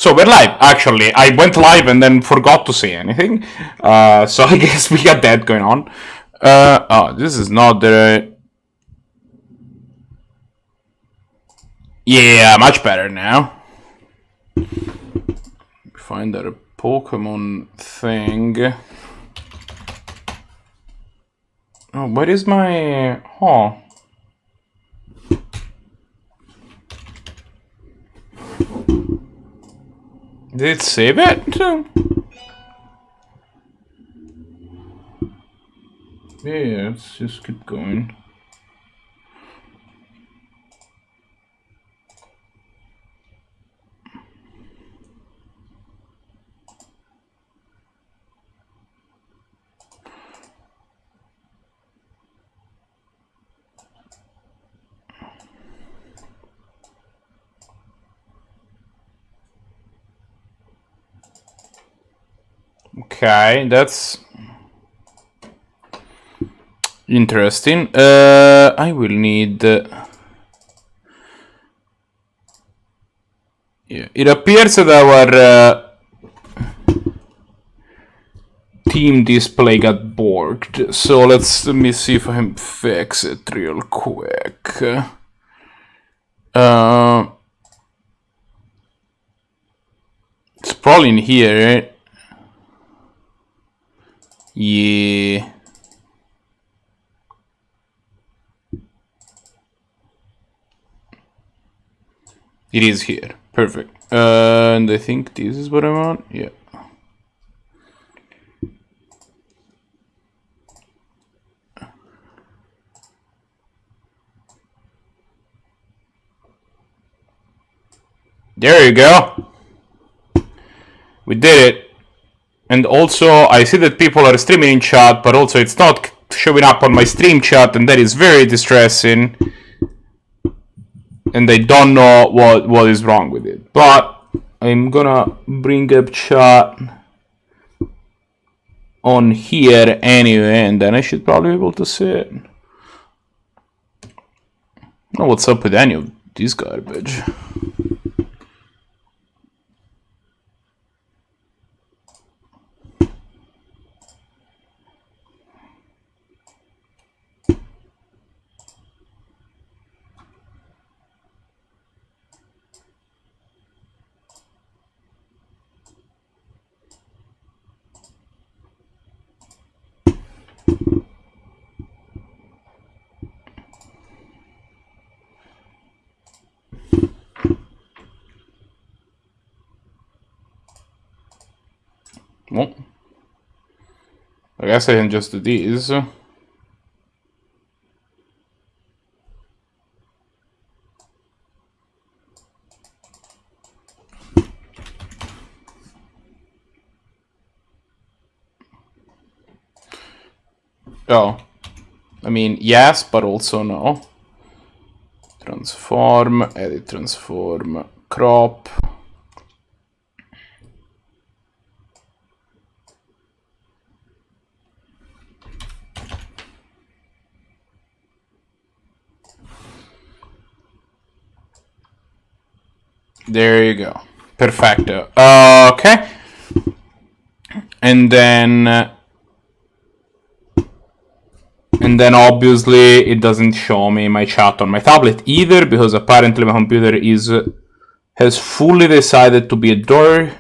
So we're live, actually. I went live and then forgot to say anything. So I guess we got that going on. Oh, this is not the... Yeah, much better now. Find our Pokemon thing. Oh, where is my... Oh. Did it save it? Yeah, let's just keep going. Okay, that's interesting. I will need... Yeah, it appears that our team display got borked. So let me see if I can fix it real quick. It's probably in here. Yeah. It is here. Perfect. And I think this is what I want. Yeah. There you go. We did it. And also, I see that people are streaming in chat, but also it's not showing up on my stream chat, and that is very distressing. And I don't know what is wrong with it. But I'm gonna bring up chat on here anyway, and then I should probably be able to see it. I don't know what's up with any of this garbage. Well, I guess I can just do these. Oh, I mean, yes, but also no. Transform, edit transform, crop. There you go. Perfecto. Okay. And then obviously it doesn't show me my chat on my tablet either, because apparently my computer has fully decided to be a door.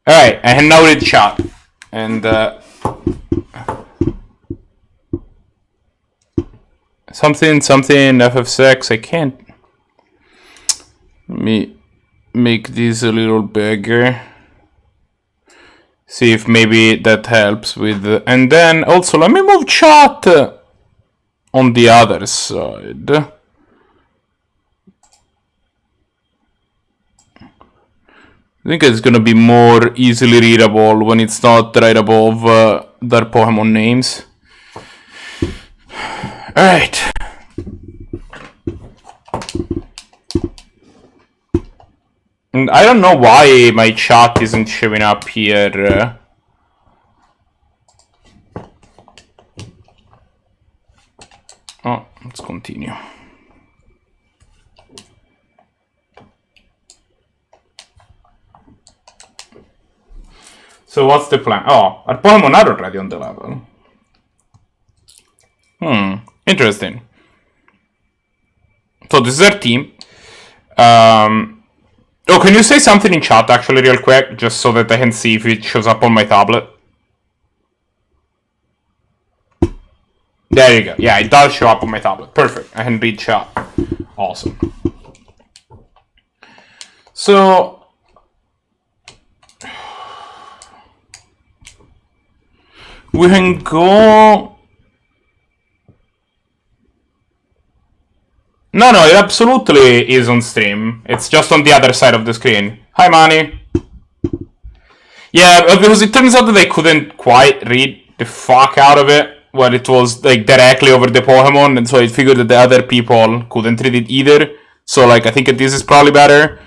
Alright, I can now read chat. And something FF6, I can't. Let me make this a little bigger. See if maybe that helps with... And then also let me move chat on the other side. I think it's gonna be more easily readable when it's not right above their Pokemon names. Alright. And I don't know why my chat isn't showing up here. Oh, let's continue. So what's the plan? Oh, our Pokemon are already on the level. Interesting. So this is our team. Oh, can you say something in chat actually real quick, just so that I can see if it shows up on my tablet? There you go. Yeah, it does show up on my tablet. Perfect. I can read chat. Awesome. So we can go. No, it absolutely is on stream. It's just on the other side of the screen. Hi, Manny. Yeah, because it turns out that they couldn't quite read the fuck out of it when it was like directly over the Pokemon, and so it figured that the other people couldn't read it either. So like I think this is probably better.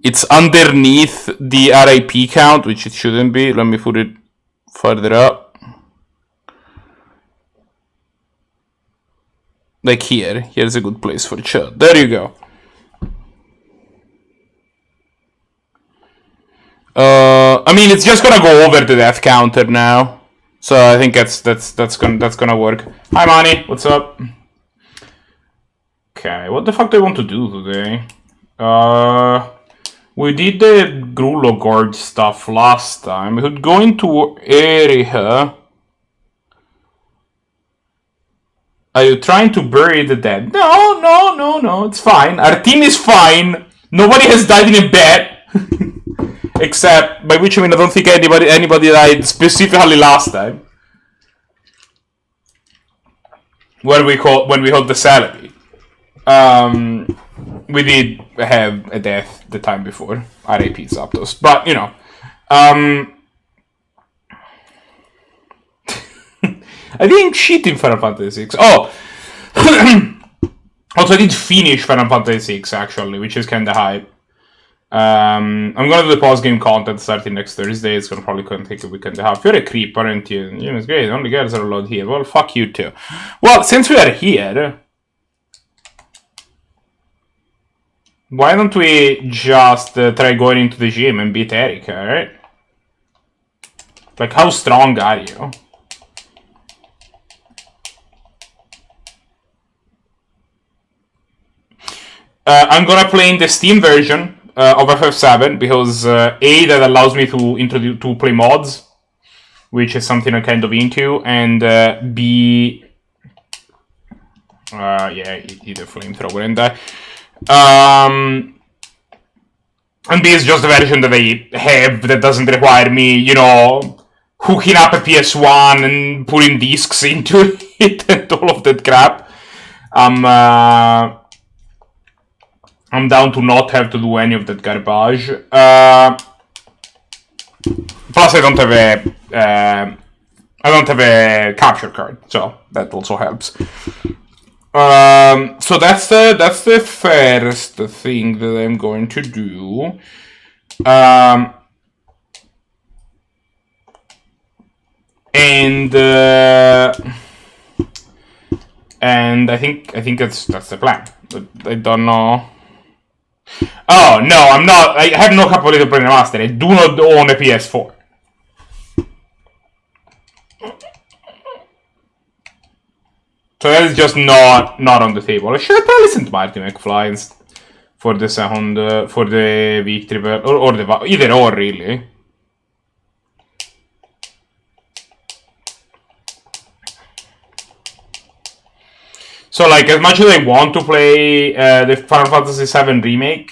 It's underneath the RIP count, which it shouldn't be. Let me put it further up. Like here. Here's a good place for chat. There you go. I mean, it's just gonna go over the death counter now, so I think that's gonna work. Hi, Manny. What's up? Okay, what the fuck do I want to do today? We did the Grulo Gorge stuff last time. We could go into area. Are you trying to bury the dead? No, it's fine. Our team is fine. Nobody has died in a bet. Except, by which I mean I don't think anybody died specifically last time. When we hold the Celebi. We did have a death the time before. RAP Zapdos. But, you know. I didn't cheat in Final Fantasy VI. Oh! Also, I did finish Final Fantasy VI, actually, which is kinda hype. I'm gonna do the post-game content starting next Thursday. It's gonna probably take a week and a half. You're a creep, aren't you? You know, it's great. Only guys are allowed here. Well, fuck you too. Well, since we are here, why don't we just try going into the gym and beat Erika, right? Like, how strong are you? I'm gonna play in the Steam version of FF7 because A, that allows me to play mods, which is something I'm kind of into, and B, yeah, either flamethrower and and B is just a version that I have that doesn't require me, you know, hooking up a PS1 and putting discs into it and all of that crap. I'm down to not have to do any of that garbage. Plus, I don't have a capture card, so that also helps. So that's the first thing that I'm going to do. And I think that's the plan. I don't know. Oh no, I'm not. I have no capability to play the master. I do not own a PS4. So that is just not on the table. I should have probably sent Marty McFly for the second, for the victory, or the either or really. So like, as much as I want to play the Final Fantasy VII remake,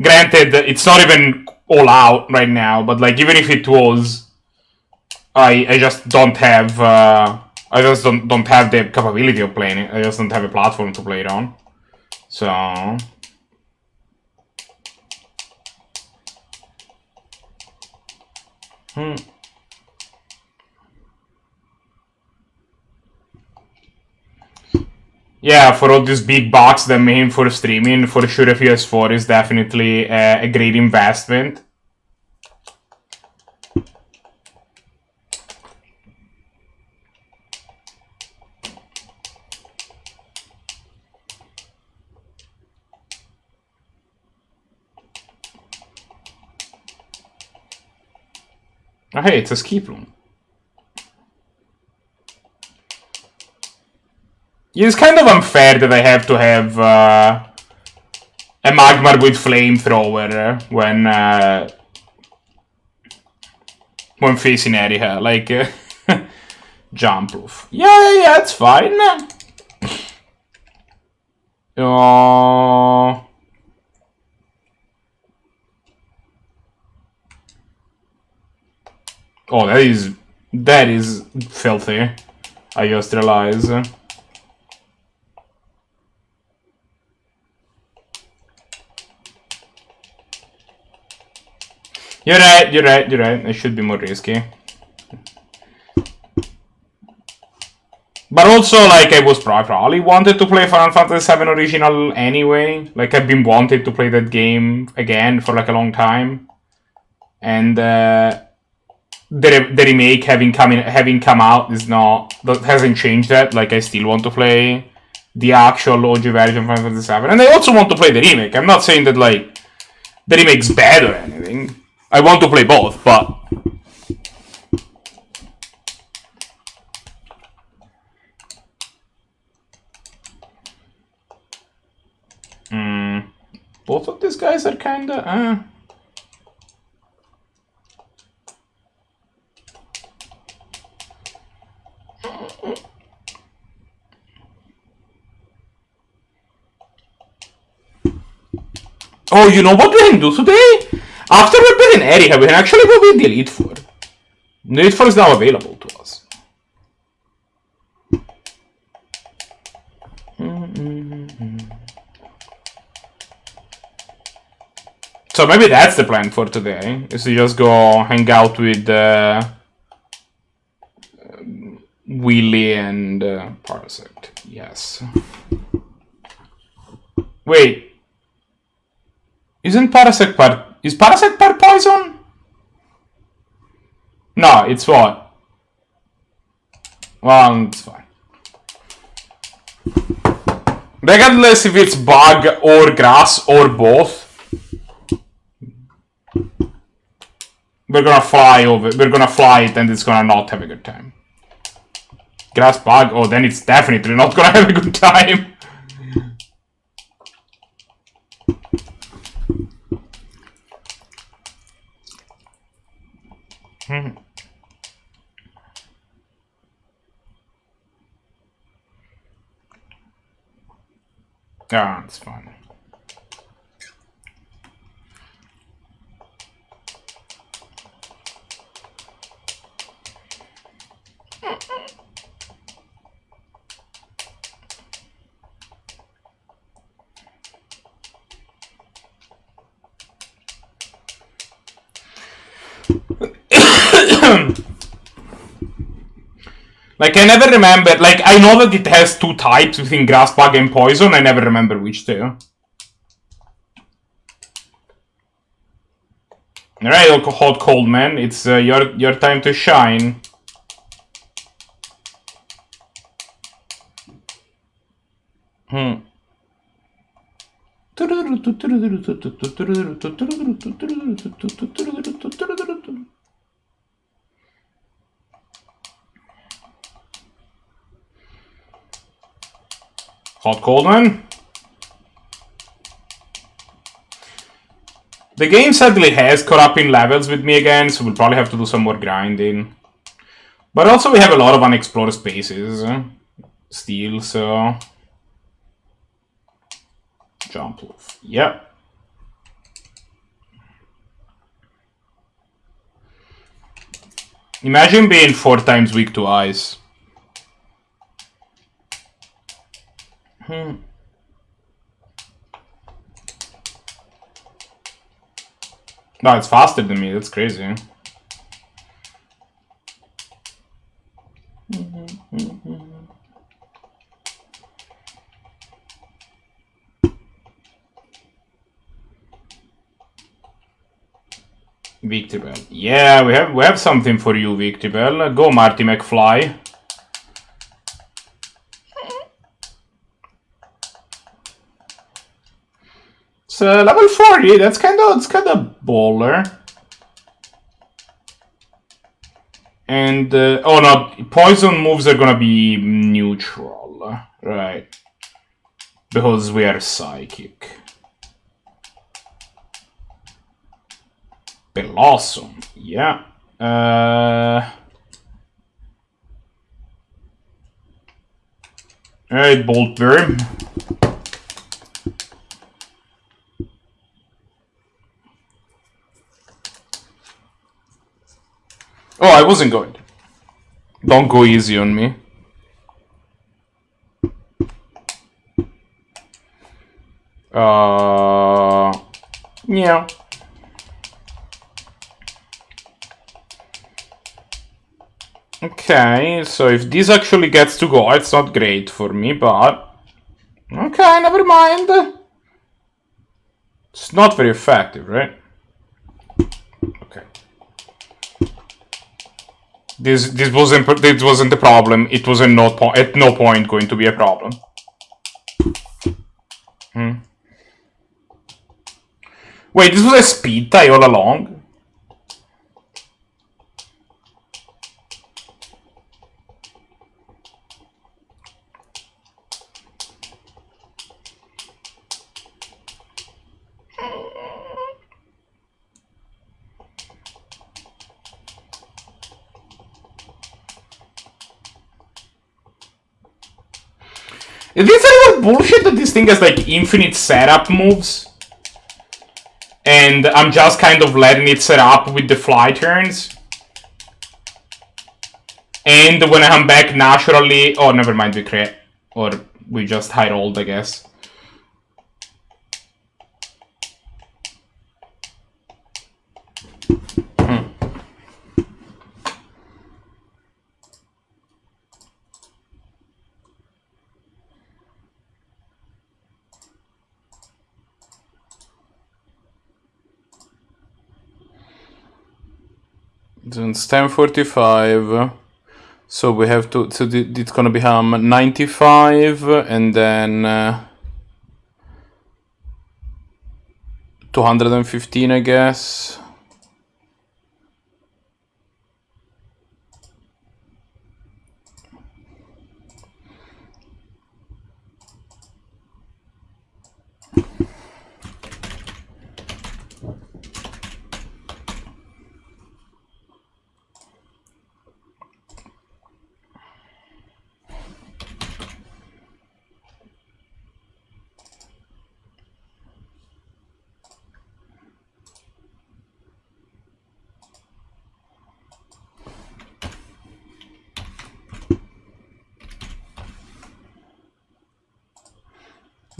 granted it's not even all out right now, but like even if it was, I just don't have. I just don't have the capability of playing it. I just don't have a platform to play it on. So yeah, for all these big bucks that mean for streaming, for sure a PS4 is definitely a great investment. Oh, hey, it's a ski plume. It's kind of unfair that I have to have a Magmar with flamethrower when facing area, like jump proof. Yeah, it's fine. Oh, that is filthy. I just realized. You're right. It should be more risky. But also, like, I probably wanted to play Final Fantasy VII Original anyway. Like, I've been wanting to play that game again for, like, a long time. And, the remake having come out hasn't changed that. Like, I still want to play the actual OG version of Final Fantasy VII. And I also want to play the remake. I'm not saying that, like, the remake's bad or anything. I want to play both, but... both of these guys are kinda... Oh, you know what we can do today? After we're building area, we can actually go with the Elite Four. The Elite Four is now available to us. So maybe that's the plan for today, is to just go hang out with Willy and Parasect. Yes. Wait. Isn't Parasect part... Is Parasect part poison? No, it's what? Well, it's fine. Regardless if it's bug or grass or both, we're gonna fly it and it's gonna not have a good time. Grass bug, oh, then it's definitely not gonna have a good time. Ah, it's fine. Like, I never remember, like, I know that it has two types within grass bug and poison, I never remember which two. Alright, hot cold man, it's your time to shine. Hot cold one. The game sadly has corrupting levels with me again, so we'll probably have to do some more grinding. But also we have a lot of unexplored spaces still, so... Jump off. Yep. Imagine being 4 times weak to ice. No, it's faster than me, that's crazy. Victibel. Yeah, we have something for you, Victibel. Go, Marty McFly. So level 40, it's kinda baller. And, oh no, poison moves are gonna be neutral, right? Because we are psychic. Awesome, yeah. Alright, Bolt Burn. Oh, I wasn't going. Don't go easy on me. Yeah. Okay, so if this actually gets to go, it's not great for me, but... Okay, never mind. It's not very effective, right? Okay. This wasn't the problem. It was at no point going to be a problem. Wait, this was a speed tie all along? Is this a little bullshit that this thing has like infinite setup moves? And I'm just kind of letting it set up with the fly turns? And when I come back naturally... Oh, never mind, we create... Or we just high rolled, I guess. Then it's 10:45. So we have to... So it's gonna become 95 and then... 215, I guess.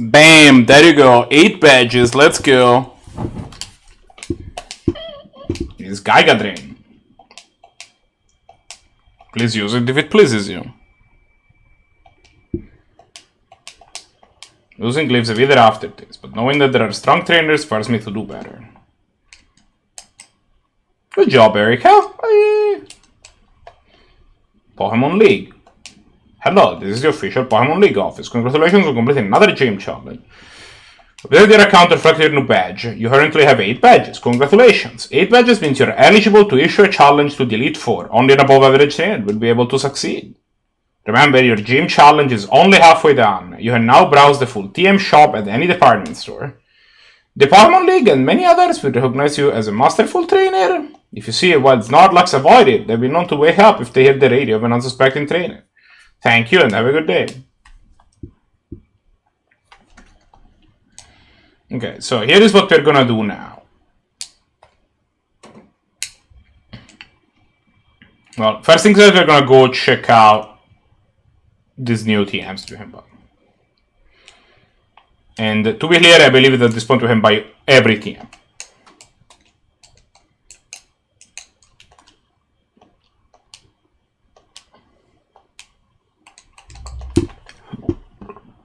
Bam! There you go. 8 badges. Let's go. It's Geiga Drain. Please use it if it pleases you. Using leaves a wither after this, but knowing that there are strong trainers forces me to do better. Good job, Erika. Pokemon League. Hello, this is the official Pokemon League office. Congratulations on completing another gym challenge. Update your account to reflect your new badge. You currently have 8 badges. Congratulations. 8 badges means you're eligible to issue a challenge to the Elite 4. Only an above average trainer will be able to succeed. Remember, your gym challenge is only halfway done. You can now browse the full TM shop at any department store. The Pokemon League and many others will recognize you as a masterful trainer. If you see a wild Snorlax, avoid it. They'll be known to wake up if they hear the radio of an unsuspecting trainer. Thank you and have a good day. Okay, so here is what we're gonna do now. Well, first things first, we're gonna go check out these new TMs to him buy. And to be clear, I believe that at this point we can buy every TM.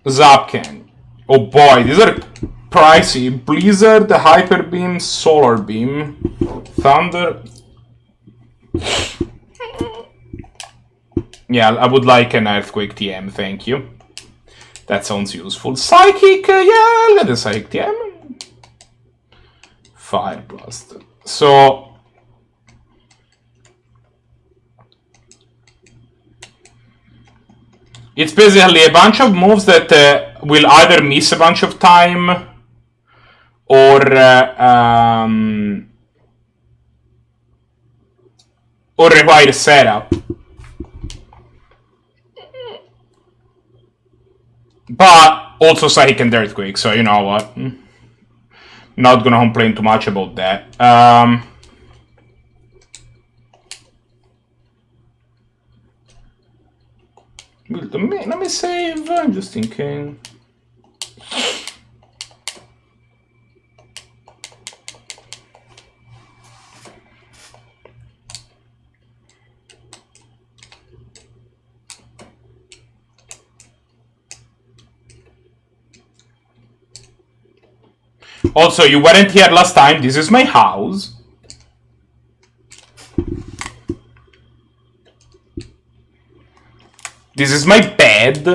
Zapcan. Oh boy, these are pricey. Blizzard, Hyper Beam, Solar Beam, Thunder. Yeah, I would like an Earthquake TM, thank you. That sounds useful. Psychic, yeah, I'll get a Psychic TM. Fire Blast. So, It's basically a bunch of moves that will either miss a bunch of time or require setup. But also Psychic and Earthquake, so you know what. Not gonna complain too much about that. Let me save. I'm just thinking. Also, you weren't here last time. This is my house. This is my bed.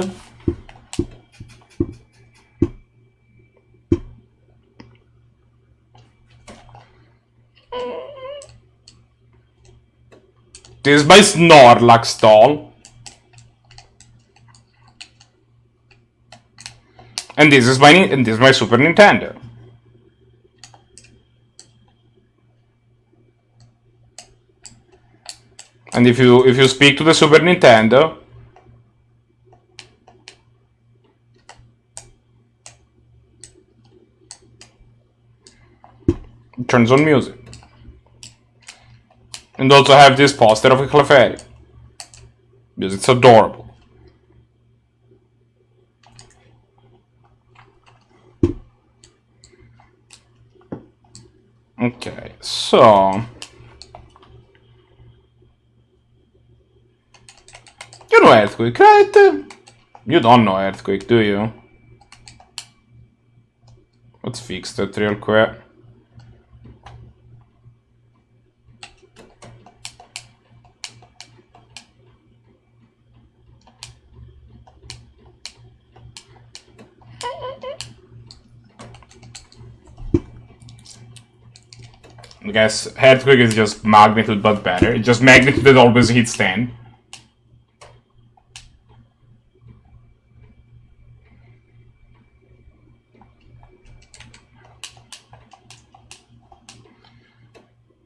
This is my Snorlax doll. And this is my Super Nintendo. And if you speak to the Super Nintendo, it turns on music. And also have this poster of a Clefairy, because it's adorable. Okay, so you know Earthquake, right? You don't know Earthquake, do you? Let's fix that real quick. I guess Earthquake is just magnitude but better. It's just magnitude that always hits 10.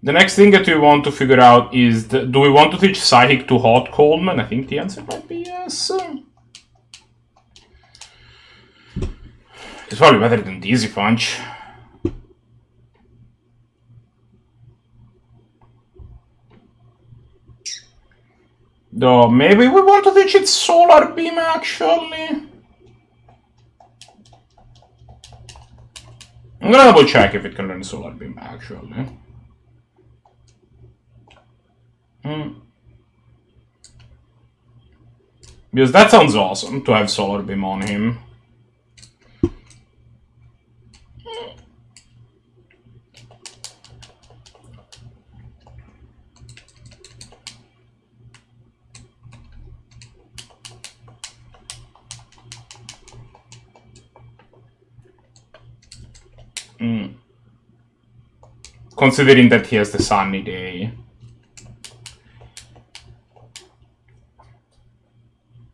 The next thing that we want to figure out is, do we want to teach Psychic to Hot Coleman? I think the answer might be yes. It's probably better than Dizzy Punch. Though, maybe we want to teach it Solar Beam, actually. I'm gonna double check if it can learn Solar Beam, actually. Because that sounds awesome, to have Solar Beam on him. Considering that he has the sunny day.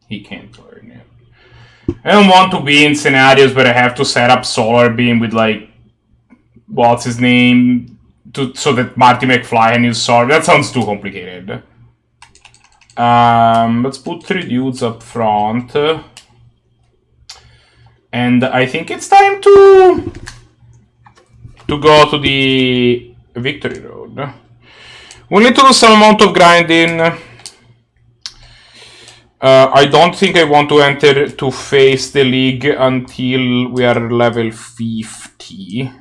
He can't learn it. I don't want to be in scenarios where I have to set up Solar Beam with, like, what's his name, so that Marty McFly can use Solar. That sounds too complicated. Let's put 3 dudes up front. And I think it's time to go to the victory road. We need to do some amount of grinding. I don't think I want to enter to face the league until we are level 50.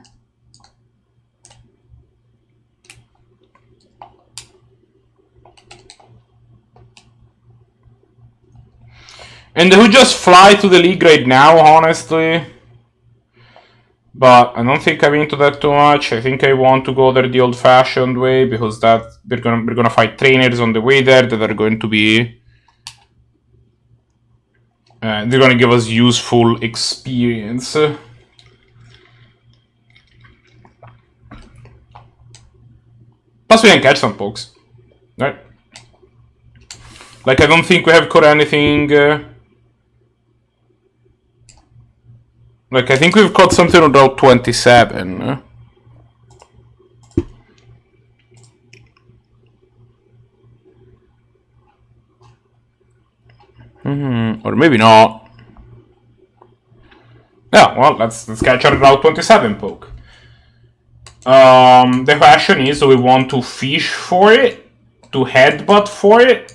And we just fly to the league right now, honestly. But I don't think I'm into that too much. I think I want to go there the old-fashioned way, because that we're gonna fight trainers on the way there that are going to be they're gonna give us useful experience. Plus we can catch some pokes, right? Like, I don't think we have caught anything Like, I think we've got something on route 27. Or maybe not. Yeah, well, let's catch our route 27 poke. The question is, do we want to fish for it? To headbutt for it?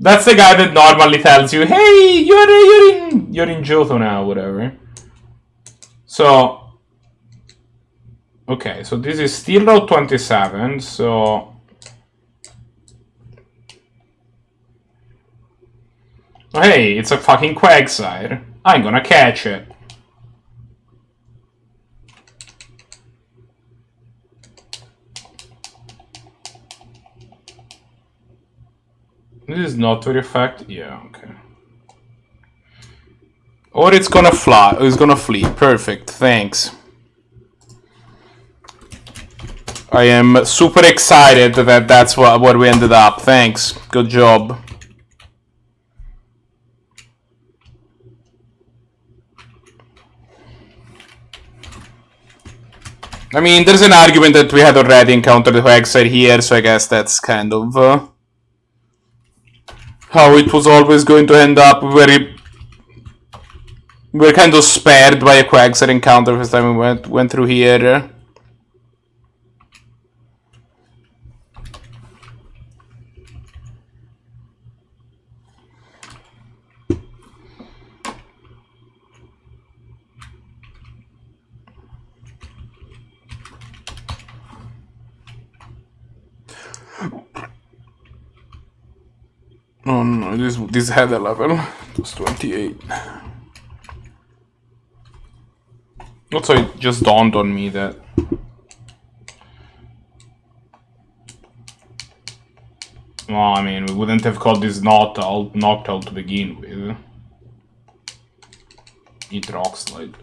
That's the guy that normally tells you, "Hey, you're in Johto now," whatever. So, okay, so this is still route 27. So, oh, hey, it's a fucking Quagsire. I'm gonna catch it. This is not very effective. Yeah, okay. Or it's gonna fly. It's gonna flee. Perfect. Thanks. I am super excited that that's where we ended up. Thanks. Good job. I mean, there's an argument that we had already encountered the Quagsire here, so I guess that's kind of how it was always going to end up. We were kind of spared by a Quagsire encounter first time we went through here. Oh no, this had a level. It was 28. Also, it just dawned on me that well, I mean, we wouldn't have called this Noctowl to begin with. Eat Rock Slide.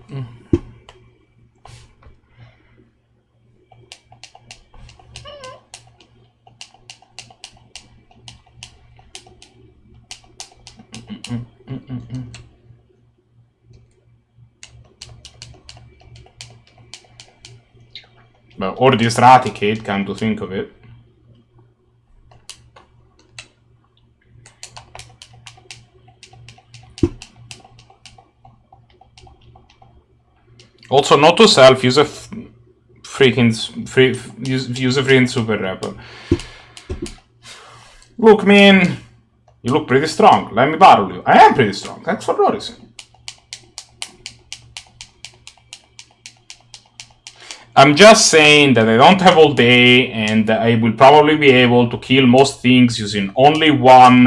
But, or this Raticate, come to think of it. Also, not to self, use a freaking super rapper. Look, man, you look pretty strong. Let me battle you. I am pretty strong. Thanks for noticing. I'm just saying that I don't have all day, and I will probably be able to kill most things using only one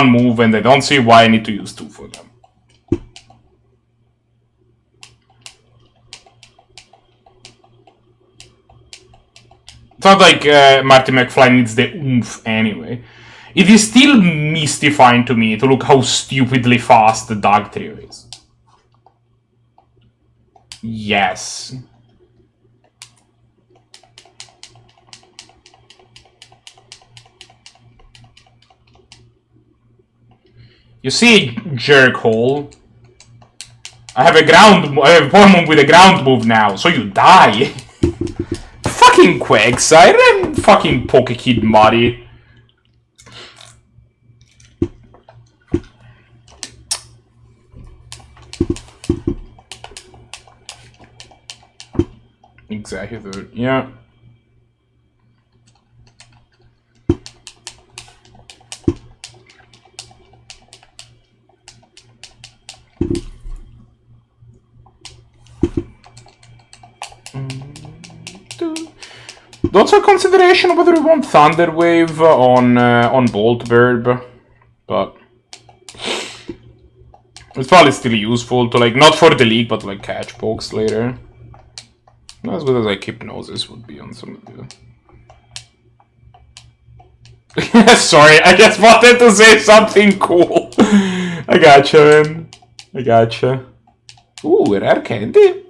move, and I don't see why I need to use two for them. It's not like Marty McFly needs the oomph anyway. It is still mystifying to me to look how stupidly fast the Dog Trio is. Yes. You see, jerkhole. I have a Pokemon with a ground move now, so you die. Fucking Quagsire and fucking Pokekid Muddy. Executor, yeah. Also a consideration whether we want Thunder Wave on Bolt Verb, but It's probably still useful to, like, not for the league, but, like, catch pokes later. Not as good as, like, hypnosis would be on some of the... Sorry, I just wanted to say something cool. I gotcha, man. I gotcha. Ooh, rare candy?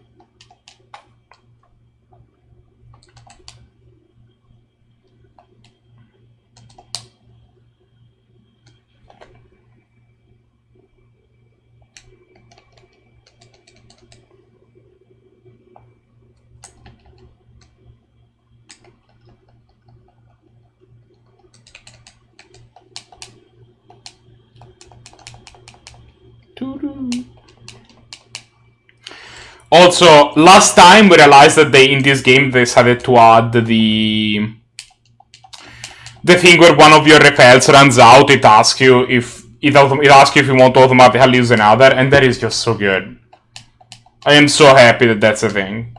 Also, last time we realized that in this game they decided to add the thing where one of your repels runs out. It asks you if it asks you if you want to automatically use another, and that is just so good. I am so happy that that's a thing.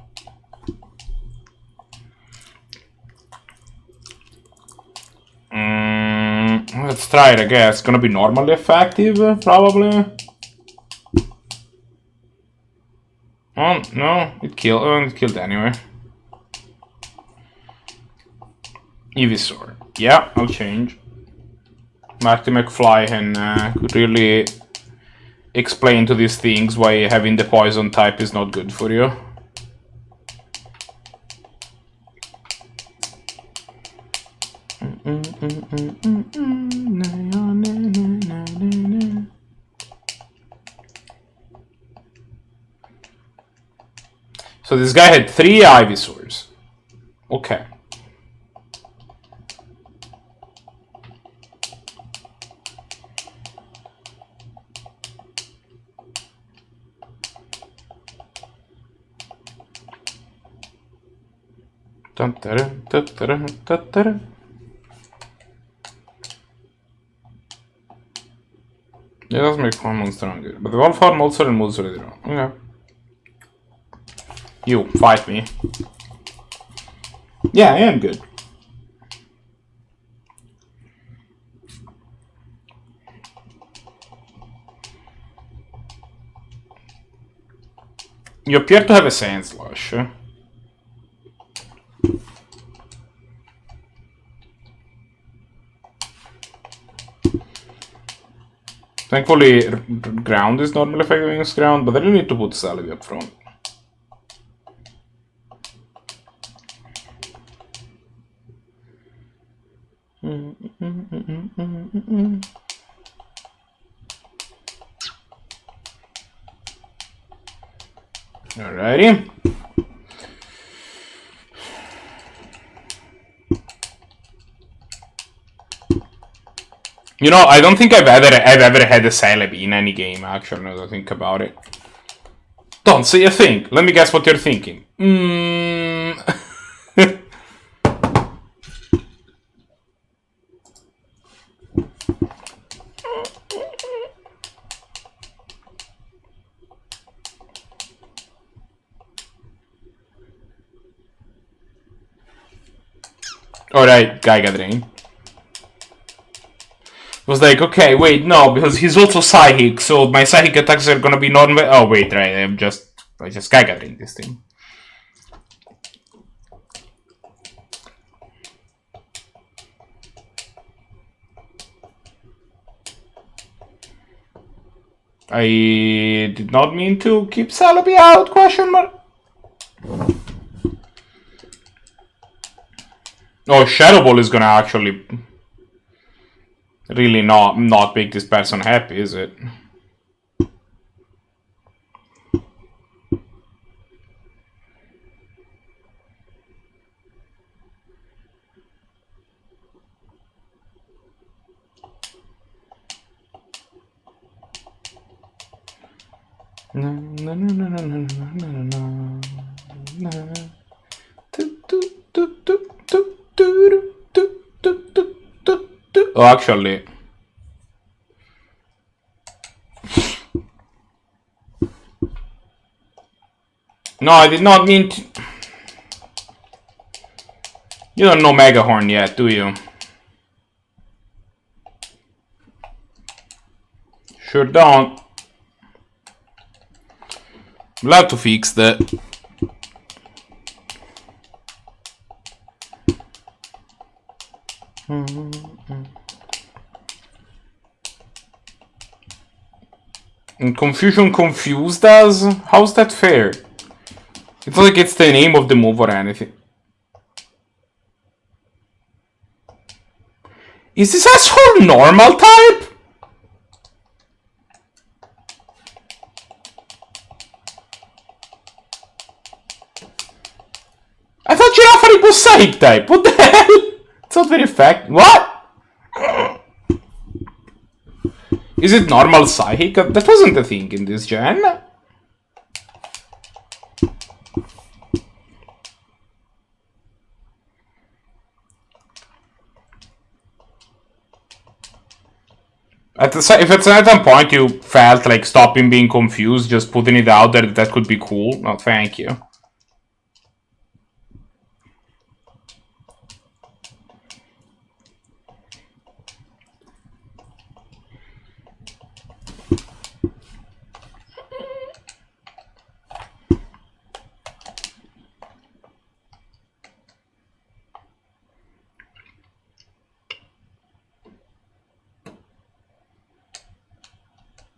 Let's try it, I guess. It's gonna be normally effective, probably. Oh, no, it killed anyway. Evisor. Yeah, I'll change. Marty McFly could really explain to these things why having the poison type is not good for you. So this guy had 3 Ivysaurs. Okay. Yeah, does make one monster stronger. But the Wolf Farm also removes already. Okay. You, fight me. Yeah, I am good. You appear to have a Sand Slash. Thankfully, ground is normally effective against ground, but I really need to put Celebi up front. Alrighty. You know, I don't think I've ever had a Celebi in any game, actually, now that I think about it. Don't say a thing. Let me guess what you're thinking. Alright, Giga Drain. Was like, okay, wait, no, because he's also psychic, so my psychic attacks are gonna be normal. Oh, wait, right, I just Giga Drain this thing. I did not mean to keep Celebi out, question mark. Oh, Shadow Ball is gonna actually really not make this person happy, is it? Oh, actually. No, I did not mean to... You don't know Megahorn yet, do you? Sure don't. We'll have to fix that. And confusion confused us? How's that fair? It's not like it's the name of the move or anything. Is this asshole normal type? I thought Giraffe was psychic type. What the hell? It's not very fact. What? Is it normal psychic? That wasn't a thing in this gen. If at a certain point you felt like stopping being confused, just putting it out there, that could be cool. No, thank you.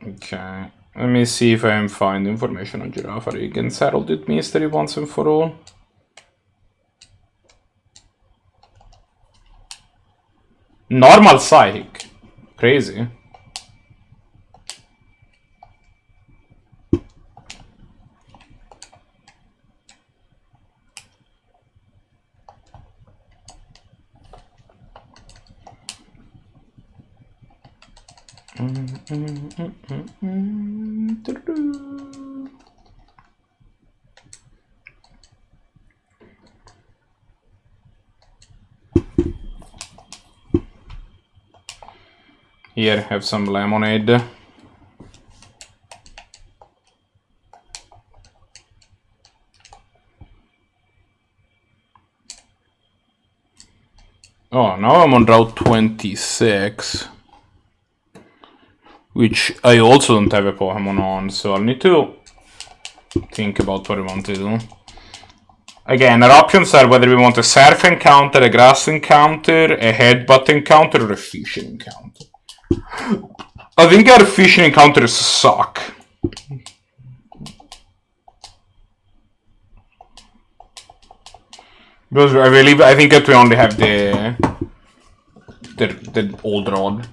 Okay, let me see if I can find information on Giraffe and settle this mystery once and for all. Normal psychic. Crazy. Here, have some lemonade. Oh, now I'm on Route 26. Which I also don't have a Pokemon on, so I'll need to think about what I want to do. Again, our options are whether we want a surf encounter, a grass encounter, a headbutt encounter, or a fishing encounter. I think our fishing encounters suck. Because I think that we only have the old rod.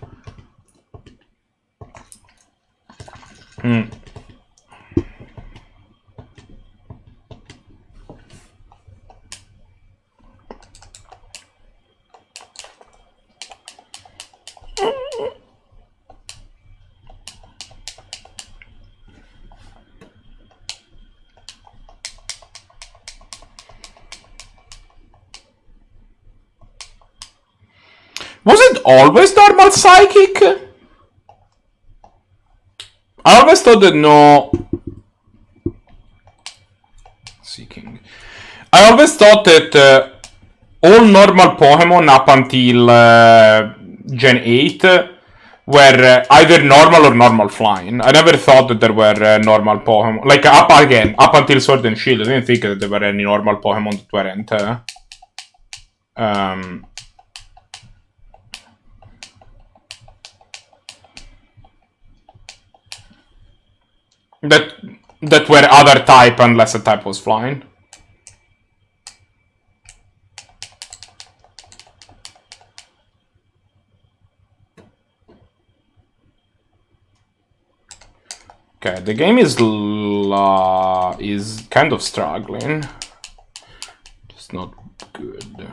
Was it always normal psychic? I always thought that no. Seeking. I always thought that all normal Pokemon up until Gen 8 were either normal or normal flying. I never thought that there were normal Pokemon. Like, up until Sword and Shield, I didn't think that there were any normal Pokemon that weren't. That were other type unless a type was flying. Okay, the game is kind of struggling. Just not good.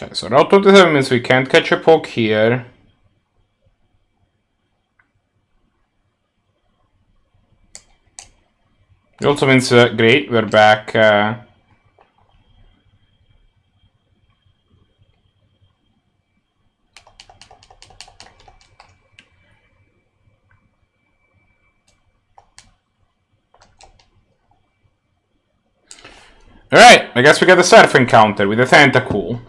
Okay, so Route 27 means we can't catch a poke here. It also means, great, we're back. Alright, I guess we get a surf encounter with a tentacle.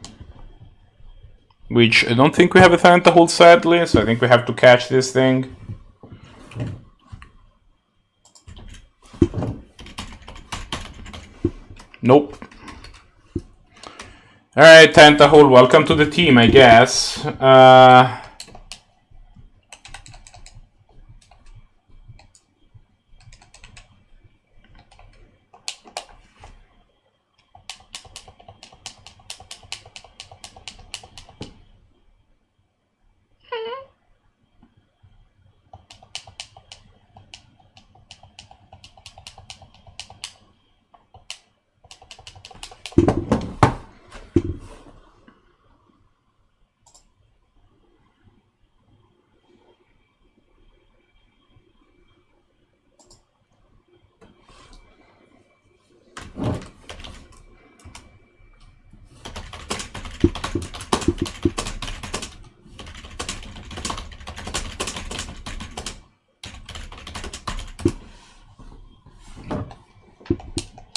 Which I don't think we have a tentacle, sadly, so I think we have to catch this thing. Nope. Alright, tentacle, welcome to the team, I guess.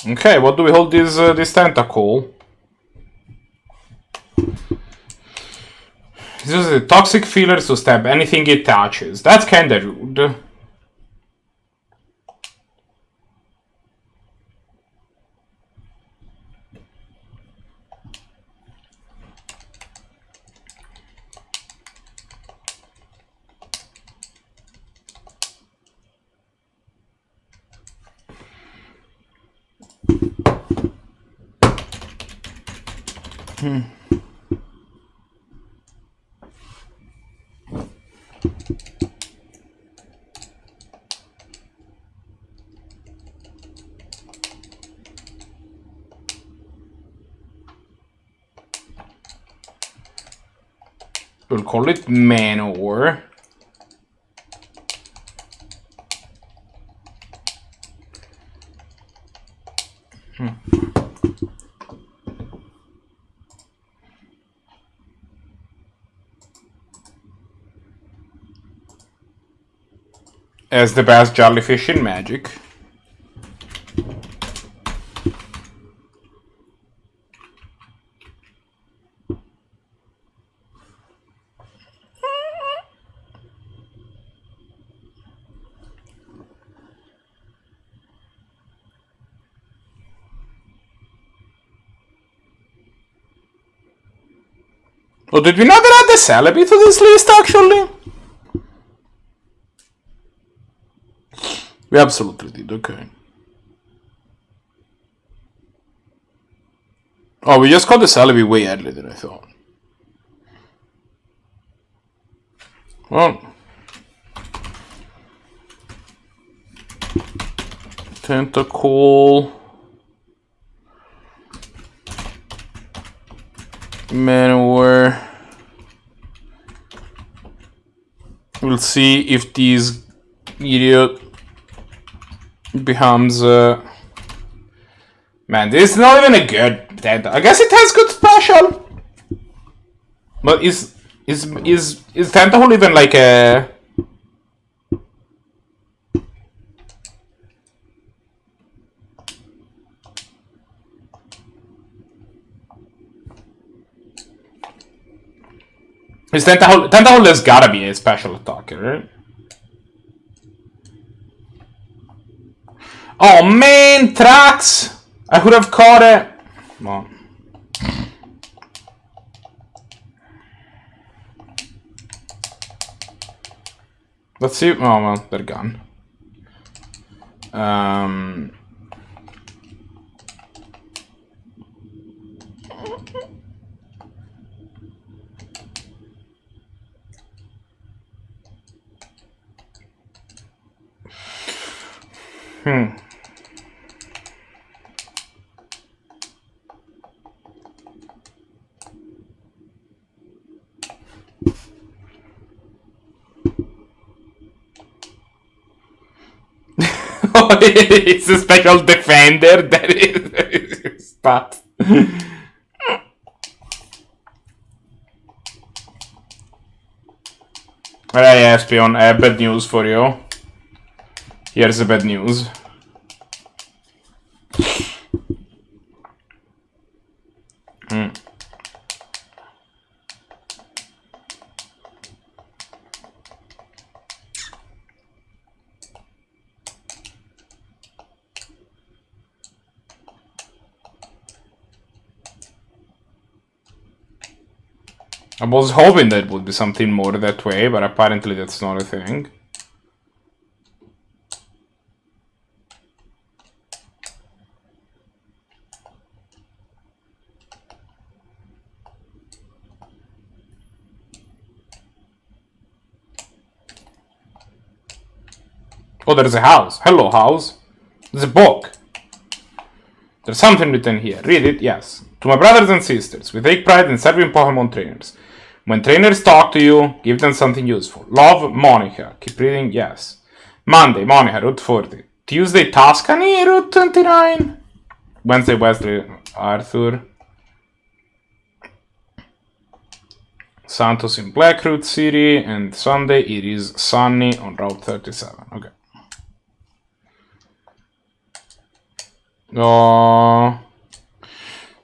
Okay, what do we hold this tentacle? This is a toxic feelers to stab anything it touches. That's kinda rude. We'll call it manure. As the best jellyfish in Magic. Oh, did we not add the Celebi to this list, actually? We absolutely did, okay. Oh, we just got the Celebi way earlier than I thought. Well. Tentacle. Manure. We'll see if these idiot becomes man, this is not even a good tentacle. I guess it has good special. But is tentacle even like a Is tentacle has gotta be a special attacker, right? Oh man, tracks! I could have caught it. Come on. Let's see. Oh well, they're gone. It's a special defender. That is stat. Alright, Espion, I have bad news for you. Here's the bad news. I was hoping that would be something more that way, but apparently that's not a thing. Oh, there's a house. Hello, house. There's a book. There's something written here. Read it, yes. To my brothers and sisters, we take pride in serving Pokemon trainers. When trainers talk to you, give them something useful. Love, Monica. Keep reading, yes. Monday, Monica, Route 40. Tuesday, Tuscany, Route 29. Wednesday, Wesley, Arthur. Santos in Blackroot City. And Sunday, it is Sunny on Route 37. Okay.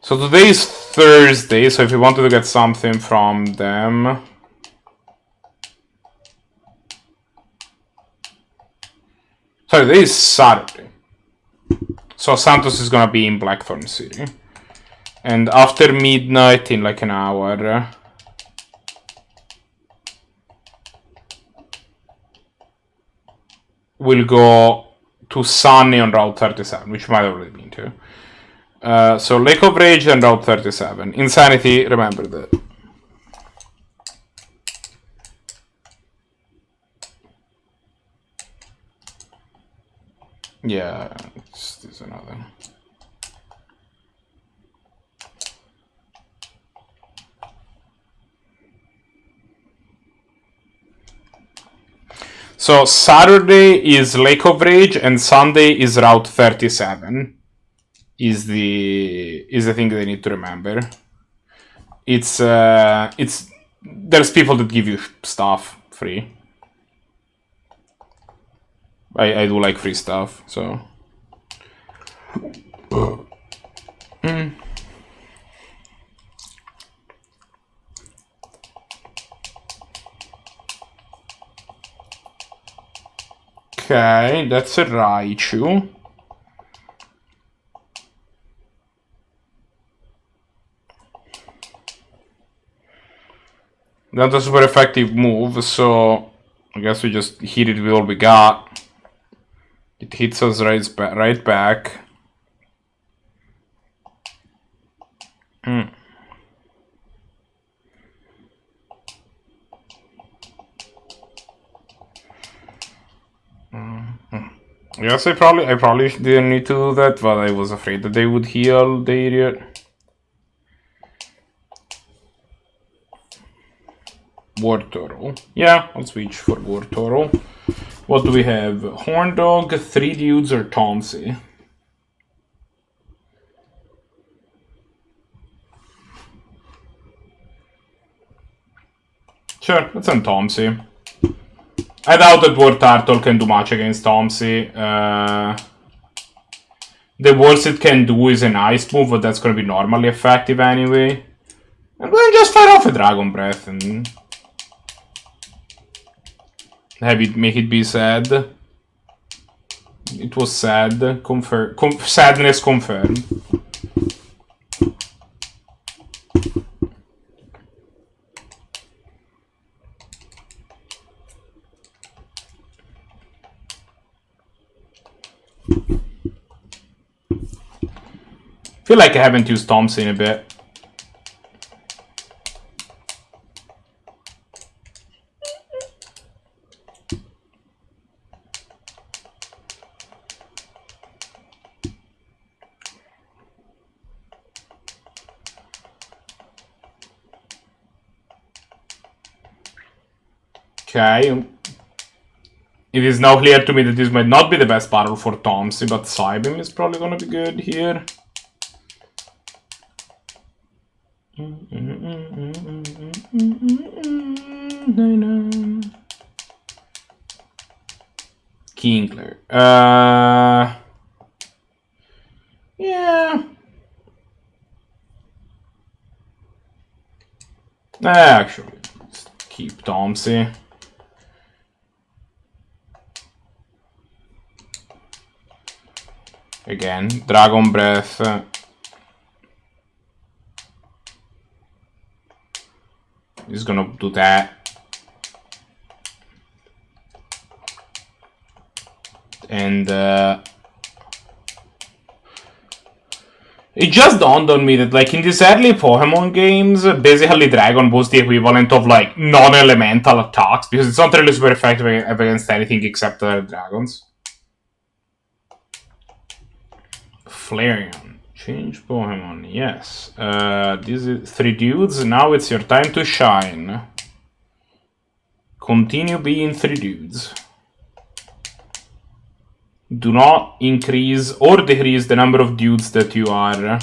So today is Thursday, so if you wanted to get something from them... Sorry, today is Saturday. So Santos is gonna be in Blackthorn City. And after midnight, in like an hour... we'll go to Sunny on Route 37, which might have already been to. So Lake of Rage and Route 37. Insanity, remember that. Yeah, this is another. So Saturday is Lake of Rage and Sunday is Route 37. Is the thing they need to remember. It's there's people that give you stuff free. I do like free stuff, so. Okay, that's a Raichu. That's a super effective move, so I guess we just hit it with all we got. It hits us right back. Yes, I probably didn't need to do that, but I was afraid that they would heal the idiot. Wartortle. Yeah, I'll switch for Wartortle. What do we have? Horndog, 3 Dudes, or Tomsy? Sure, let's send Tomsy. I doubt that Wartortle can do much against Tomsy. The worst it can do is an Ice move, but that's gonna be normally effective anyway. I'm going to just fire off a Dragon Breath and have it make it be sad. It was sad. Sadness confirmed. Feel like I haven't used Thompson in a bit. Okay. It is now clear to me that this might not be the best battle for Tomsy, but Psybeam is probably gonna be good here. Kingler. Yeah. Actually, let's keep Tomsy. Again, Dragon Breath. He's gonna do that. And it just dawned on me that, like, in these early Pokemon games, basically Dragon was the equivalent of, like, non-elemental attacks, because it's not really super effective against anything except dragons. Flareon. Change Pokemon, yes. This is 3 dudes, now it's your time to shine. Continue being 3 dudes. Do not increase or decrease the number of dudes that you are.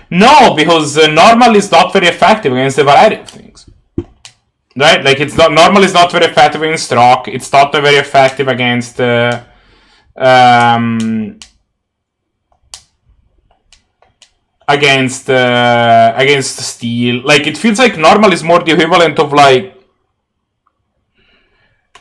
No, because normal is not very effective against a variety of things. Right? Like, it's not, normal is not very effective against rock. It's not very effective against against steel. Like, it feels like normal is more the equivalent of, like,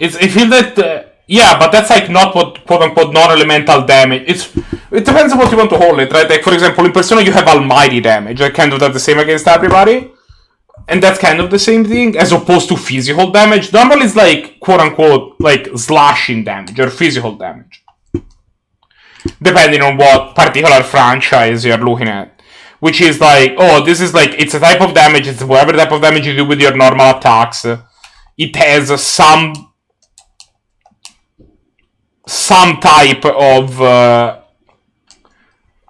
I feel that, yeah, but that's, like, not what quote-unquote non-elemental damage. It depends on what you want to hold it, right? Like, for example, in Persona you have almighty damage. Like, kind of that's the same against everybody. And that's kind of the same thing, as opposed to physical damage. Normal is, like, quote-unquote, like, slashing damage, or physical damage. Depending on what particular franchise you're looking at. Which is, like, oh, this is, like, it's a type of damage, it's whatever type of damage you do with your normal attacks. It has some type of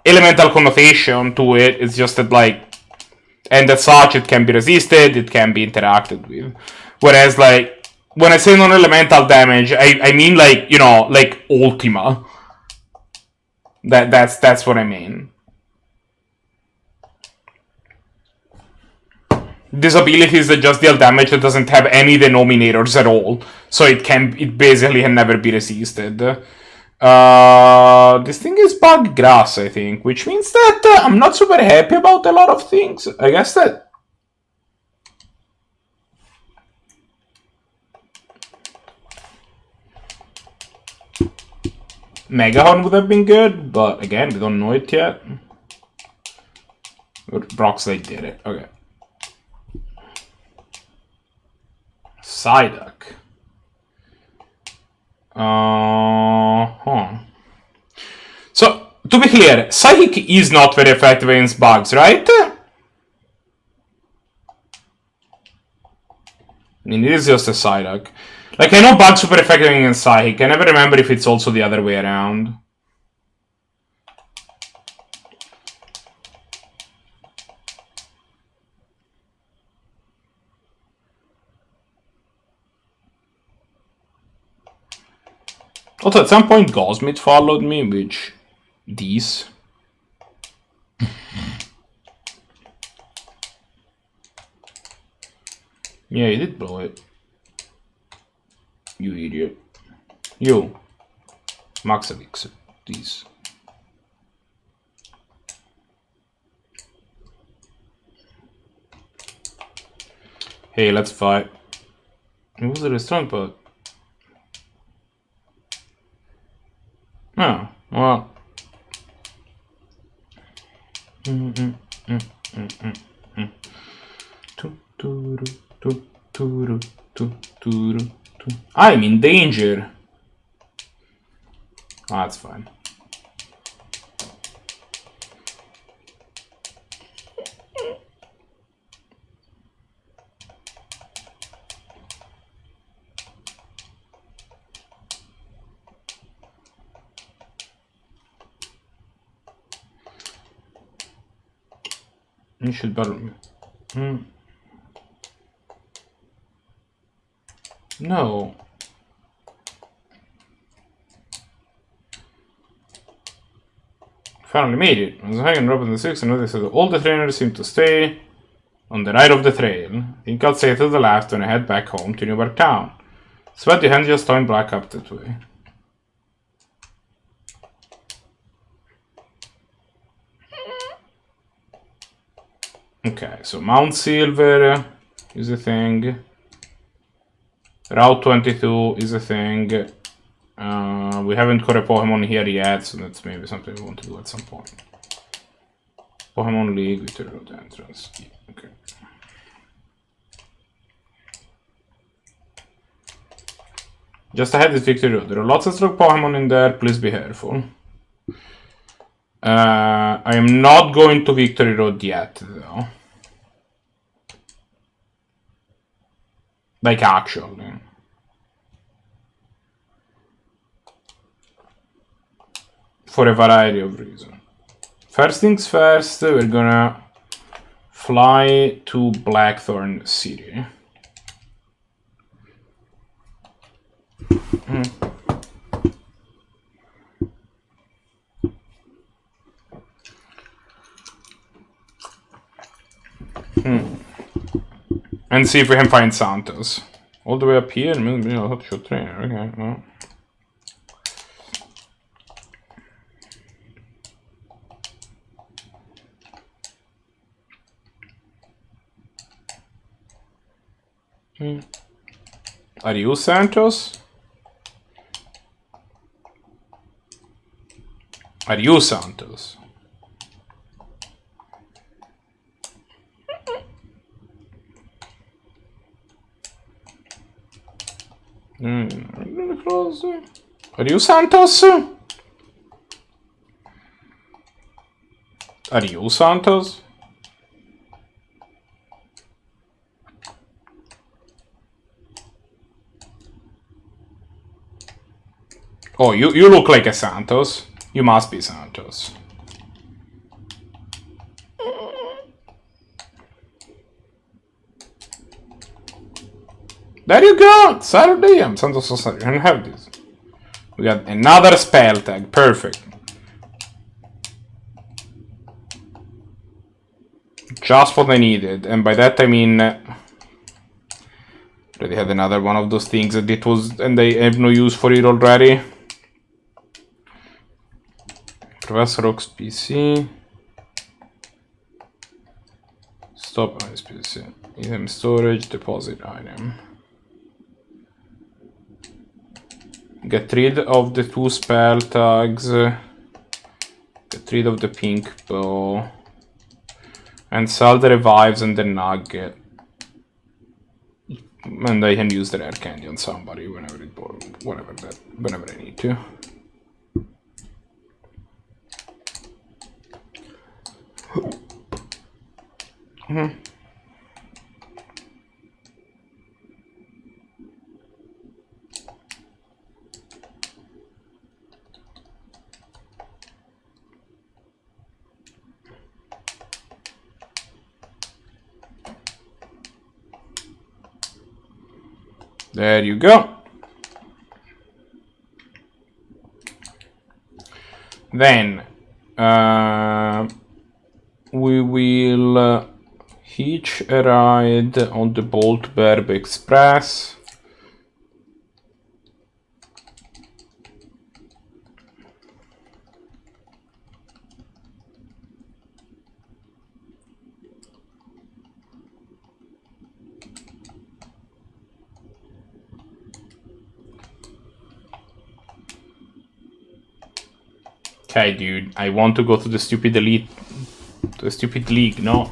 elemental connotation to it. It's just that, like, and as such, it can be resisted, it can be interacted with. Whereas, like, when I say non-elemental damage, I mean, like, you know, like Ultima. That's what I mean. This ability is that just deal damage that doesn't have any denominators at all, so it basically can never be resisted. This thing is bug grass, I think, which means that I'm not super happy about a lot of things. I guess that Megahorn would have been good, but again, we don't know it yet. Broxley did it. Okay. Psyduck. So, to be clear, Psychic is not very effective against bugs, right? I mean, it is just a Psyduck. Like, I know bugs super effective against Psychic. I never remember if it's also the other way around. Also, at some point, Gosmith followed me, which... These. Yeah, you did blow it. You idiot. You. Maxavix. These. Hey, let's fight. It was a restaurant, but... Oh, well. I'm in danger. Oh, that's fine. You should battle me. No. Finally made it. I was hanging up in the 6 and noticed that all the trainers seem to stay on the right of the trail. I think I'll stay to the left when I head back home to Newburgh Town. Sweaty hand just turned black up that way. Okay, so Mount Silver is a thing. Route 22 is a thing. We haven't caught a Pokemon here yet, so that's maybe something we want to do at some point. Pokemon League, Victory Road entrance. Okay. Just ahead is Victory Road. There are lots of strong Pokemon in there, please be careful. I am not going to Victory Road yet, though. Like, actually. For a variety of reasons. First things first, we're gonna fly to Blackthorn City. And see if we can find Santos. All the way up here? Maybe I'll have to show trainer. Okay, well. Are you Santos? Are you Santos? Really close. Are you Santos? Are you Santos? Oh, you look like a Santos. You must be Santos. There you go! Saturday, I'm Santos Society. I have this. We got another spell tag. Perfect. Just what I needed. And by that I mean... already had another one of those things that it was... and I have no use for it already. Professor Oak's PC. Stop on his PC. Item storage, deposit item. Get rid of the 2 spell tags. Get rid of the pink bow. And sell the revives and the nugget. And I can use the rare candy on somebody whenever I need to. There you go. Then we will hitch a ride on the Bolt Burb Express. Okay, dude, I want to go to the stupid elite, to the stupid league, no?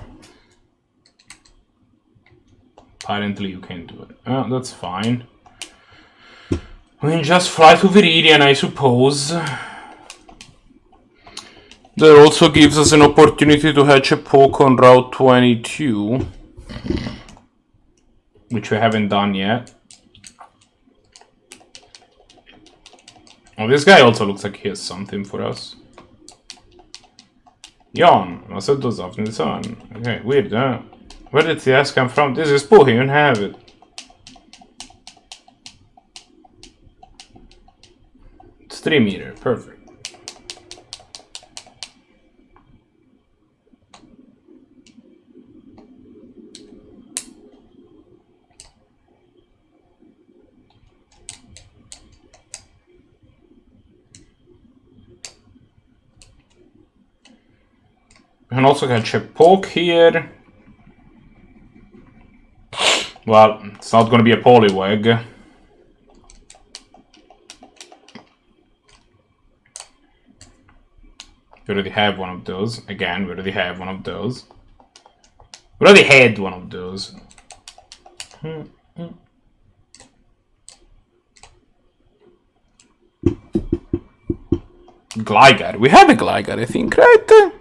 Apparently you can't do it. Oh, that's fine. We can just fly to Viridian, I suppose. That also gives us an opportunity to hatch a poke on Route 22. Which we haven't done yet. Oh, this guy also looks like he has something for us. Jan, vad sa du sa? Okay, weird, huh? Where did the ass come from? This is Pooh, you can have it. It's 3 meter, perfect. We can also catch a poke here. Well, it's not gonna be a Poliwag. We already have one of those. Again, we already have one of those. We already had one of those. Gligar. We have a Gligar, I think, right?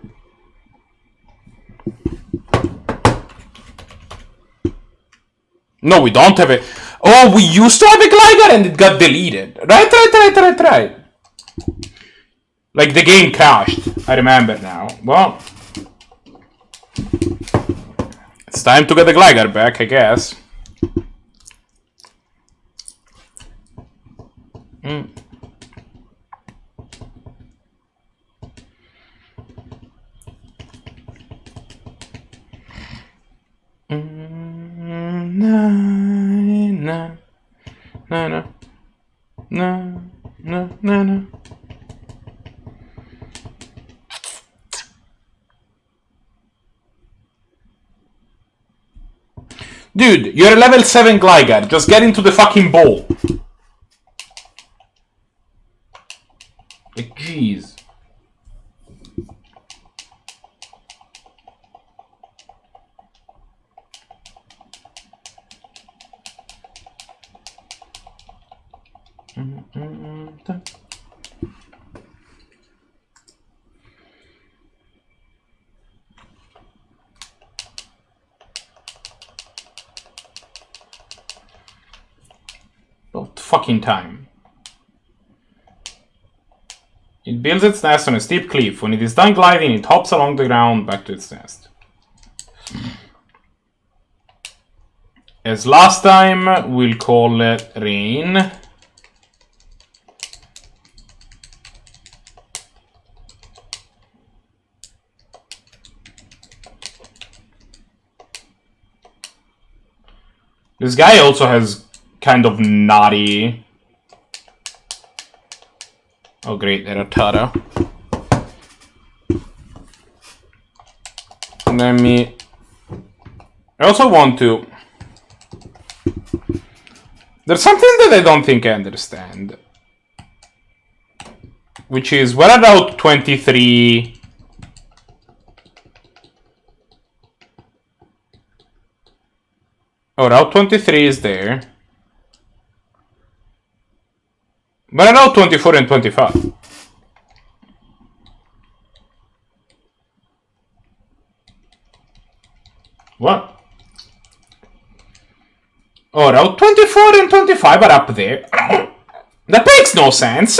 No, we don't have it. Oh, we used to have a Gligar and it got deleted. Right. Like, the game crashed. I remember now. Well, it's time to get the Gligar back, I guess. No. Dude, you're a level 7 Gligar. Just get into the fucking bowl. Like, jeez. About fucking time. It builds its nest on a steep cliff. When it is done gliding, it hops along the ground back to its nest. As last time, we'll call it rain. This guy also has kind of naughty... Oh great, they're a Tata. Let me... I also want to... There's something that I don't think I understand. Which is, what about 23... Oh, Route 23 is there. But Route 24 and 25. What? Oh, Route 24 and 25 are up there. That makes no sense.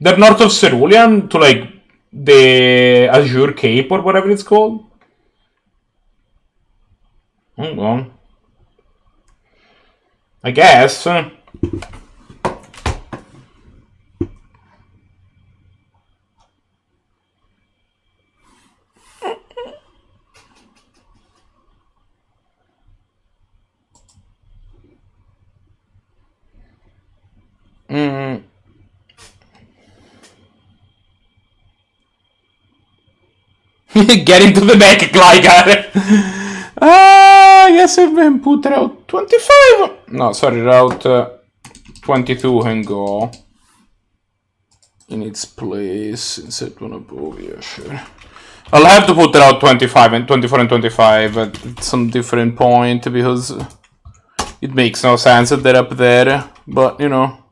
They're north of Cerulean to, like, the Azure Cape or whatever it's called. Well, I guess. Get into the back, Gligar. Yes, I've been put Route 25. No, sorry, Route 22 can go in its place. Insert one above, yeah, sure. I'll have to put Route 25 and 24 and 25 at some different point because it makes no sense that they're up there. But, you know.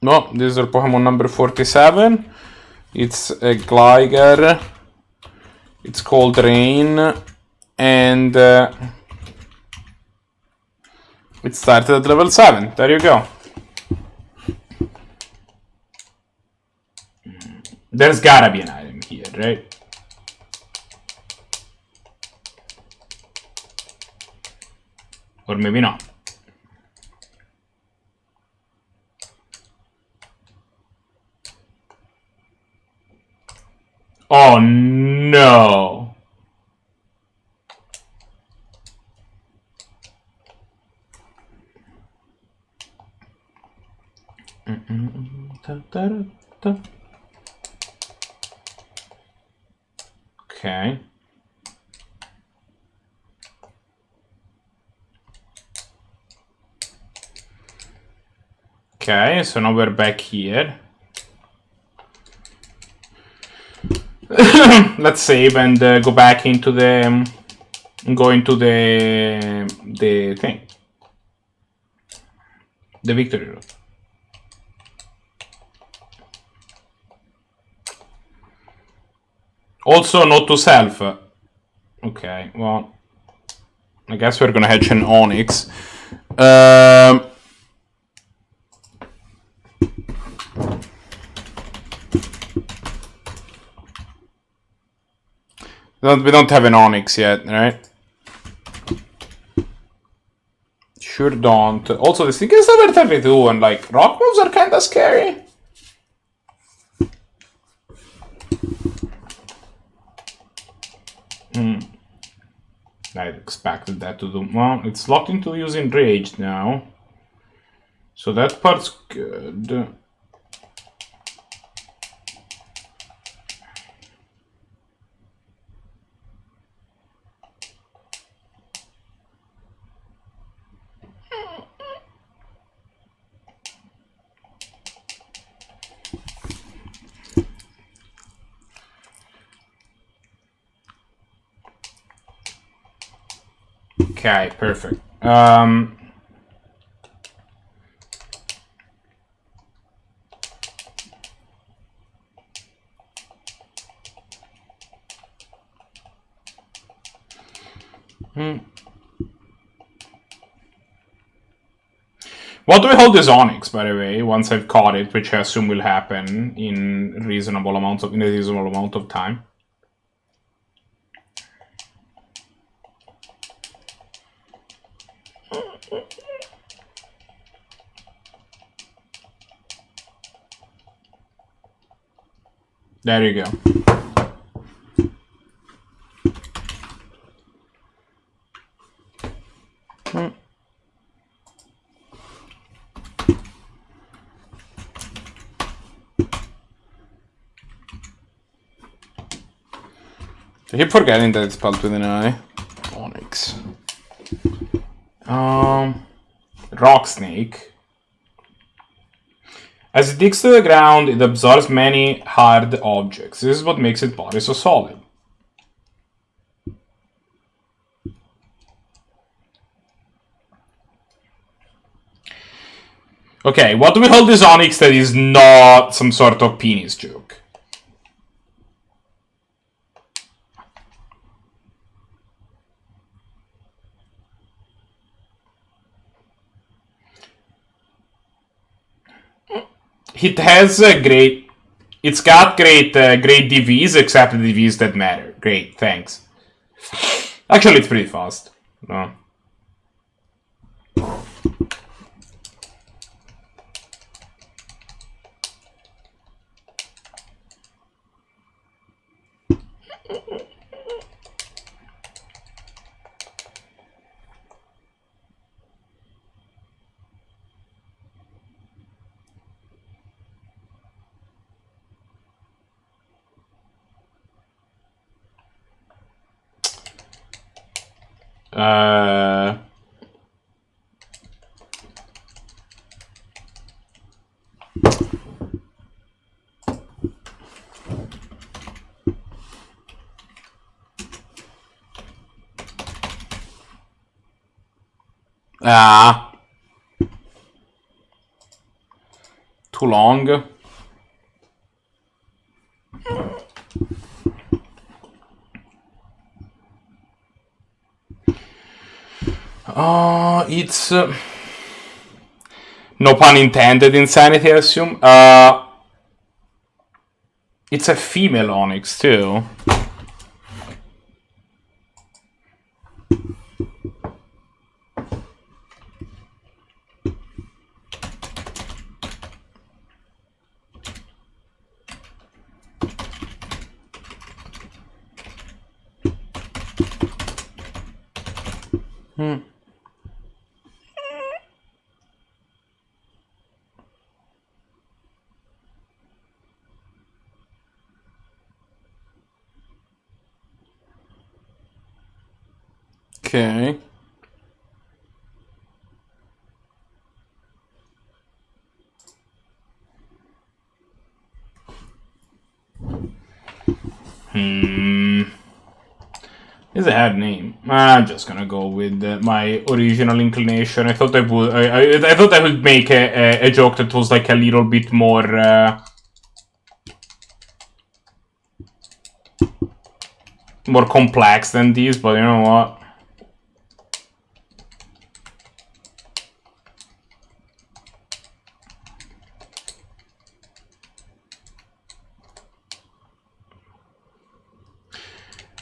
No, this is our Pokemon number 47. It's a Gligar. It's called Rain. And it started at level 7. There you go. There's gotta be an item here, right? Or maybe not. Oh no. Okay. Okay, so now we're back here. Let's save and go back into the... go into the thing. The victory road. Also, not to self. Okay, well... I guess we're gonna hatch an Onyx. We don't have an Onyx yet, right? Sure don't. Also, the thing is over 32 and like rock moves are kinda scary. I expected that to do. Well, it's locked into using rage now. So that part's good. Okay, perfect. What do we hold this Onyx, by the way, once I've caught it, which I assume will happen in a reasonable amount of time? There you go. I keep forgetting that it's spelled with an I. Onyx. Rock Snake. As it digs to the ground, it absorbs many hard objects. This is what makes its body so solid. Okay, what do we hold this Onyx that is not some sort of penis joke? It has a great... It's got great DVs, except the DVs that matter. Great, thanks. Actually, it's pretty fast. No. Too long. It's... no pun intended, insanity, I assume. It's a female Onyx, too. Okay. Is a hard name. I'm just gonna go with my original inclination. I thought I would. I thought I would make a joke that was like a little bit more more complex than this, but you know what?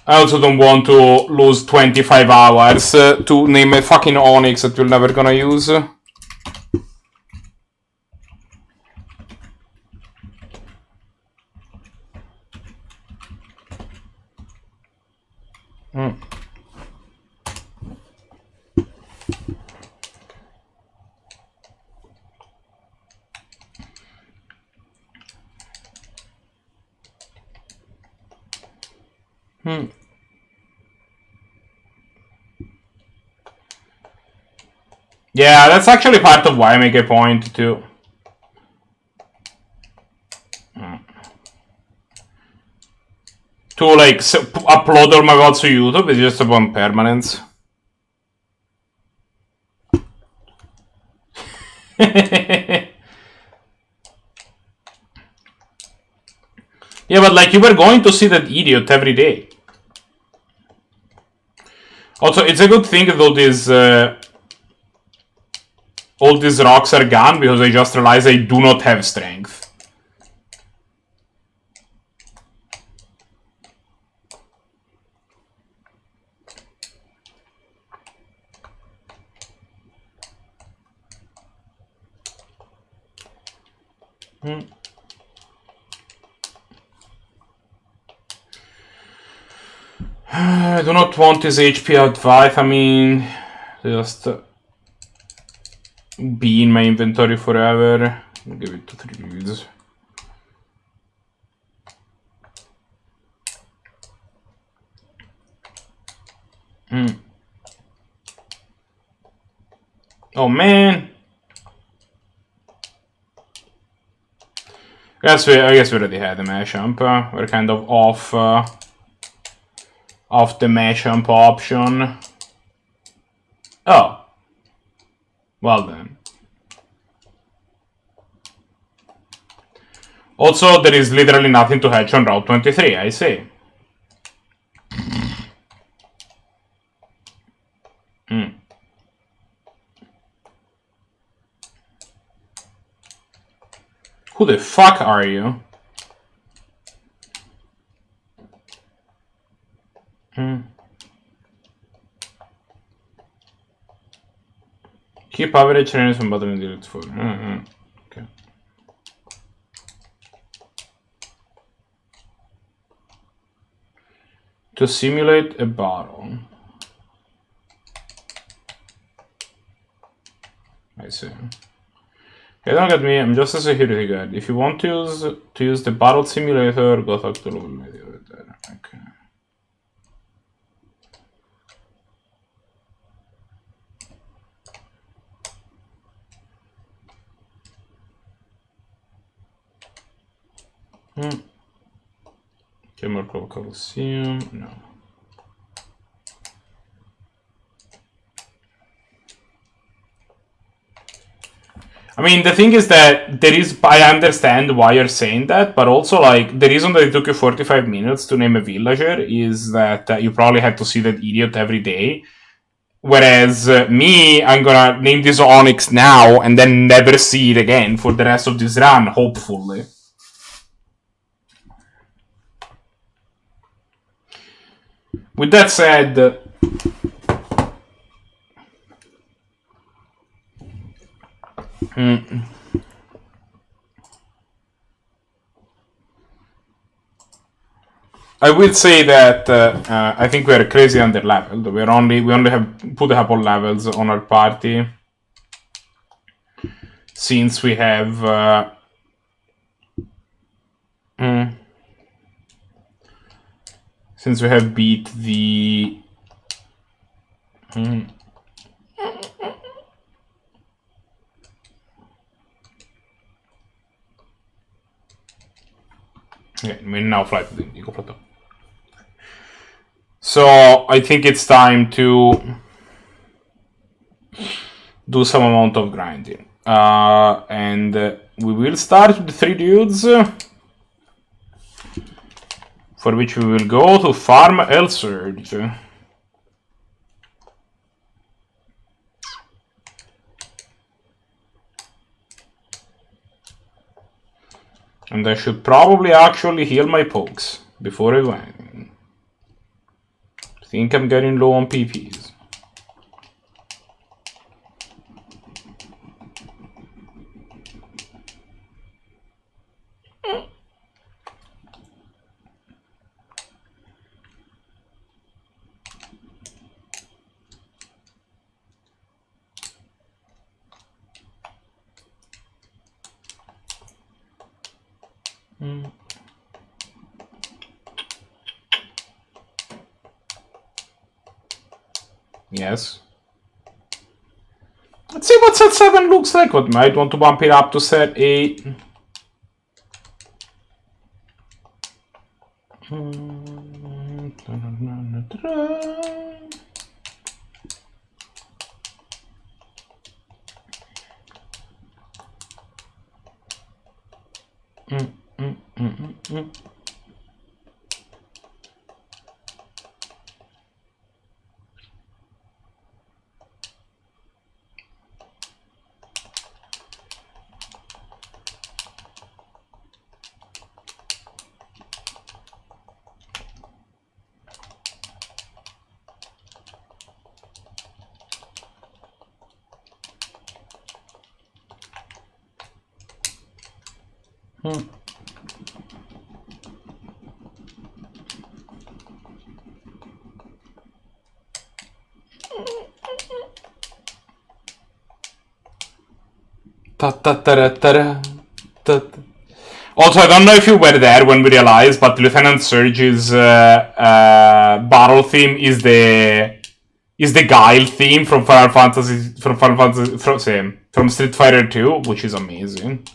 I also don't want to lose 25 hours to name a fucking Onyx that we're never gonna use. Yeah, that's actually part of why I make a point too. To like upload all my VODs to YouTube is just about permanence. Yeah, but like you were going to see that idiot every day. Also, it's a good thing that all these rocks are gone because I just realized I do not have strength. I do not want his HP at 5. I mean, just be in my inventory forever. I'll give it to 3 leads. Oh man. I guess we already had the mashup. We're kind of off the mashup option. Oh. Well then. Also, there is literally nothing to hatch on Route 23, I see. Who the fuck are you? Keep average range from bottom and delete 4. Okay. To simulate a battle. I see. Hey, don't get me, I'm just a security guard. If you want to use the battle simulator, go talk to the level lady over there. Okay. Chemical Coliseum, no. I mean, the thing is that I understand why you're saying that, but also, like, the reason that it took you 45 minutes to name a villager is that you probably had to see that idiot every day. Whereas me, I'm gonna name this Onyx now and then never see it again for the rest of this run, hopefully. With that said, I will say that I think we are crazy under leveled. We only have put a couple levels on our party since we have beat the we now fly to the Indigo Plateau. So I think it's time to do some amount of grinding. And we will start with 3 dudes, for which we will go to farm Elsurge. And I should probably actually heal my pokes before I win. I think I'm getting low on PPs. Yes. Let's see what set 7 looks like. What might want to bump it up to set 8. Also, I don't know if you were there when we realized, but Lieutenant Surge's battle theme is the Guile theme from Final Fantasy from Street Fighter 2, which is amazing.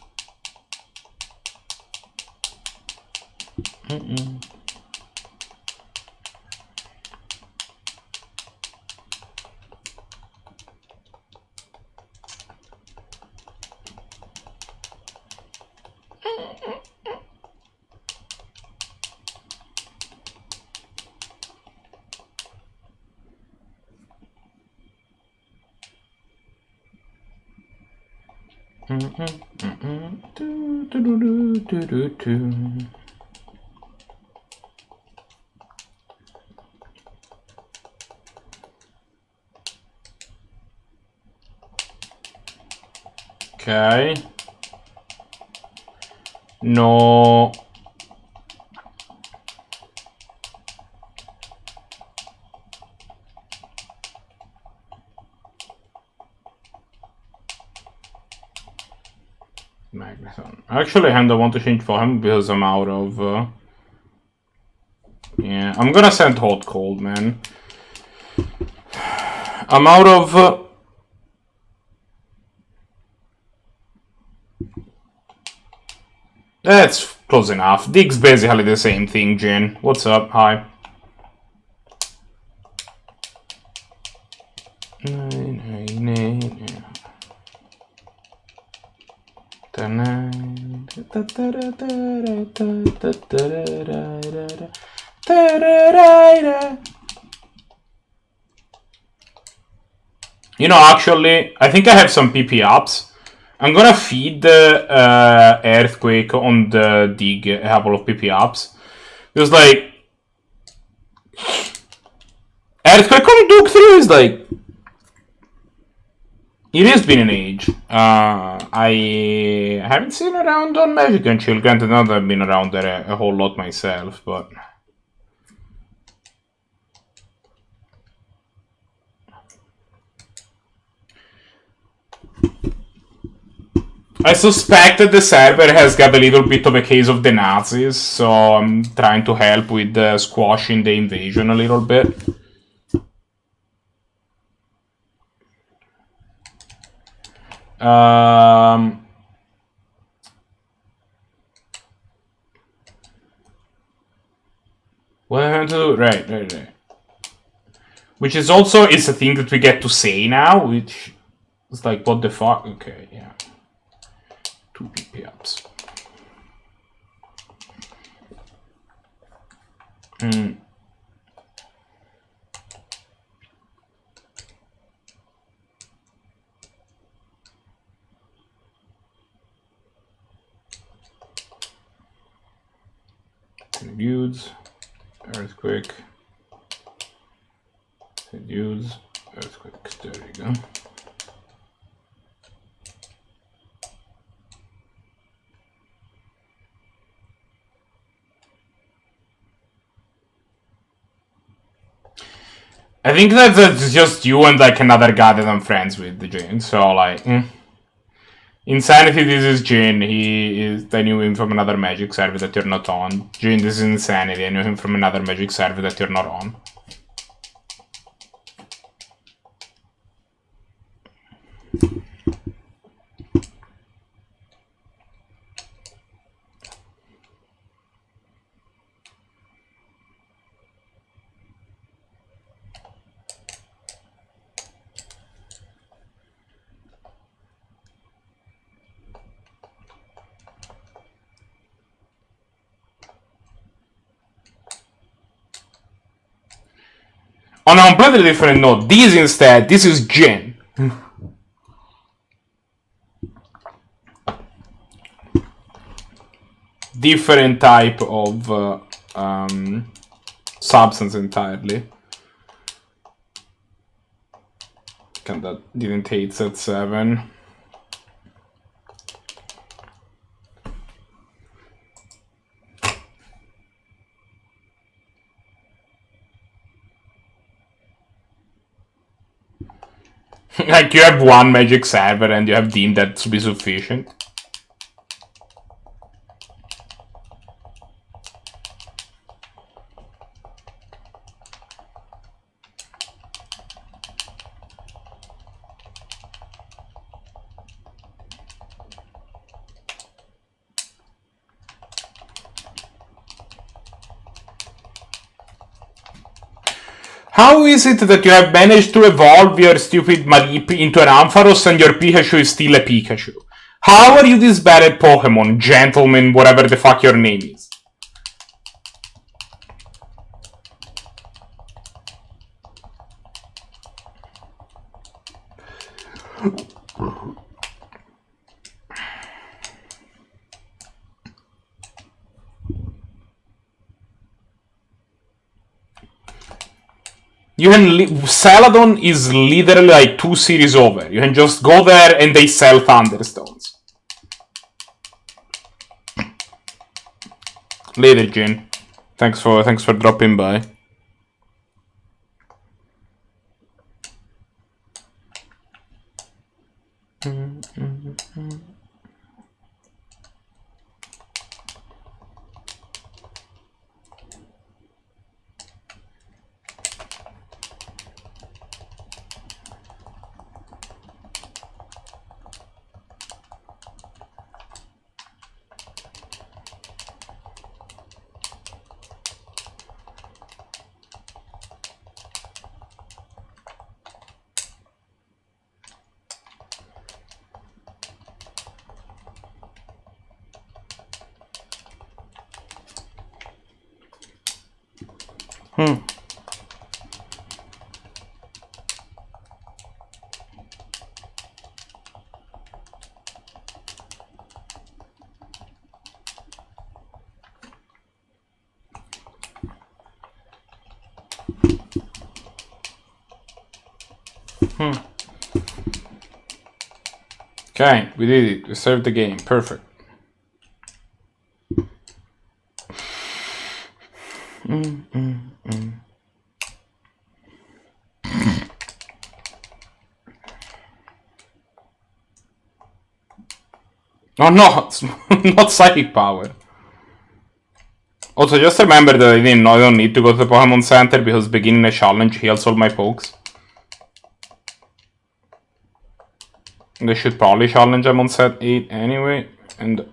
Okay. No. Magneton. Actually, I want to change for him because I'm out of. Yeah, I'm gonna send hot cold, man. I'm out of. That's close enough. Dig's basically the same thing, Jin. What's up? Hi. You know, actually, I think I have some PP ups. I'm gonna feed the Earthquake on the dig a couple of PP ups. Because, like, Earthquake on Duke 3 is like. It has been an age. I haven't seen around on Magic and Chill. Granted, not that I've been around there a whole lot myself, but. I suspect that the server has got a little bit of a case of the Nazis, so I'm trying to help with squashing the invasion a little bit. What am I to do? Right. Which is also a thing that we get to say now, which is like, what the fuck? Okay, yeah. 2 PP ups. Dudes, earthquake. Dudes, earthquake. There we go. I think that's just you and like another guy that I'm friends with, the Jin. So like, Insanity, this is Jin. I knew him from another Magic server that you're not on. Jin, this is Insanity. I knew him from another Magic server that you're not on. On a completely different note, this is Jin. Different type of substance entirely. That didn't hate set 7. Like, you have one Magic server and you have deemed that to be sufficient. How is it that you have managed to evolve your stupid Mareep into an Ampharos and your Pikachu is still a Pikachu? How are you this bad at Pokemon, gentleman, whatever the fuck your name is? You can Celadon is literally like 2 series over. You can just go there and they sell Thunderstones. Later, Jin. Thanks for dropping by. Okay, we did it. We saved the game. Perfect. Oh no, not psychic power. Also, just remember that I don't need to go to the Pokemon Center because beginning a challenge heals all my pokes. They should probably challenge them on set 8 anyway, and...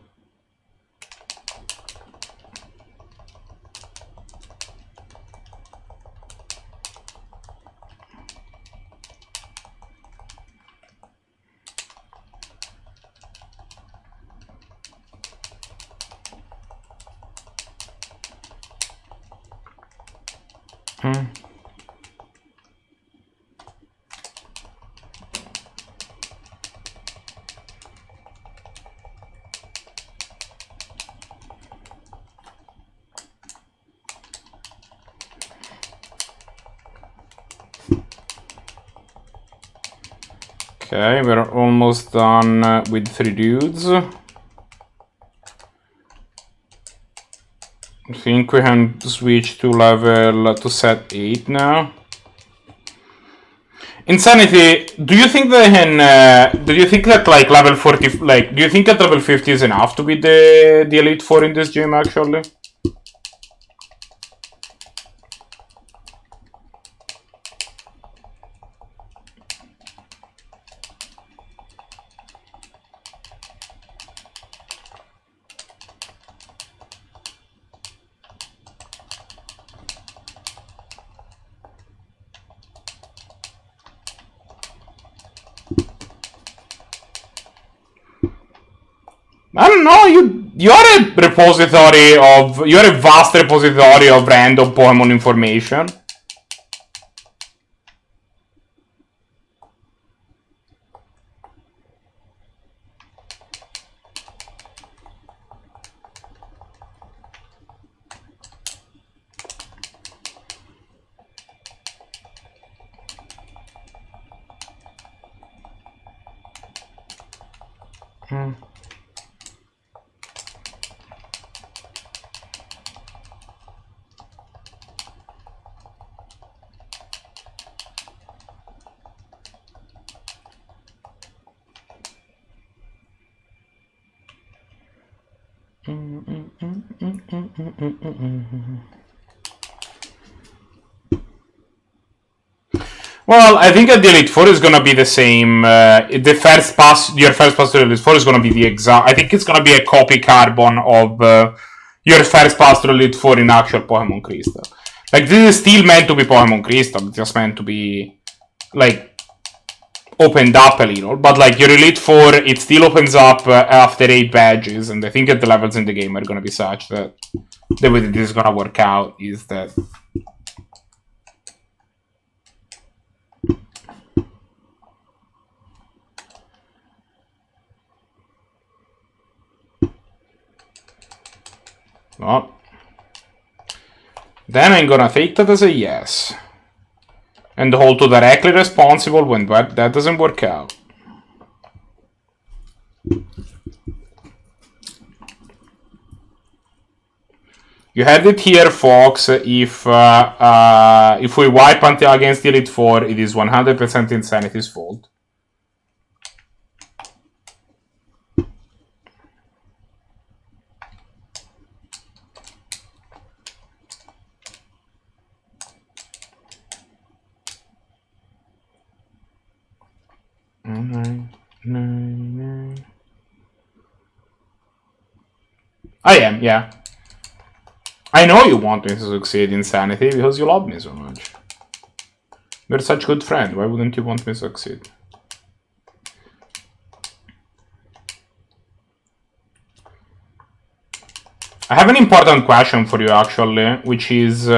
Okay, we're almost done with 3 dudes. I think we can switch to level to set 8 now. Insanity, do you think they can, do you think that like level 40, like, do you think that level 50 is enough to be the Elite 4 in this gym actually? I don't know, you're a repository of, you're a vast repository of random Pokemon information. Well, I think that the Elite 4 is gonna be the same. The first pass, your first pass to the Elite 4 is gonna be the exact. I think it's gonna be a copy carbon of your first pass to the Elite 4 in actual Pokemon Crystal. Like, this is still meant to be Pokemon Crystal, it's just meant to be, like, opened up a little. But, like, your Elite 4, it still opens up after 8 badges, and I think that the levels in the game are gonna be such that the way that this is gonna work out is that. Well, then I'm gonna take that as a yes. And hold to directly responsible when that doesn't work out. You had it here, Fox. If we wipe until against Elite 4, it is 100% Insanity's fault. I am, yeah. I know you want me to succeed in Sanity because you love me so much. You're such a good friend, why wouldn't you want me to succeed? I have an important question for you actually, which is...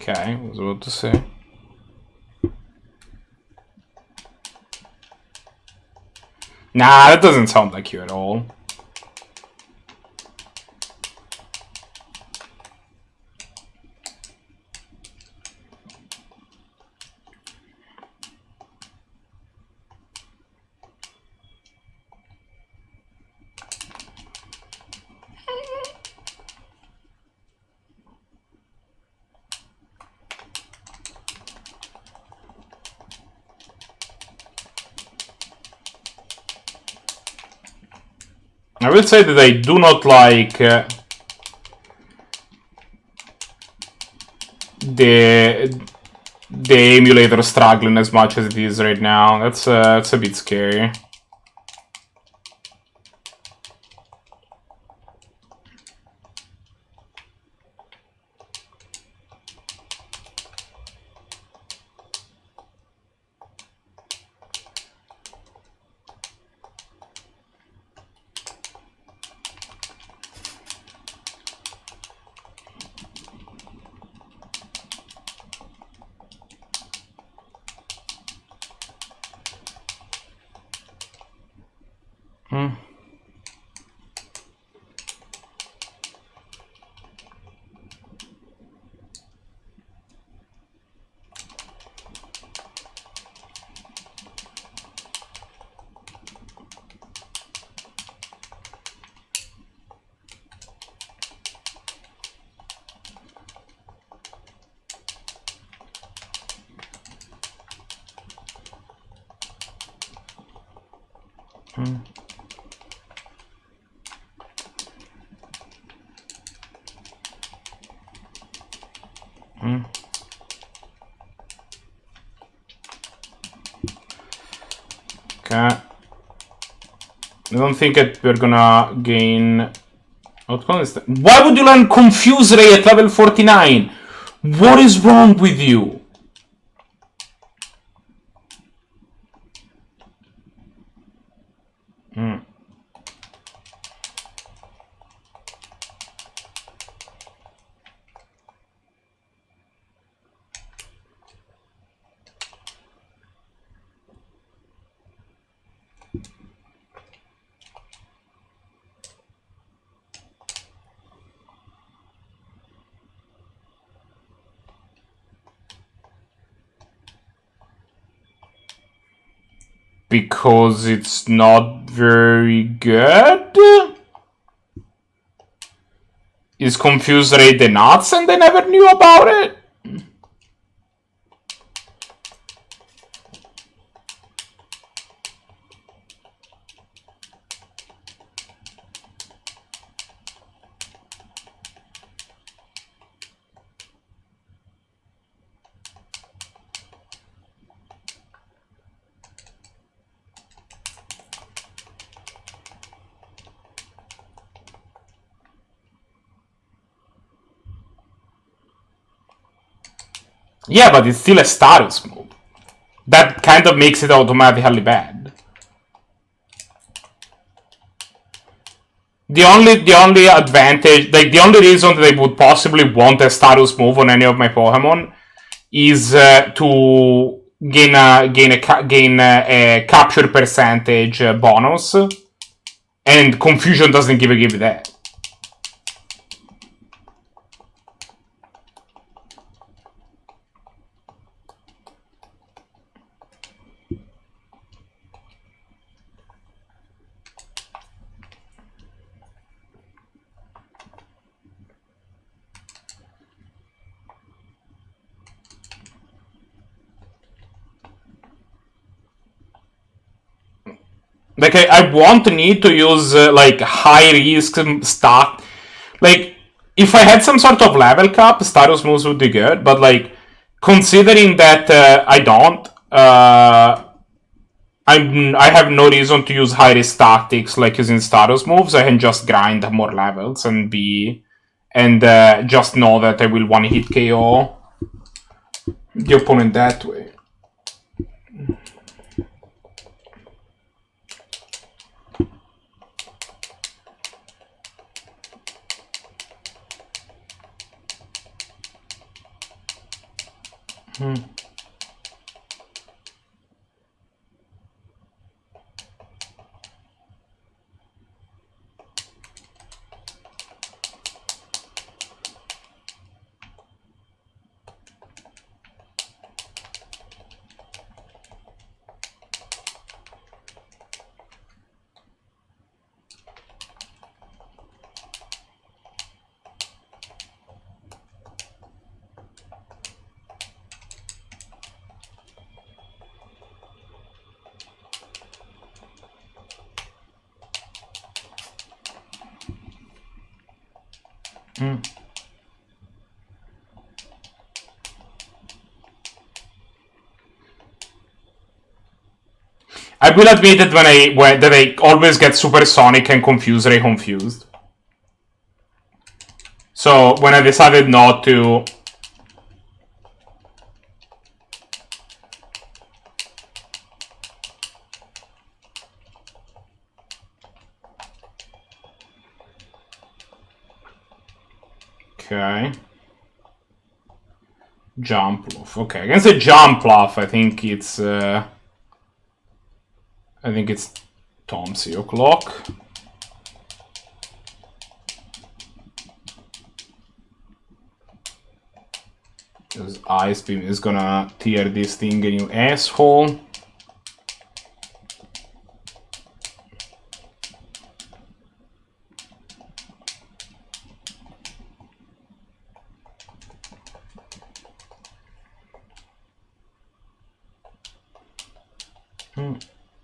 Okay, I was about to say. Nah, that doesn't sound like you at all. I will say that I do not like the emulator struggling as much as it is right now. That's a bit scary. Okay. I don't think we're gonna gain outcome. Why would you learn Confuse Ray at level 49? What is wrong with you? Because it's not very good? Is Confuse Ray the nuts and they never knew about it? Yeah, but it's still a status move. That kind of makes it automatically bad. The only advantage, like the only reason that I would possibly want a status move on any of my Pokemon is to gain a capture percentage bonus, and Confusion doesn't give you that. Like, I won't need to use, like, high-risk stat. Like, if I had some sort of level cap, status moves would be good, but, like, considering that I don't, I have no reason to use high-risk tactics, like using status moves. I can just grind more levels and just know that I will one-hit KO the opponent that way. I will admit that that I always get supersonic and confused. So when I decided not to, okay, Jumpluff. Okay, against a Jumpluff, I think it's Tomsy o'clock. Because Ice Beam is gonna tear this thing a new asshole.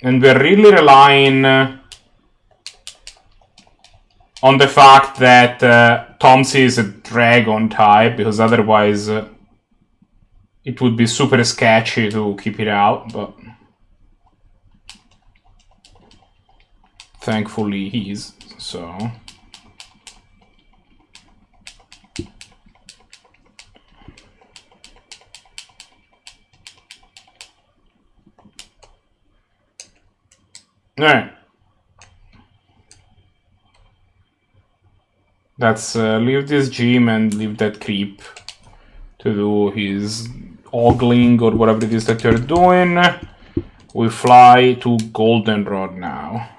And we're really relying on the fact that Tomsy is a dragon type, because otherwise it would be super sketchy to keep it out, but thankfully he is, so... Alright. Let's leave this gym and leave that creep to do his ogling or whatever it is that you're doing. We fly to Goldenrod now.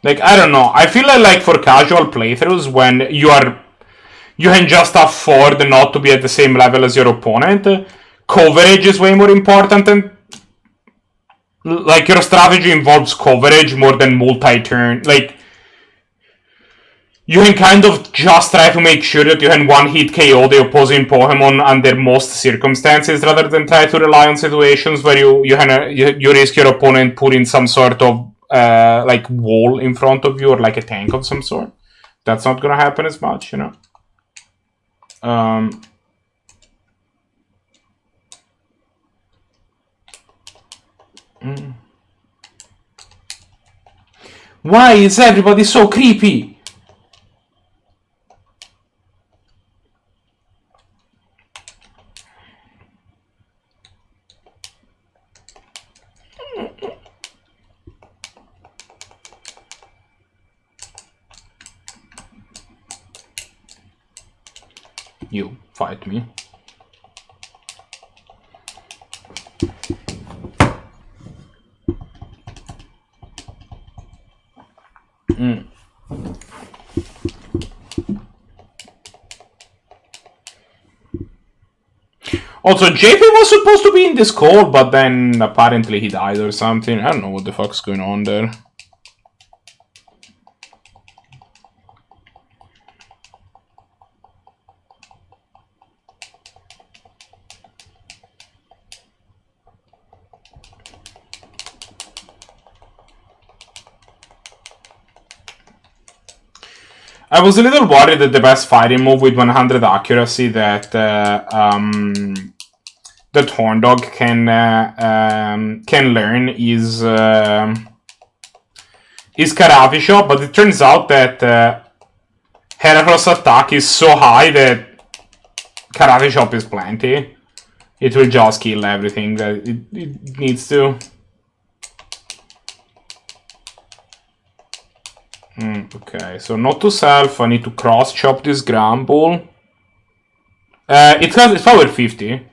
Like, I don't know. I feel like for casual playthroughs, when you can just afford not to be at the same level as your opponent, coverage is way more important, and like your strategy involves coverage more than multi-turn. Like, you can kind of just try to make sure that you can one-hit KO the opposing Pokemon under most circumstances, rather than try to rely on situations where you risk your opponent putting some sort of like wall in front of you, or like a tank of some sort. That's not gonna happen as much, you know. Why is everybody so creepy? You fight me. Also, JP was supposed to be in this call, but then apparently he died or something. I don't know what the fuck's going on there. I was a little worried that the best fighting move with 100 accuracy that that Horndog can learn is Karate Chop, but it turns out that Heracross attack is so high that Karate Chop is plenty. It will just kill everything that it needs to. Okay, so not to self, I need to cross-chop this Gramble. It's power 50.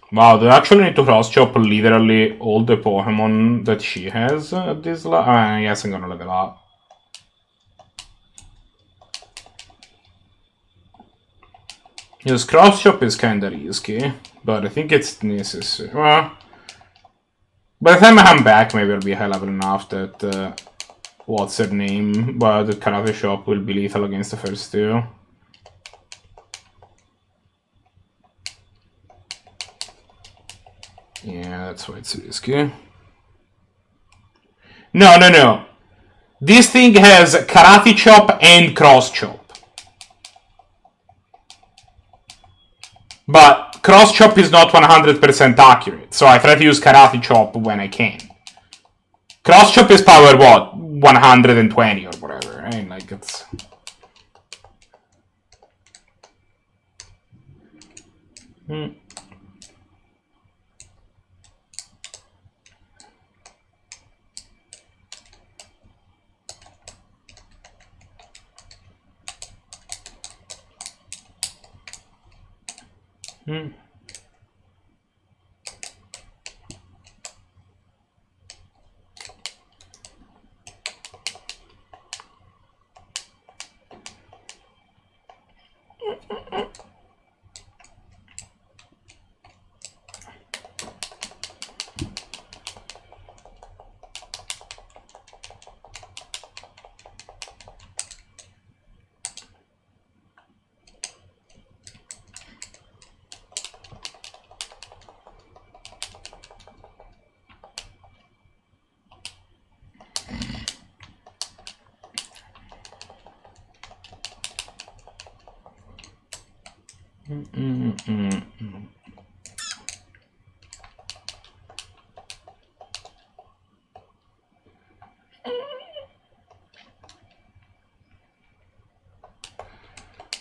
Wow, they actually need to cross-chop literally all the Pokemon that she has at this level. I guess I'm gonna level up. Yes, cross-chop is kinda risky, but I think it's necessary. Well, by the time I come back, maybe I'll be high level enough that, what's her name? Well, the Karate Chop will be lethal against the first two. Yeah, that's why it's risky. No. This thing has Karate Chop and Cross Chop. But cross chop is not 100% accurate, so I try to use karate chop when I can. Cross chop is power what? 120 or whatever, right? Like it's...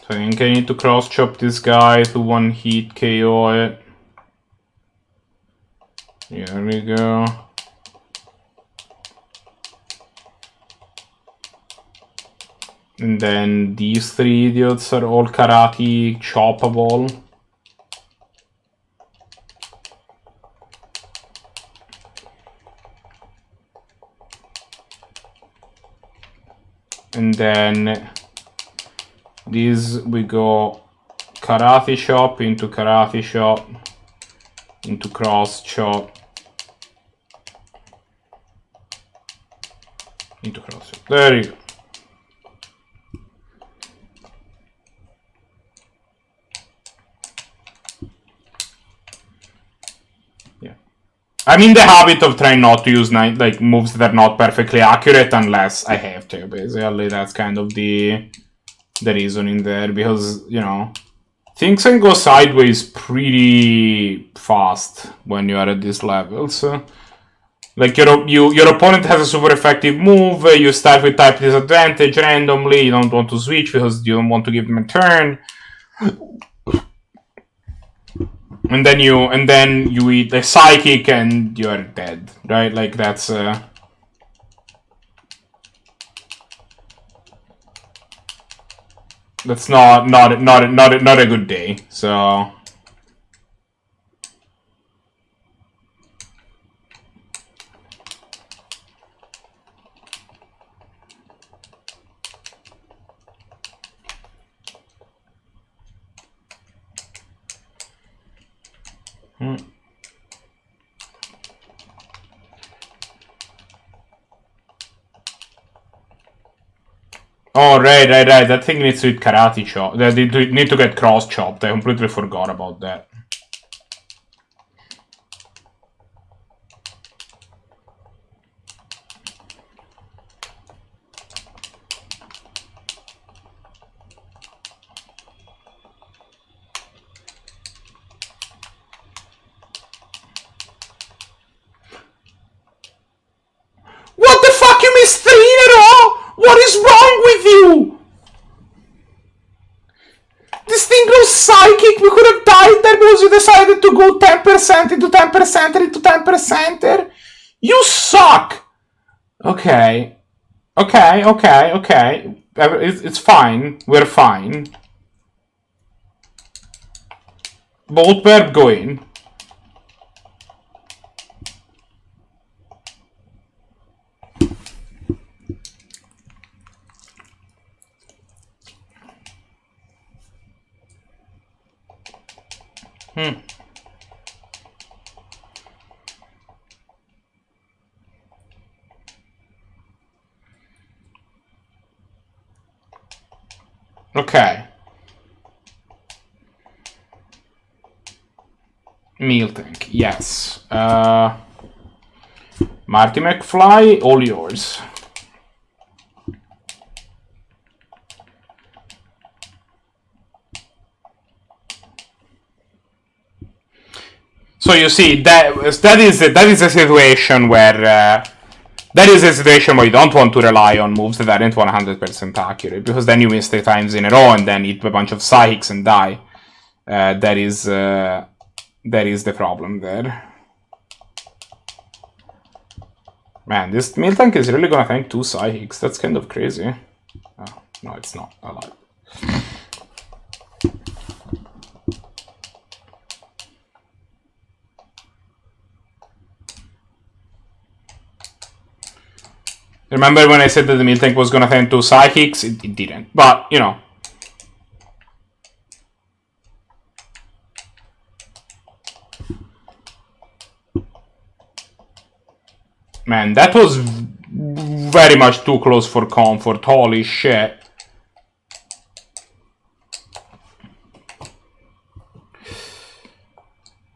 So I think I need to cross chop this guy to one hit KO it. Here we go. And then these three idiots are all karate choppable. And then these we go karate chop into karate chop into cross chop into cross chop. There you go. I'm in the habit of trying not to use like moves that are not perfectly accurate unless I have to, basically. That's kind of the reasoning there, because, you know, things can go sideways pretty fast when you are at these levels. Like, your opponent has a super effective move, you start with type disadvantage randomly, you don't want to switch because you don't want to give them a turn. And then you eat the psychic and you're dead, right? Like that's not a good day. So oh, right. That thing needs to eat karate chop. They need to get cross chopped. I completely forgot about that. What the fuck? You missed 3 in a row? What is wrong with you? This thing goes psychic. We could have died there because you decided to go 10% into 10% into 10%. You suck. Okay. It's fine. We're fine. Bolt verb, go in. Okay. Meal tank, yes. Marty McFly, all yours. So you see, that is a situation where you don't want to rely on moves that aren't 100% accurate, because then you miss 3 times in a row and then eat a bunch of psychics and die. That is the problem there. Man, this meal tank is really gonna tank 2 psychics. That's kind of crazy. Oh, no, it's not. I lied. Remember when I said that the meal tank was gonna tank 2 psychics? It didn't. But, you know. Man, that was very much too close for comfort. Holy shit.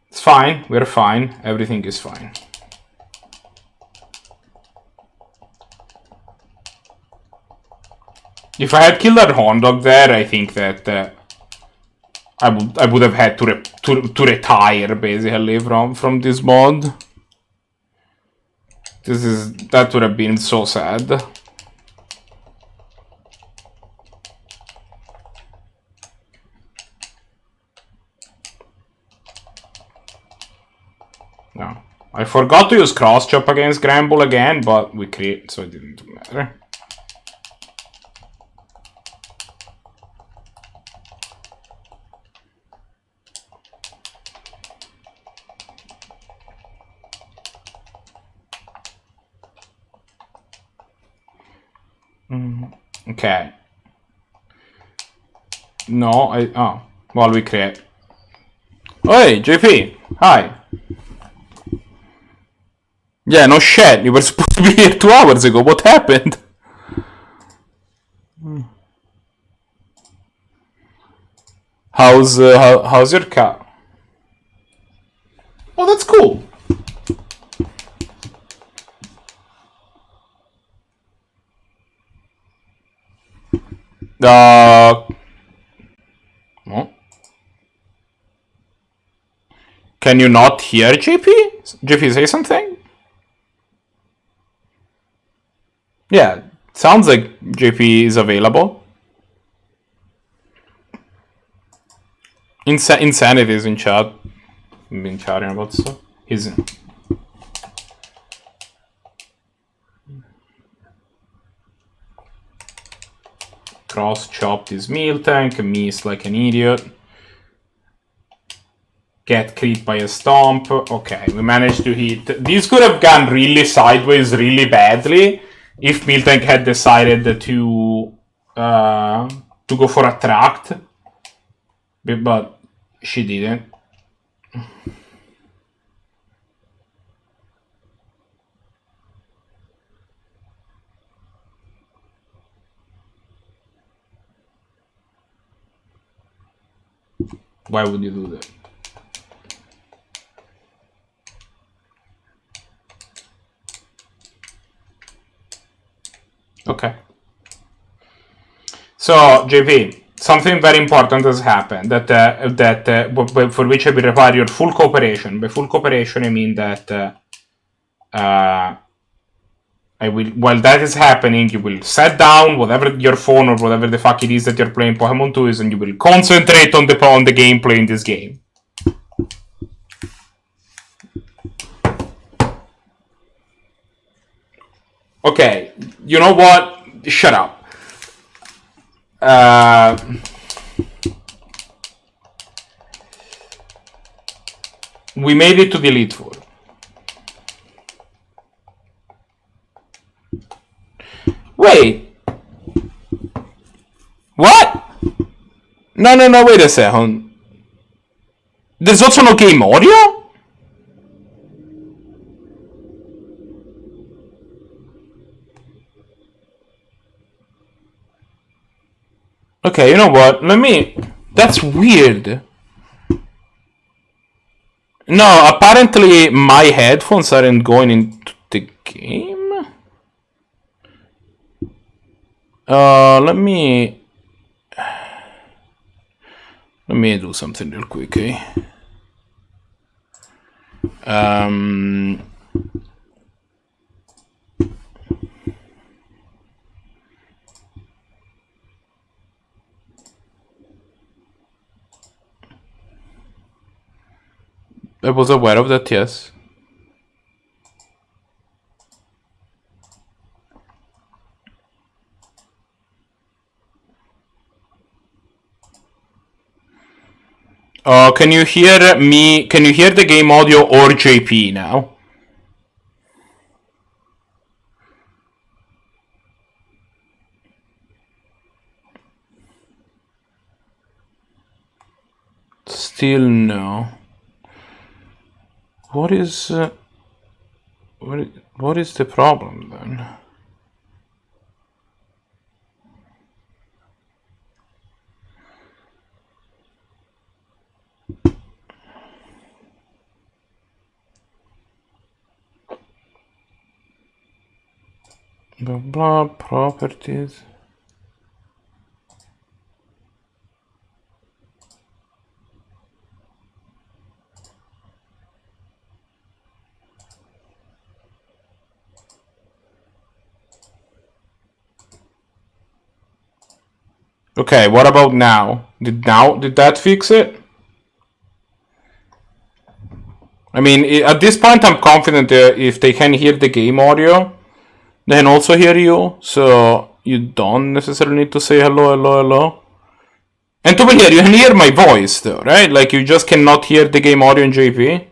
It's fine. We're fine. Everything is fine. If I had killed that Horndog there, I think that I would have had to retire basically from this mod. That would have been so sad. No, I forgot to use cross chop against Gramble again, but we crit, so it didn't matter. Okay. No, well, we create. Hey, JP, hi. Yeah, no shit, you were supposed to be here 2 hours ago, what happened? How's your cat? Oh, that's cool. Oh. Can you not hear JP? JP, say something? Yeah, sounds like JP is available. Insanity is in chat. I've been chatting about stuff. He's in. Cross chopped his meal tank, missed like an idiot. Get creeped by a stomp. Okay, we managed to hit. This could have gone really sideways really badly if meal tank had decided to go for a tract. But she didn't. Why would you do that? Okay. So, JP, something very important has happened for which I will require your full cooperation. By full cooperation, I mean that while that is happening, you will set down whatever your phone or whatever the fuck it is that you're playing Pokemon 2 is, and you will concentrate on the gameplay in this game. Okay, you know what? Shut up. We made it to the Elite Four. Wait. What? No, wait a second. There's also no game audio? Okay, you know what? That's weird. No, apparently my headphones aren't going into the game. Let me do something real quick, okay? I was aware of that, yes. Can you hear me? Can you hear the game audio or JP now? Still no. What is what is the problem then? Blah blah properties. Okay, what about now? Did that fix it? I mean, at this point, I'm confident if they can hear the game audio, they can also hear you. So you don't necessarily need to say hello, hello, hello. And to be clear, you can hear my voice though, right? Like you just cannot hear the game audio in JP.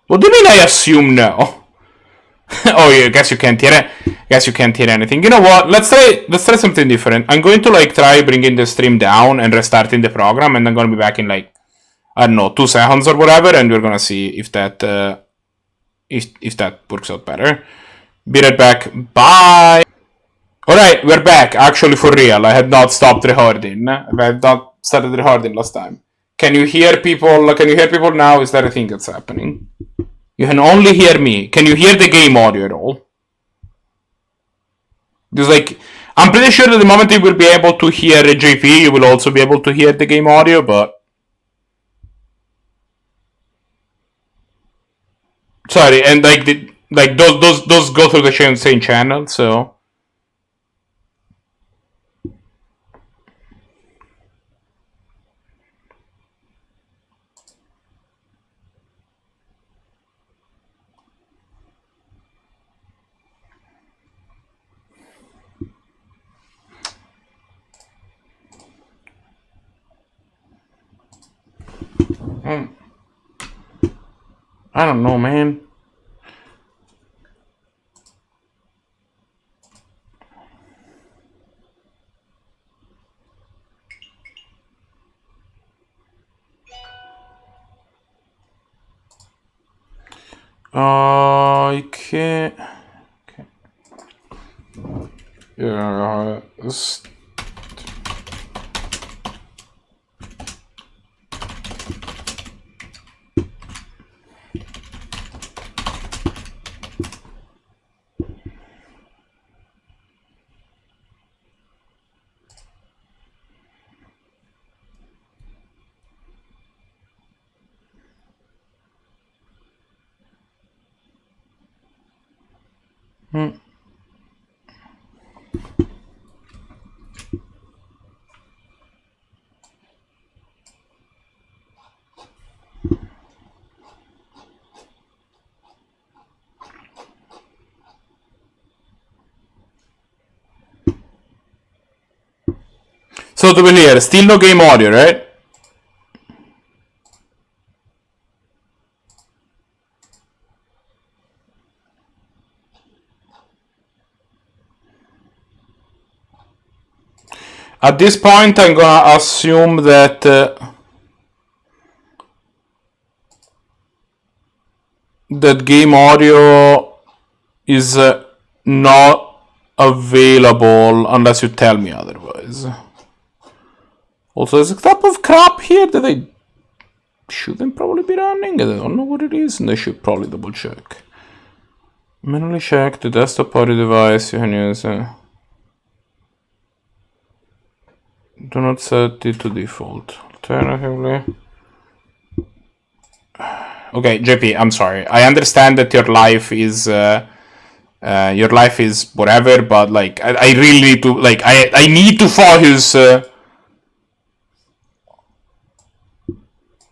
What do you mean? I assume no. Oh, yeah, I guess you can't hear it. Guess you can't hear anything. You know what? Let's try something different. I'm going to like try bringing the stream down and restarting the program, and I'm gonna be back in like I don't know 2 seconds or whatever, and we're gonna see if that if that works out better. Be right back. Bye. All right, we're back. Actually, for real. I had not stopped recording. I had not started recording last time. Can you hear people? Can you hear people now? Is that a thing that's happening? You can only hear me. Can you hear the game audio at all? There's like, I'm pretty sure that the moment you will be able to hear JP, you will also be able to hear the game audio, but sorry, and like those go through the same channel, so. I don't know, man. I can't. Okay. Yeah. So to be clear, still no game audio, right? At this point, I'm gonna assume that that game audio is not available unless you tell me otherwise. Also, there's a type of crap here that I shouldn't probably be running. I don't know what it is, and I should probably double check. Manually check the desktop audio device you can use. Do not set it to default. Alternatively, Okay, JP, I'm sorry. I understand that your life is whatever, but like I really need to like I need to focus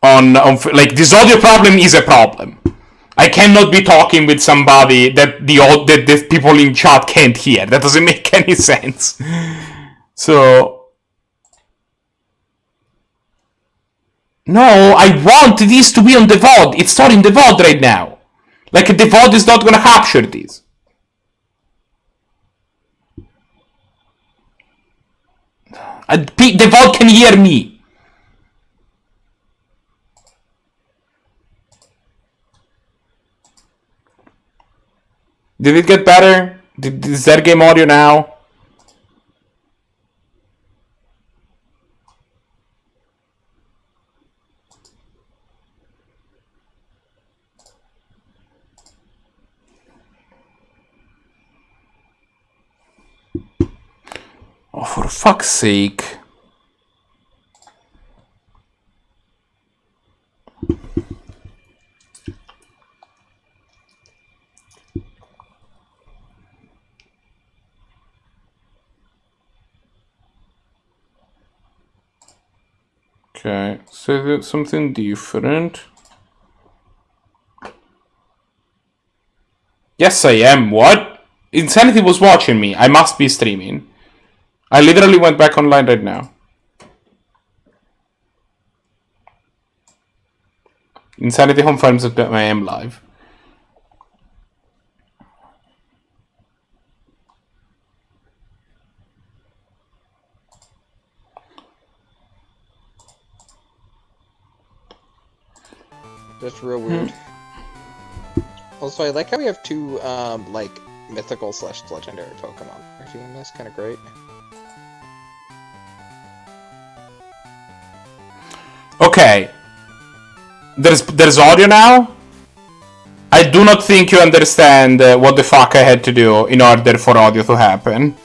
on like this audio problem is a problem. I cannot be talking with somebody that the people in chat can't hear. That doesn't make any sense. So no, I want this to be on the VOD. It's not in the VOD right now. Like the VOD is not gonna capture this. The VOD can hear me. Did it get better? Is that game audio now? Oh, for fuck's sake. Okay, so that's something different. Yes, I am. What? Insanity was watching me. I must be streaming. I literally went back online right now. Insanity confirms that I am live. That's real weird. Also, I like how we have two, like, mythical / legendary Pokemon. Our team is kind of great. Okay. There's audio now? I do not think you understand what the fuck I had to do in order for audio to happen.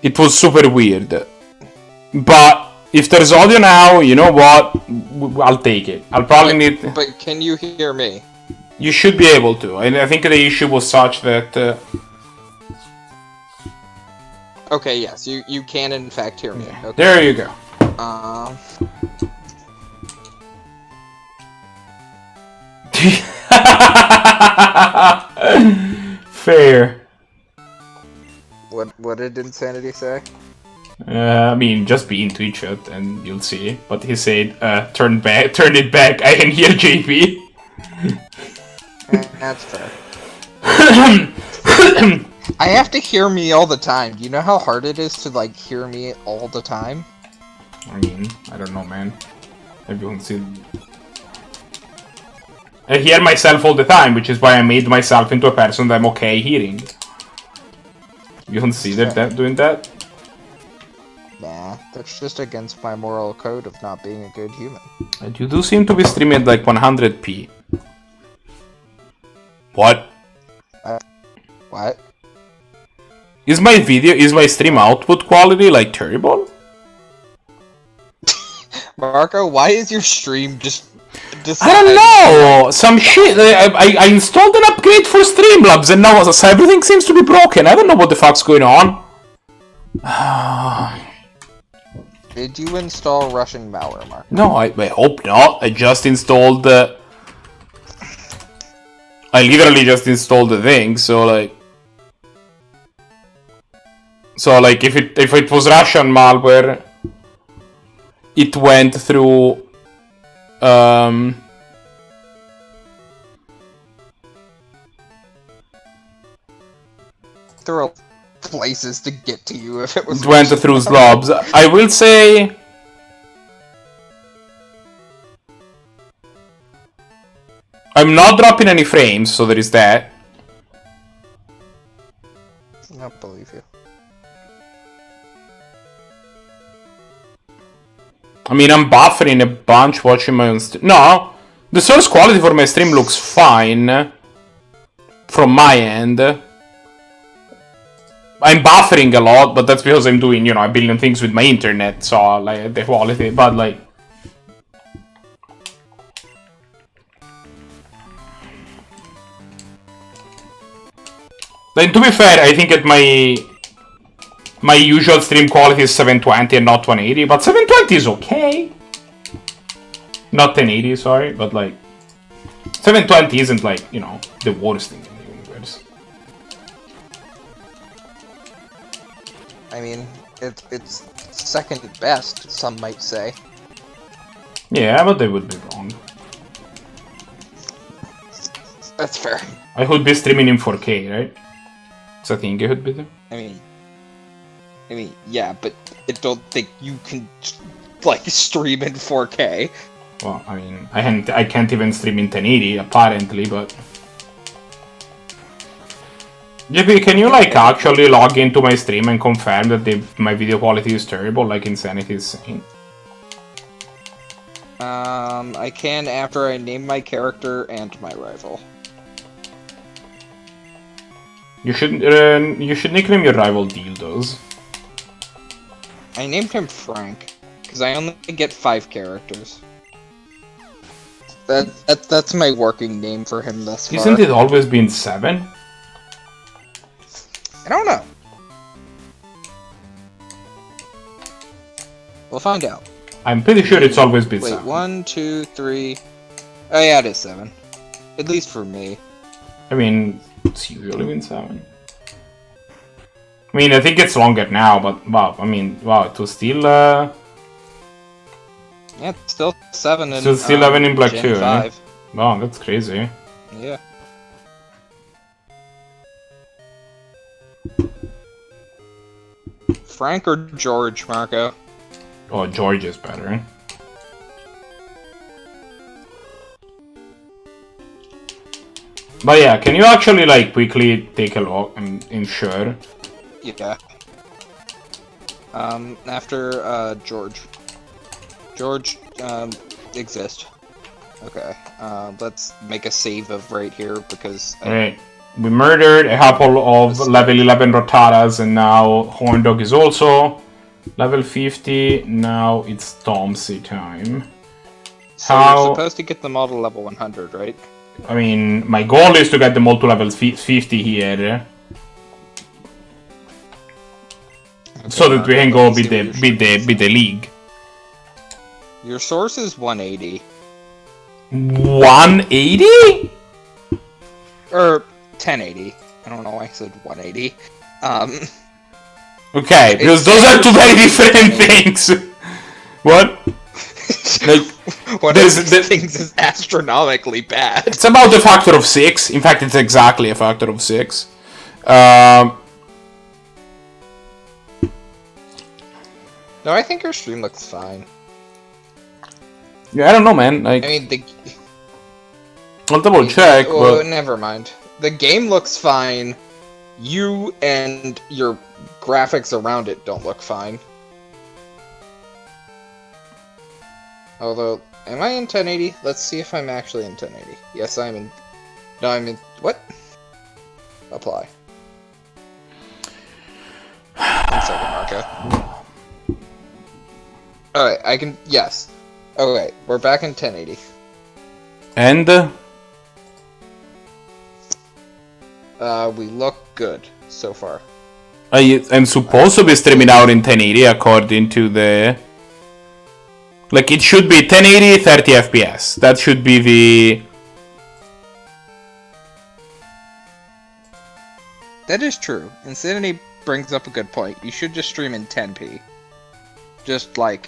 It was super weird. But if there's audio now, you know what? I'll take it. I'll probably need... But can you hear me? You should be able to. I think the issue was such that... Okay, yes, you can in fact hear me. Yeah. Okay. There you go. Fair. What did Insanity say? I mean, just be in Twitch chat and you'll see. But he said, turn it back. I can hear JP. That's fair. I have to hear me all the time. Do you know how hard it is to, like, hear me all the time? I mean, I don't know, man. Everyone see. I hear myself all the time, which is why I made myself into a person that I'm okay hearing. You consider that doing that? Nah, that's just against my moral code of not being a good human. And you do seem to be streaming at like 100p. What? What? Is my stream output quality like terrible? Marco, why is your stream just... I don't know! Some shit. I installed an upgrade for Streamlabs and now everything seems to be broken. I don't know what the fuck's going on. Did you install Russian malware, Marco? No, I hope not. I just installed the... I literally just installed the thing, so like... So like, if it was Russian malware, it went through... There are places to get to you if it was... It went through slobs. I will say... I'm not dropping any frames, so there is that. I don't believe you. I mean, I'm buffering a bunch watching my own stream. No! The source quality for my stream looks fine. From my end. I'm buffering a lot, but that's because I'm doing, you know, a billion things with my internet, so, like, the quality, but, like... Like, to be fair, I think at my usual stream quality is 720 and not 180, but 720 is okay. Not 1080, sorry, but like 720 isn't like, you know, the worst thing in the universe. I mean, it's second best, some might say. Yeah, but they would be wrong. That's fair. I would be streaming in 4K, right? So I think it would be there. I mean, yeah, but I don't think you can, like, stream in 4K. Well, I mean, I can't even stream in 1080, apparently, but... JP, can you, like, actually log into my stream and confirm that my video quality is terrible, like Insanity is saying? I can after I name my character and my rival. You should nickname your rival Dildos. I named him Frank, because I only get 5 characters. That's my working name for him thus far. Isn't it always been 7? I don't know. We'll find out. I'm pretty sure it's always been 7. Wait, 1, 2, 3... Oh yeah, it is 7. At least for me. I mean, it's usually been 7. I mean, I think it's longer now, but wow, I mean, wow, it was still... Yeah, it's still 7 in still 11 in Black Gen 2, 5. eh? Wow, that's crazy. Yeah. Frank or George, Marco? Oh, George is better. But yeah, can you actually, like, quickly take a look and ensure? Yeah. After, George. George, exist. Okay, let's make a save of right here, because... Alright, we murdered a couple of level 11 Rotaras, and now Horndog is also level 50. Now it's Tomsy time. So you're supposed to get them all to level 100, right? I mean, my goal is to get them all to level 50 here. Okay, so that we can go beat the league. Your source is 180. 180? Or 1080. I don't know why I said 180. Okay, because those are two very different things. What? Like, one of these things is astronomically bad. It's about a factor of 6. In fact, it's exactly a factor of 6. No, I think your stream looks fine. Yeah, I don't know, man. Like, I mean, I'll double check, well, but... never mind. The game looks fine. You and your graphics around it don't look fine. Although, am I in 1080? Let's see if I'm actually in 1080. Yes, I'm in... No, I'm in... What? Apply. 1 second, Marco. Alright, I can... Yes. Okay, we're back in 1080. And? We look good, so far. I'm supposed to be streaming out in 1080 according to the... Like, it should be 1080, 30 FPS. That should be the... That is true. Insanity brings up a good point. You should just stream in 10p. Just, like...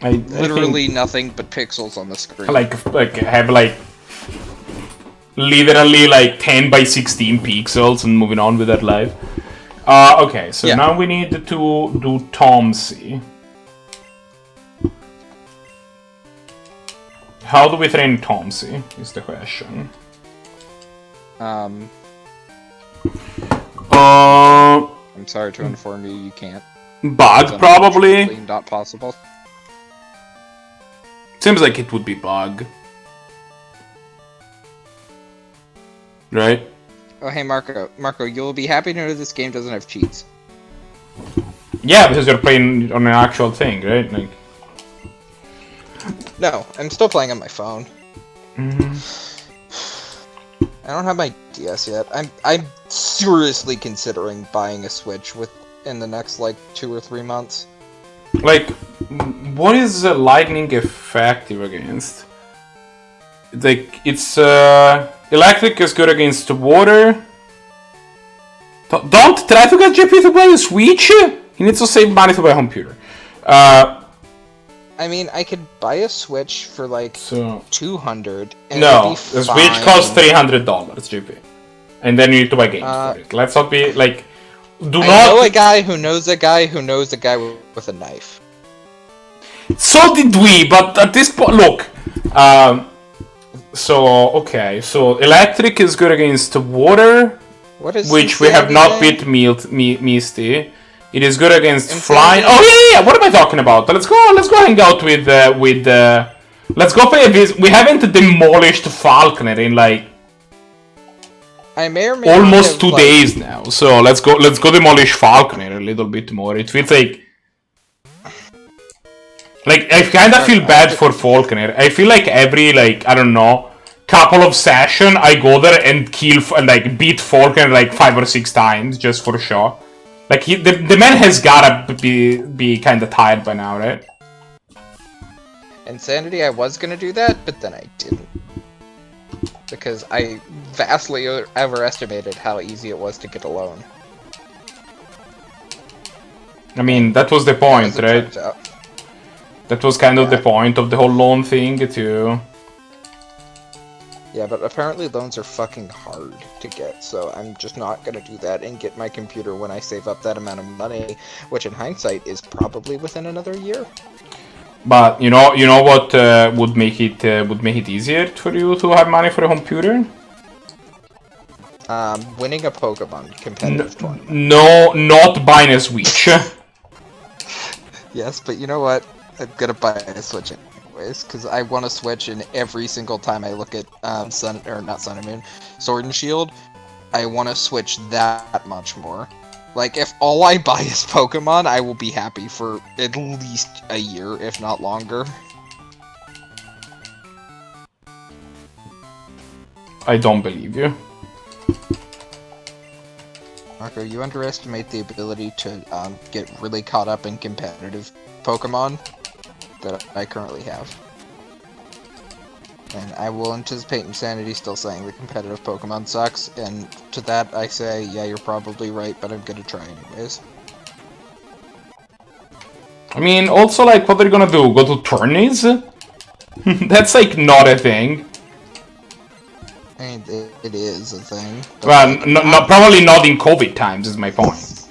literally nothing but pixels on the screen. Like have, like... Literally, like, 10 by 16 pixels and moving on with that live. Okay, so now we need to do Tomsy. How do we train Tomsy, is the question. I'm sorry to inform you, you can't. Bug, probably? Not possible. Seems like it would be bug. Right? Oh, hey, Marco. Marco, you'll be happy to know this game doesn't have cheats. Yeah, because you're playing on an actual thing, right? Like... No, I'm still playing on my phone. I don't have my DS yet. I'm seriously considering buying a Switch within the next like 2 or 3 months. Like, what is lightning effective against? Like, it's electric is good against water. Don't try to get JP to buy a Switch. He needs to save money to buy a computer. I mean, I could buy a Switch for like 200. And no, the Switch costs $300, JP, and then you need to buy games for it. Let's not be like. I know a guy who knows a guy who knows a guy with a knife. So did we, but at this point, look. So electric is good against water, which we have not beat Misty. It is good against flying. Oh yeah. What am I talking about? Let's go hang out with. Let's go pay a visit. We haven't demolished Falconer in like. I may or may almost 2 days now. So let's go demolish Falconer a little bit more. It feels like I kind of feel bad for Falconer. I feel like every I don't know couple of session I go there and kill beat Falconer like 5 or 6 times just for show. Like the man has gotta be kind of tired by now, right? Insanity, I was gonna do that, but then I didn't. Because I vastly overestimated how easy it was to get a loan. I mean, that was the point, right? That was kind of the point of the whole loan thing, too. Yeah, but apparently loans are fucking hard to get, so I'm just not gonna do that and get my computer when I save up that amount of money, which in hindsight is probably within another year. But you know what would make it easier for you to have money for a computer? Winning a Pokemon competitive tournament. No, not buying a Switch. Yes, but you know what? I'm gonna buy a Switch anyways, because I want to Switch, and every single time I look at Sword and Shield, I want to Switch that much more. Like, if all I buy is Pokemon, I will be happy for at least a year, if not longer. I don't believe you. Marco, you underestimate the ability to get really caught up in competitive Pokemon that I currently have. And I will anticipate Insanity still saying the competitive Pokemon sucks, and to that I say, yeah, you're probably right, but I'm gonna try anyways. I mean, also, what are you gonna do? Go to tourneys? That's, not a thing. I mean, it is a thing. Well, probably not in COVID times, is my point.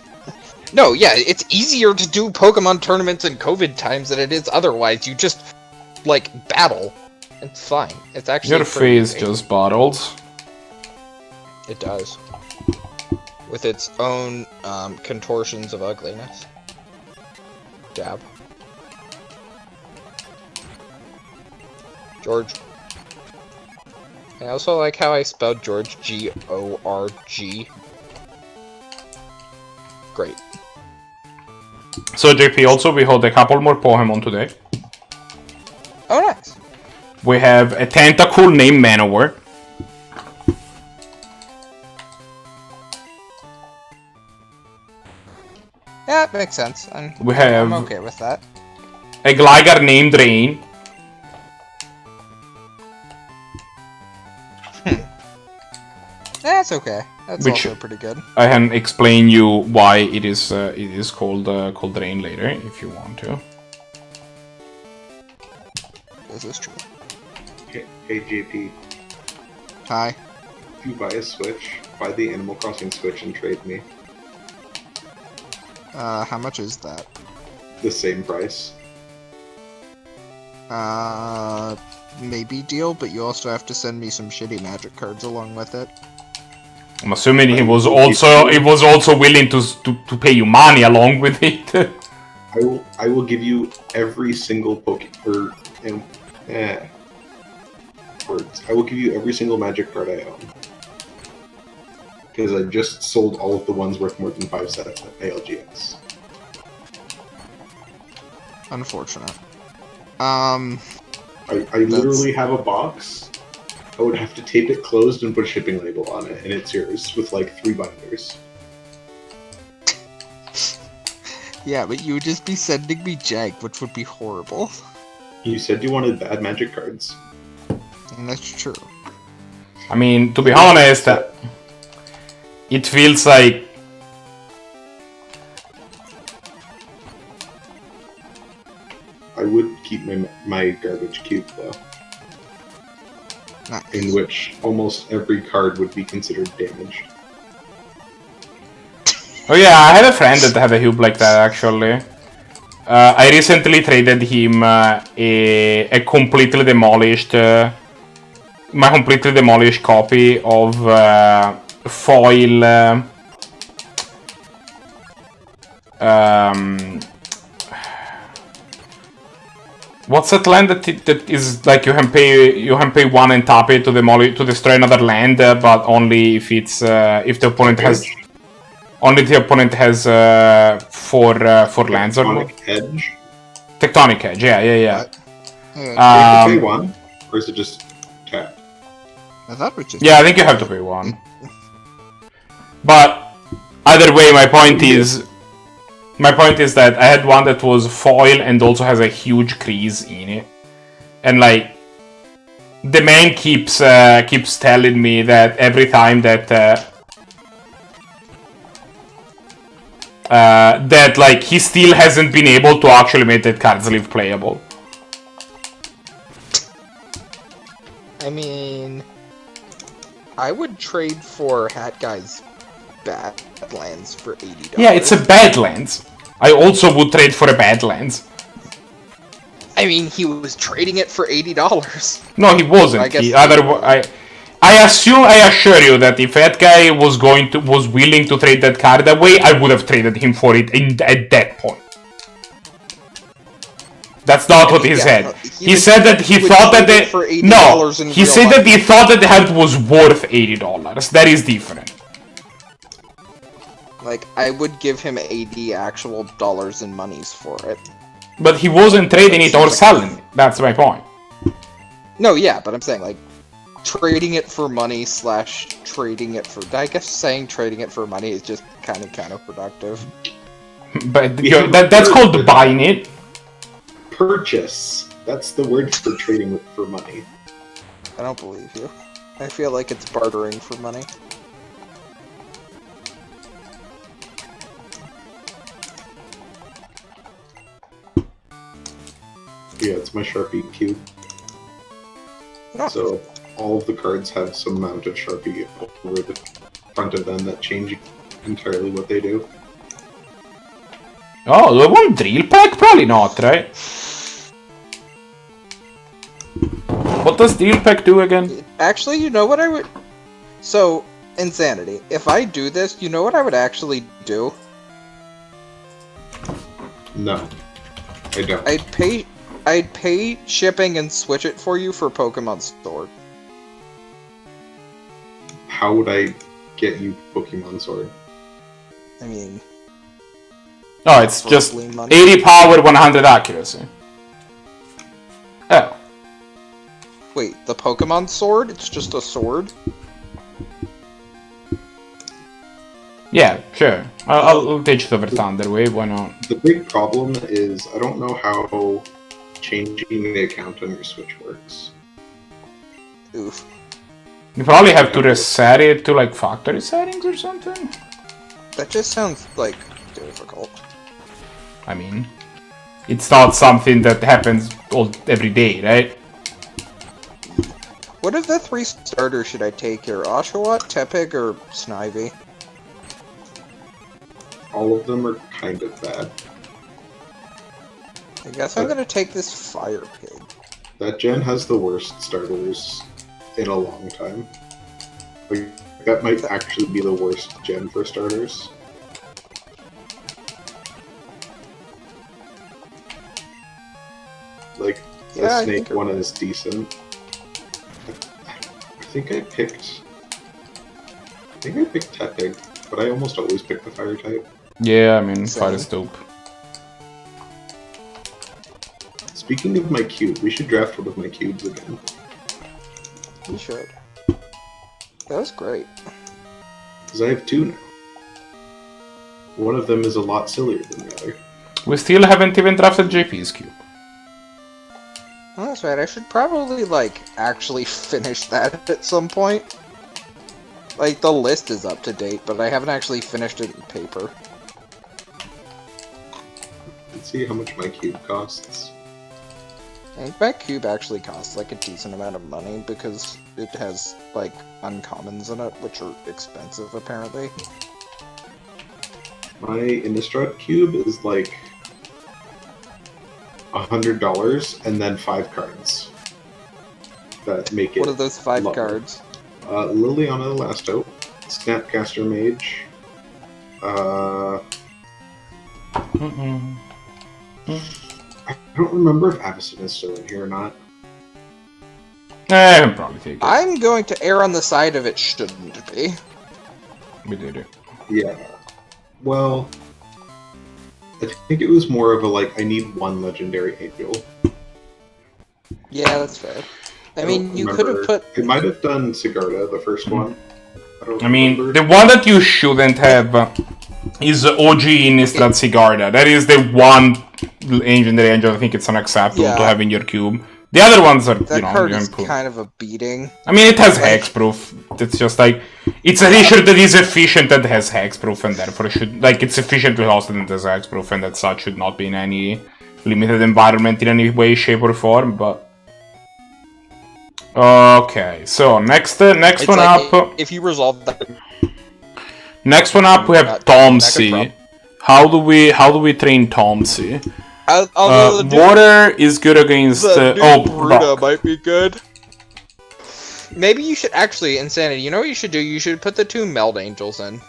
No, yeah, it's easier to do Pokemon tournaments in COVID times than it is otherwise. You just, battle. It's fine. It's actually your face just bottles. It does. With its own contortions of ugliness. Jab. George. I also like how I spelled George G-O-R-G. Great. So JP, also we hold a couple more Pokemon today. Oh, nice. We have a tentacle named Manowar. Yeah, it makes sense. I'm okay with that. A Gligar named Rain. That's okay. That's also pretty good. I can explain you why it is called Rain later, if you want to. This is true. Hey JP. Hi. If you buy a Switch, buy the Animal Crossing Switch and trade me. How much is that? The same price. Maybe deal, but you also have to send me some shitty magic cards along with it. I'm assuming he was also willing to pay you money along with it. I will give you every single I will give you every single magic card I own. Because I just sold all of the ones worth more than 5 sets at ALGS. Unfortunate. I literally have a box I would have to tape it closed and put a shipping label on it, and it's yours with like 3 binders. Yeah, but you would just be sending me jank, which would be horrible. You said you wanted bad magic cards. And that's true. I mean, to be honest, it feels like... I would keep my garbage cube, though. Nice. In which almost every card would be considered damaged. Oh yeah, I had a friend that had a cube like that, actually. I recently traded him a completely demolished... my completely demolished copy of foil... what's that land that is like you can pay 1 and tap it to destroy another land, but only if it's if the opponent has... Only the opponent has 4 lands or more. Tectonic Edge? Tectonic Edge, yeah. You have to pay 1? Or is it just tap? I thought it was just... Yeah, I think you have to pay 1. But either way, my point is that I had one that was foil and also has a huge crease in it, and like the man keeps telling me that every time that that like he still hasn't been able to actually make that card sleeve playable. I mean, I would trade for Hat Guy's Badlands for $80. Yeah, it's a Badlands. I also would trade for a Badlands. I mean, he was trading it for $80. No, he wasn't. I guess I assure you that if that guy was willing to trade that card away, I would have traded him for it at that point. That's not what he said. He said that he thought that he said that he thought that the card was worth $80. That is different. Like, I would give him 80 actual dollars in monies for it. But he wasn't trading it or selling it. That's my point. No, yeah, but I'm saying, like, trading it for money / trading it for... I guess saying trading it for money is just kind of counterproductive. But that's called buying it. Purchase. That's the word for trading for money. I don't believe you. I feel like it's bartering for money. Yeah, it's my Sharpie cube. No. So all of the cards have some amount of Sharpie over the front of them that change entirely what they do. Oh, do I want drill pack? Probably not, right? What does drill pack do again? Actually, you know what I would... So, Insanity, if I do this, you know what I would actually do? No, I don't. I'd pay shipping and switch it for you for Pokemon Sword. How would I get you Pokemon Sword? I mean... Oh, it's just money. 80 power, 100 accuracy. Oh. Wait, the Pokemon Sword? It's just a sword? Yeah, sure. I'll teach it over Thunder Wave, why not? The big problem is I don't know how changing the account on your Switch works. Oof. You probably have to reset it to like factory settings or something? That just sounds, like, difficult. I mean, it's not something that happens every day, right? What of the 3 starters should I take here? Oshawott, Tepig, or Snivy? All of them are kind of bad. I guess I'm gonna take this Fire Pig. That gen has the worst starters in a long time. Like, that might actually be the worst gen for starters. Like, the Snake one is decent. I think I picked Tepig, but I almost always pick the Fire type. Yeah, I mean, Fire is dope. Speaking of my cube, we should draft one of my cubes again. You should. That was great. Because I have 2 now. One of them is a lot sillier than the other. We still haven't even drafted JP's cube. Oh, that's right. I should probably, like, actually finish that at some point. Like, the list is up to date, but I haven't actually finished it in paper. Let's see how much my cube costs. I think my cube actually costs, like, a decent amount of money because it has, like, uncommons in it, which are expensive, apparently. My Innistrad cube is like $100 and then 5 cards that make it. What are those 5 lovely. cards? Liliana the Last Hope, Snapcaster Mage, I don't remember if Avacyn is still in here or not. I can probably take it. I'm going to err on the side of it shouldn't be. We did it. Yeah. Well, I think it was more of a, like, I need 1 Legendary Angel. Yeah, that's fair. I mean, you could have remember. put... It might have done Sigarda, the first one. I mean, the one that you shouldn't have is OG Innistrad Sigarda. That is the one Legendary Angel I think it's unacceptable to have in your cube. The other ones are, that you know, card is kind of a beating. I mean, it has hexproof. It's just like, it's a creature that is efficient and has hexproof, and therefore should, like, it's efficiently hosted and has hexproof, and that such should not be in any limited environment in any way, shape, or form. But okay, so next one like up. If you resolve that. Next one up, we have Tomsy. How do we train Tomsy? Water is good against Bruna might be good. Maybe you should actually, Insanity, you know what you should do? You should put the 2 Meld Angels in.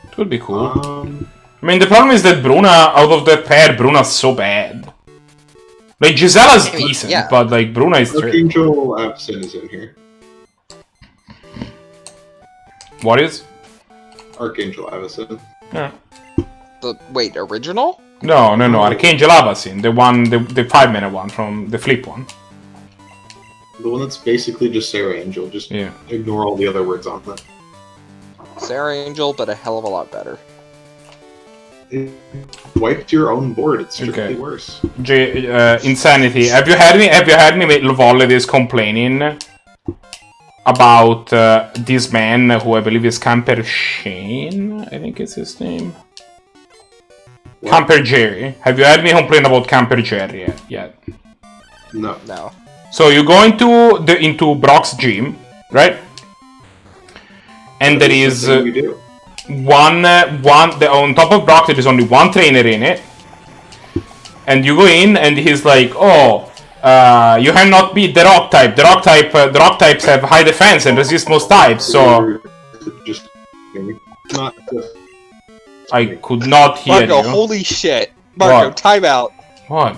It would be cool. I mean, the problem is that Bruna, out of that pair, Bruna's so bad. Like, Gisella's decent, but, like, Bruna is terrible. Archangel Avacyn is in here. What is? Archangel Avacyn. Yeah. Wait, original? No, Archangel Avacyn, the one, the 5-mana one from the flip one. The one that's basically just Sarah Angel, just ignore all the other words on it. Sarah Angel, but a hell of a lot better. It wiped your own board, it's strictly worse. Insanity, have you heard me Volley complaining about this man who I believe is Camper Shane, I think is his name? What? Camper Jerry. Have you heard me complain about Camper Jerry yet? No. No. So you go into Brock's gym, right? And there is on top of Brock there is only 1 trainer in it. And you go in and he's like, oh, you cannot beat the rock type. The rock types have high defense and resist most types, so just not I could not hear Marco, you. Holy shit. Marco, What? time out. What?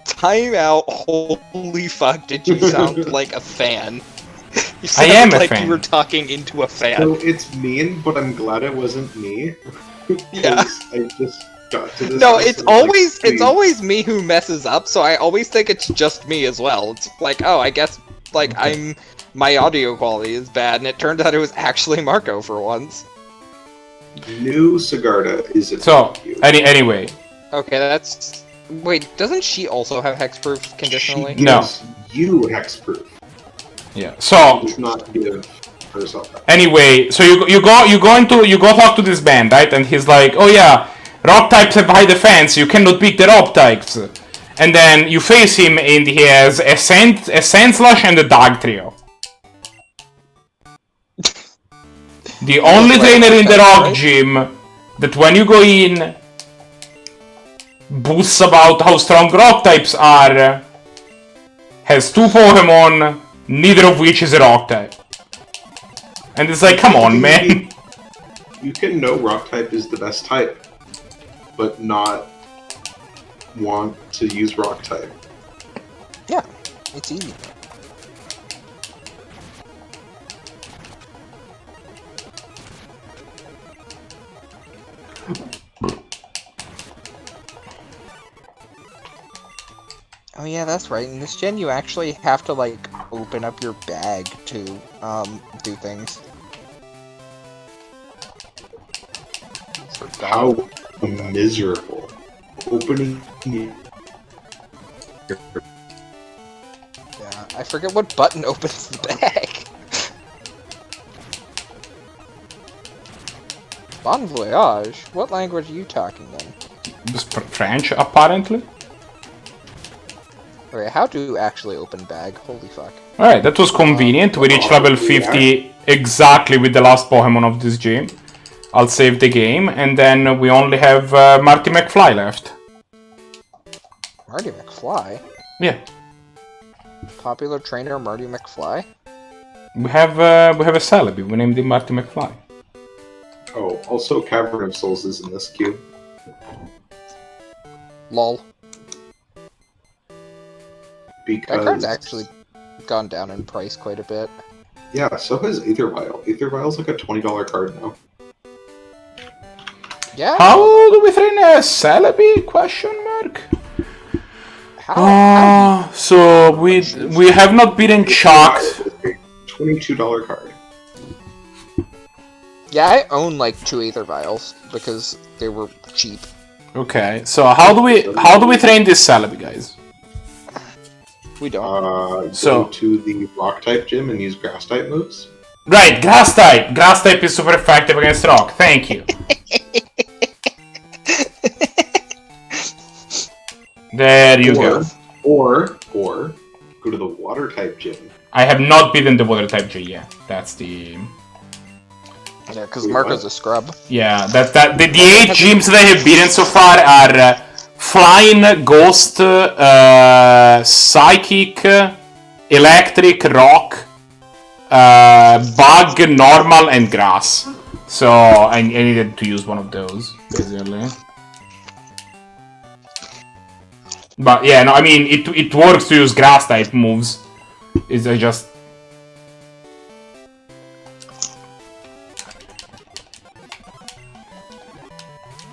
Time out. Holy fuck, did you sound like a fan? You I am a like fan. You were talking into a fan. So it's mean, but I'm glad it wasn't me. Yeah. I just got to this. No, it's always me who messes up, so I always think it's just me as well. It's like, oh, I guess, like, my audio quality is bad, and it turned out it was actually Marco for once. New Sigarda is it? So, anyway. Okay, that's... Wait, doesn't she also have hexproof conditionally? She gives you hexproof. Yeah. So. Does not give herself that. Anyway, so you go talk to this man, right? And he's like, oh yeah, rock types have high defense. You cannot beat the rock types. And then you face him, and he has a Sand Slash and a Dog Trio. The only trainer in the rock gym that when you go in boasts about how strong rock types are has 2 Pokemon, neither of which is a rock type. And it's like, come on, man. You can know rock type is the best type, but not want to use rock type. Yeah, it's easy. Oh yeah, that's right. In this gen, you actually have to, like, open up your bag to do things. How miserable. Opening. Yeah, I forget what button opens the bag. Bon voyage? What language are you talking then? French, apparently. Okay, how to actually open bag? Holy fuck. Alright, that was convenient. We reached level 50 exactly with the last Pokemon of this gym. I'll save the game, and then we only have Marty McFly left. Marty McFly? Yeah. Popular trainer Marty McFly? We have a Celebi. We named him Marty McFly. Oh, also Cavern of Souls is in this queue. Lol. Because... That card's actually gone down in price quite a bit. Yeah, so has Aether Vial. Aether Vial's like a $20 card now. Yeah? How do we train a Celebi? Question mark. How? So we have not beaten Chuck. $22 card. Yeah, I own like 2 Aether Vials because they were cheap. Okay, so how do we train this Celebi, guys? We don't. Go to the rock type gym and use grass type moves. Right, grass type. Grass type is super effective against rock. Thank you. There you go. Or go to the water type gym. I have not beaten the water type G yet. That's the... Yeah, because Marco's a scrub. Yeah, the 8 gyms that I have beaten so far are Flying, Ghost, Psychic, Electric, Rock, Bug, Normal, and Grass. So I needed to use one of those, basically. But yeah, no, I mean, it works to use Grass type moves. It's just...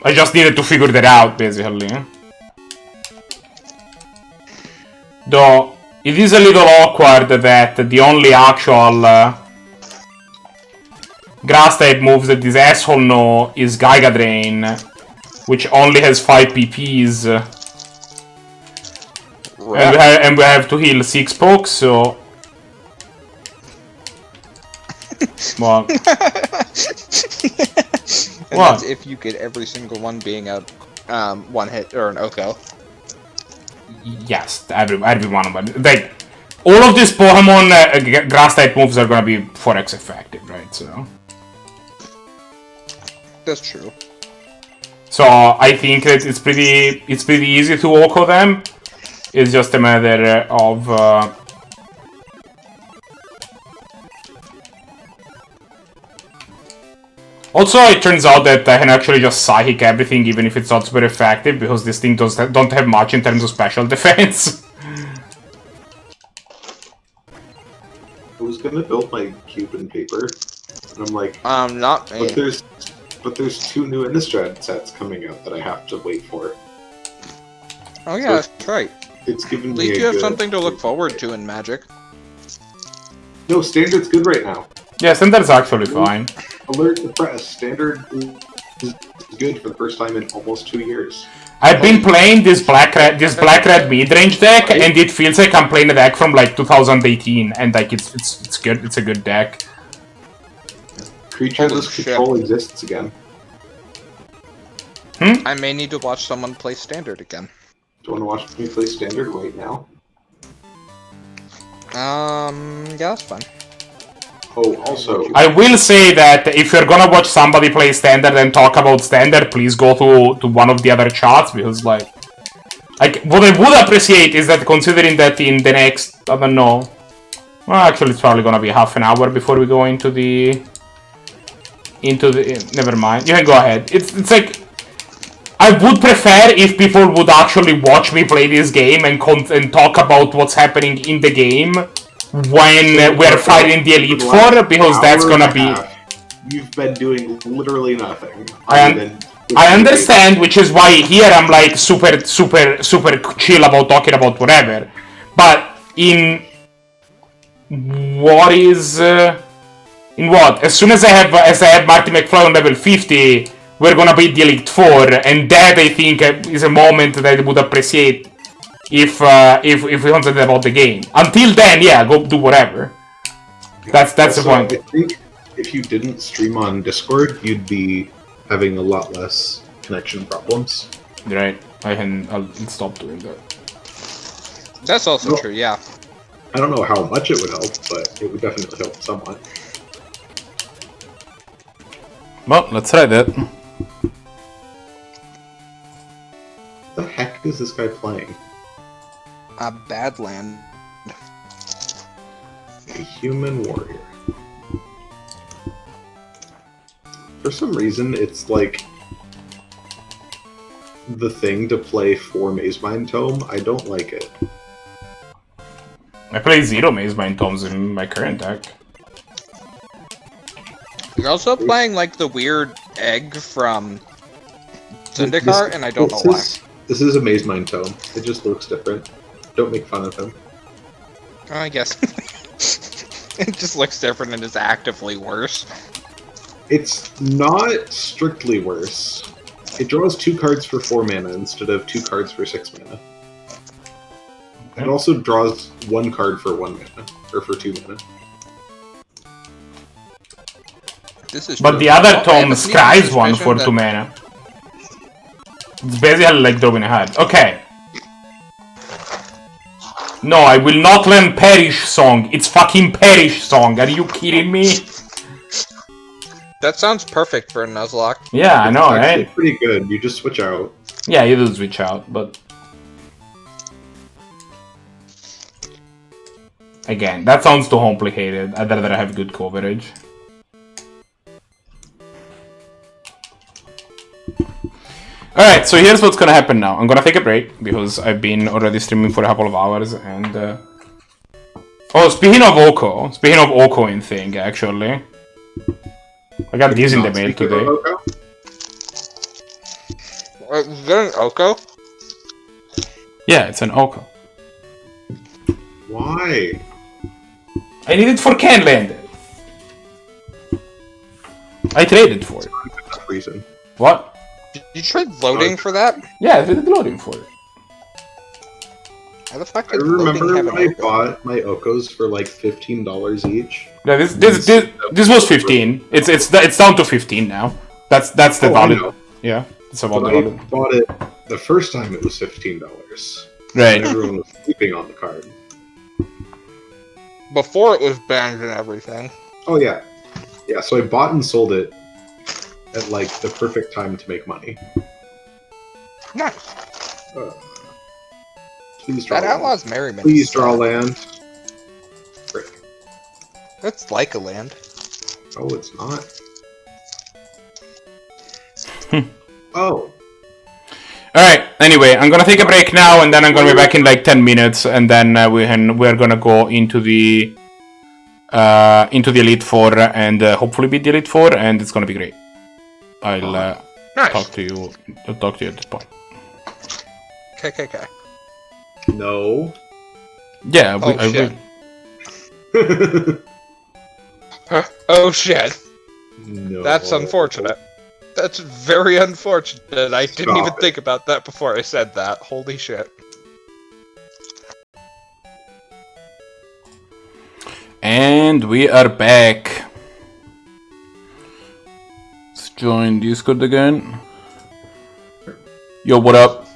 I just needed to figure that out, basically. Though, it is a little awkward that the only actual grass-type moves that this asshole know is Giga Drain, which only has 5 PPs. And we have to heal 6 pokes, so... Well... And what? that's if you get every single one being a one hit or an Oko. Yes, every one of them. Like, all of these Pokemon grass type moves are gonna be 4x effective, right? So that's true. So I think that it's pretty easy to Oko them. It's just a matter of Also, it turns out that I can actually just Psychic everything, even if it's not super effective, because this thing don't have much in terms of special defense. I was gonna build my cube in paper, and I'm like, not me. But there's 2 new Innistrad sets coming out that I have to wait for. Oh yeah, that's right. It's given At me least a you have good... something to look forward to in Magic. No, Standard's good right now. Yeah, Standard's actually fine. Alert the press. Standard is good for the first time in almost 2 years. I've been playing this black red mid-range deck, and it feels like I'm playing a deck from like 2018, and like it's good. It's a good deck. Creatureless control exists again. I may need to watch someone play Standard again. Do you want to watch me play Standard right now? Yeah, that's fine. Oh, also... I will say that if you're gonna watch somebody play Standard and talk about Standard, please go to one of the other chats, because like what I would appreciate is that, considering that in the next, I don't know, well, actually it's probably gonna be half an hour before we go into the never mind, you can go ahead. It's like, I would prefer if people would actually watch me play this game and talk about what's happening in the game when we're fighting the Elite Four, because that's gonna be... You've been doing literally nothing. I understand, which is why here I'm like super chill about talking about whatever. But in what is... in what? As soon as I have Marty McFly on level 50, we're gonna beat the Elite Four, and that I think is a moment that I would appreciate if we don't say that about the game. Until then, yeah, go do whatever. That's Also, the point. I think if you didn't stream on Discord, you'd be having a lot less connection problems. Right. I'll stop doing that. That's also true, yeah. I don't know how much it would help, but it would definitely help somewhat. Well, let's try that. What the heck is this guy playing? A Badland. A human warrior. For some reason, it's like the thing to play for Maze Mind Tome. I don't like it. I play 0 Maze Mind Tomes in my current deck. You're also playing like the weird egg from Zendikar, and I don't know why. This is a Maze Mind Tome. It just looks different. Don't make fun of him. I guess. It just looks different and is actively worse. It's not strictly worse. It draws 2 cards for 4 mana instead of 2 cards for 6 mana. It also draws 1 card for 1 mana, or for 2 mana. This is But true. the other Oh, Tom yeah, scries one for that- 2 mana. It's basically like drawing a hat. Okay. No, I will not learn Perish Song. It's fucking Perish Song. Are you kidding me? That sounds perfect for a Nuzlocke. Yeah, I know, Actually right? pretty good. You just switch out. Yeah, you do switch out, but... Again, that sounds too complicated. I'd rather have good coverage. Alright, so here's what's gonna happen now. I'm gonna take a break, because I've been already streaming for a couple of hours, and... Oh, speaking of Oko in thing, actually. I got these in the mail today. Is there an Oko? Yeah, it's an Oko. Why? I need it for Canland. I traded for it. That's the reason. What? Did you trade loading for that? Yeah, I traded loading for it. How the fuck I did loading remember have when an I Oko? bought my Okos for like $15 each. Yeah, this was 15. It's down to 15 now. That's the Oh, I valid. know. Yeah, it's about But the I valid. bought it the first time it was $15. Right. Everyone was sleeping on the card. Before it was banned and everything. Oh yeah. Yeah, so I bought and sold it at like the perfect time to make money. Nice. Please draw That land. Outlaw's Merriman. Please draw land. Frick. That's like a land. Oh, it's not. Oh. Alright, anyway, I'm gonna take a break now, and then I'm gonna be back in like 10 minutes, and then we're gonna go into the Elite Four, and hopefully beat the Elite Four, and it's gonna be great. I'll Nice. talk to you at this point. KKK. No. Yeah, Oh, I shit. will. Oh shit. No. That's unfortunate. That's very unfortunate. I didn't Stop even it. think about that before I said that. Holy shit. And we are back. Let's join Discord again. Yo, what up?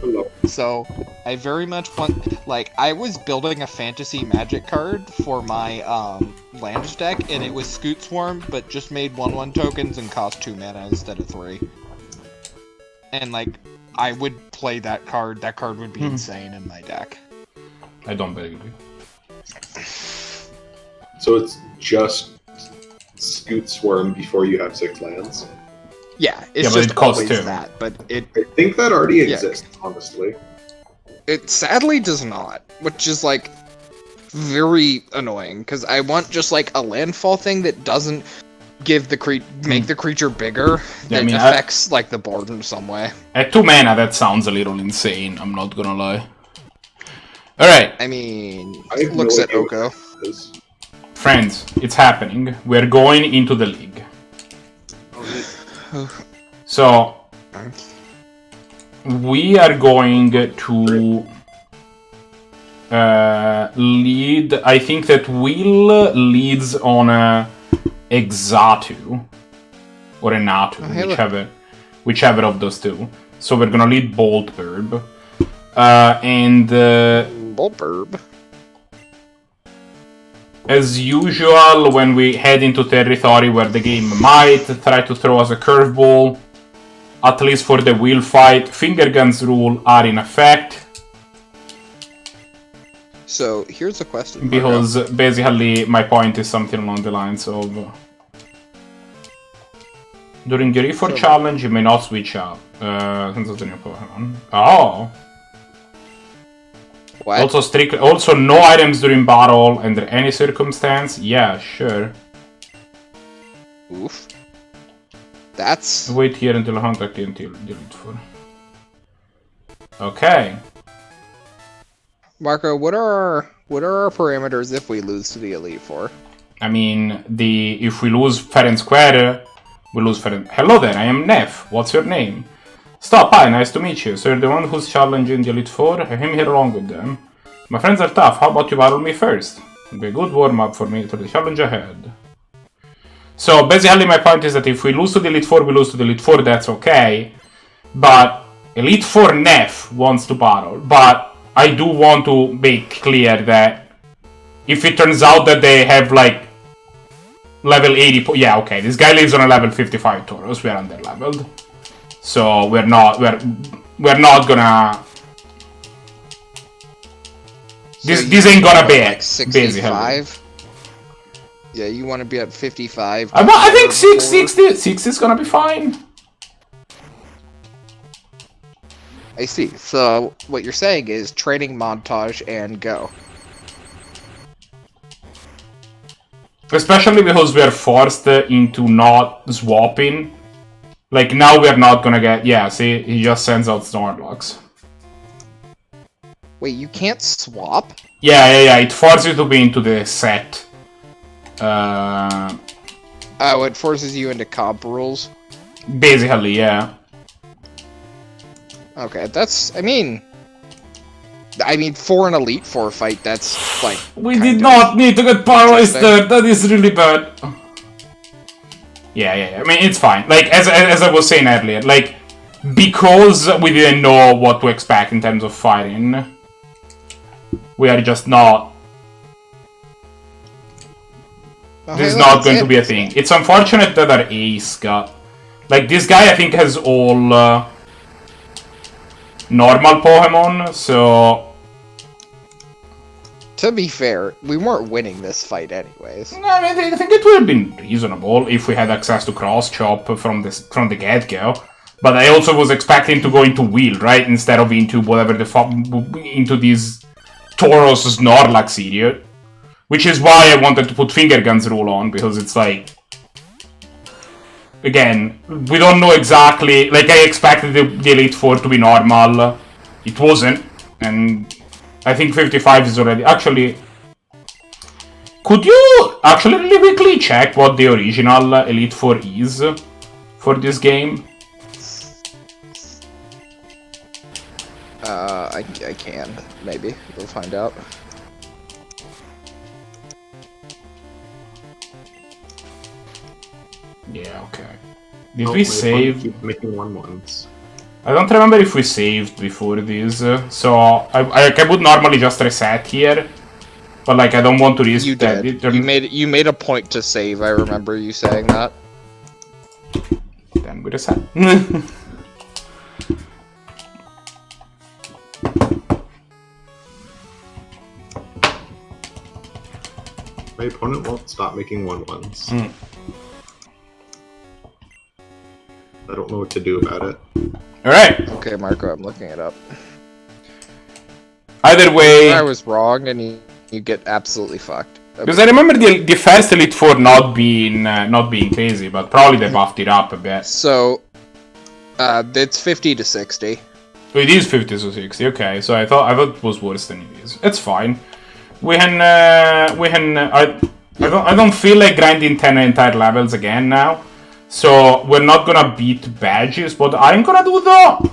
Hello. So, I very much want, like, I was building a fantasy magic card for my, land deck, and it was Scoot Swarm, but just made 1/1 tokens and cost 2 mana instead of 3. And, like, I would play that card would be insane in my deck. I don't believe you. So it's just Scoot Swarm before you have 6 lands. Yeah, it's Yeah, but just it costs always 2. that, but I think that already Yeah. exists, honestly. it sadly does not, which is, like, very annoying, because I want just, like, a landfall thing that doesn't give the make the creature bigger, Yeah, I that mean, affects, like, the board in some way. At 2 mana, that sounds a little insane, I'm not gonna lie. Alright, I mean, I have looks no at idea what Oko. that is. friends, it's happening. We're going into the league. So, we are going to lead. I think that Will leads on a Exatu or a Natu, whichever of those two. So we're gonna lead Boltburb, and Boltburb. as usual, when we head into territory where the game might try to throw us a curveball, at least for the wheel fight, finger guns rule are in effect. So here's a question. Because basically my point is something along the lines of during your E4 challenge you may not switch up. Since it's a new Pokemon. Oh. What? Also no items during battle under any circumstance. Yeah, sure. Oof. That's... Wait here until contact the delete for. Okay. Marco, what are our parameters if we lose to the Elite Four? I mean, if we lose fair and square, we lose fair and... Hello there, I am Neff. What's your name? Stop, hi, nice to meet you. So you're the one who's challenging the Elite Four? I came here along with them. My friends are tough, how about you battle me first? It'll be a good warm-up for me for the challenge ahead. So basically my point is that if we lose to the Elite Four, we lose to the Elite Four, that's okay. But Elite Four Neff wants to battle, but I do want to make clear that if it turns out that they have like level 80, yeah, okay, this guy lives on a level 55 Tauros, we're under leveled, so we're not gonna. This ain't gonna be like it. 65. Yeah, you want to be at 55. I think 6 is gonna be fine. I see. So what you're saying is training montage and go. Especially because we are forced into not swapping. Like now we are not gonna get. Yeah, see, he just sends out Snorlax. Wait, you can't swap? Yeah. It forces you to be into the set. Oh, it forces you into comp rules? Basically, yeah. Okay, that's... I mean, for an Elite Four fight, that's, like... We did not need to get paralyzed there. That is really bad. Yeah. I mean, it's fine. Like, as I was saying earlier, like, because we didn't know what to expect in terms of fighting, we are just not... This is not going to be a thing. It's unfortunate that our ace got... Like, this guy, I think, has all normal Pokemon, so... To be fair, we weren't winning this fight anyways. I mean, I think it would have been reasonable if we had access to Cross Chop from the get-go. But I also was expecting to go into Wheel, right? Instead of into whatever the fuck... into these Tauros Snorlax idiot. Which is why I wanted to put Finger Guns rule on, because it's like... Again, we don't know exactly... Like, I expected the Elite Four to be normal. It wasn't. And I think 55 is already... Actually... Could you actually really quickly check what the original Elite Four is for this game? I can. Maybe. We'll find out. Yeah, okay. Did we save? Keep making 1/1s. I don't remember if we saved before this, so I would normally just reset here, but like I don't want to risk you that. Did. You made a point to save. I remember you saying that. Then we reset. My opponent won't stop making 1/1s. I don't know what to do about it. Alright. Okay, Marco, I'm looking it up. Either way... I was wrong, and you get absolutely fucked. Okay. Because I remember the first Elite Four not being crazy, but probably they buffed it up a bit. So, it's 50 to 60. Oh, it is 50 to 60. Okay, so I thought it was worse than it is. It's fine. We can. I don't feel like grinding 10 entire levels again now. So we're not gonna beat badges. What I'm gonna do though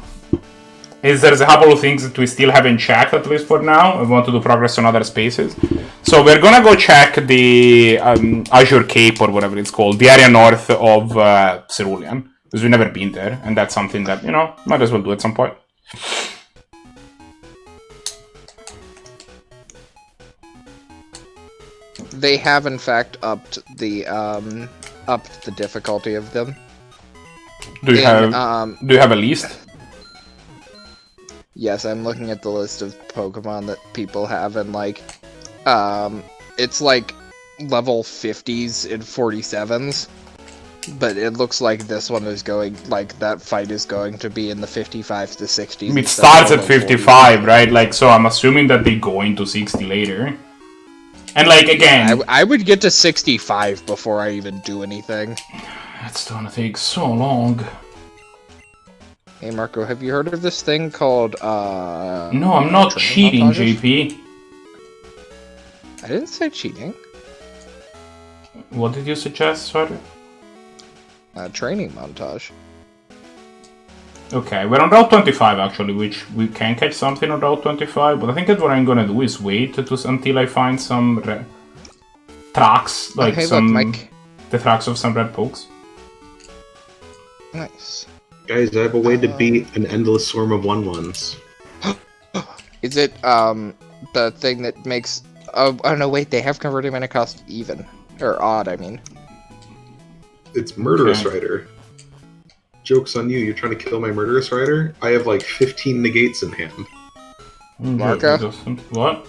is there's a couple of things that we still haven't checked, at least for now. I want to do progress on other spaces. So we're gonna go check the Azure Cape or whatever it's called, the area north of Cerulean, because we've never been there, and that's something that, you know, might as well do at some point. They have in fact upped the difficulty of them. Do you have a list? Yes, I'm looking at the list of Pokemon that people have, and like, it's like level 50s and 47s, but it looks like this one is going, like, that fight is going to be in the 55 to 60s. It starts at 55, 40. Right? Like, so I'm assuming that they go into 60 later. And like, again, I would get to 65 before I even do anything. That's gonna take so long. Hey Marco, have you heard of this thing called, No, I'm not cheating, montages? JP. I didn't say cheating. What did you suggest, sorry? Training montage. Okay, we're on Route 25 actually, which we can catch something on Route 25, but I think that what I'm gonna do is wait until I find some tracks, like hey, some... look, Mike. The tracks of some red pokes. Nice. Guys, I have a way to beat an endless swarm of 1/1s. Is it, the thing that makes... Oh, no, wait, they have converted mana cost even. Or odd, I mean. It's Murderous Okay. Rider. Joke's on you, you're trying to kill my Murderous Rider? I have like 15 negates in hand. Marco? What?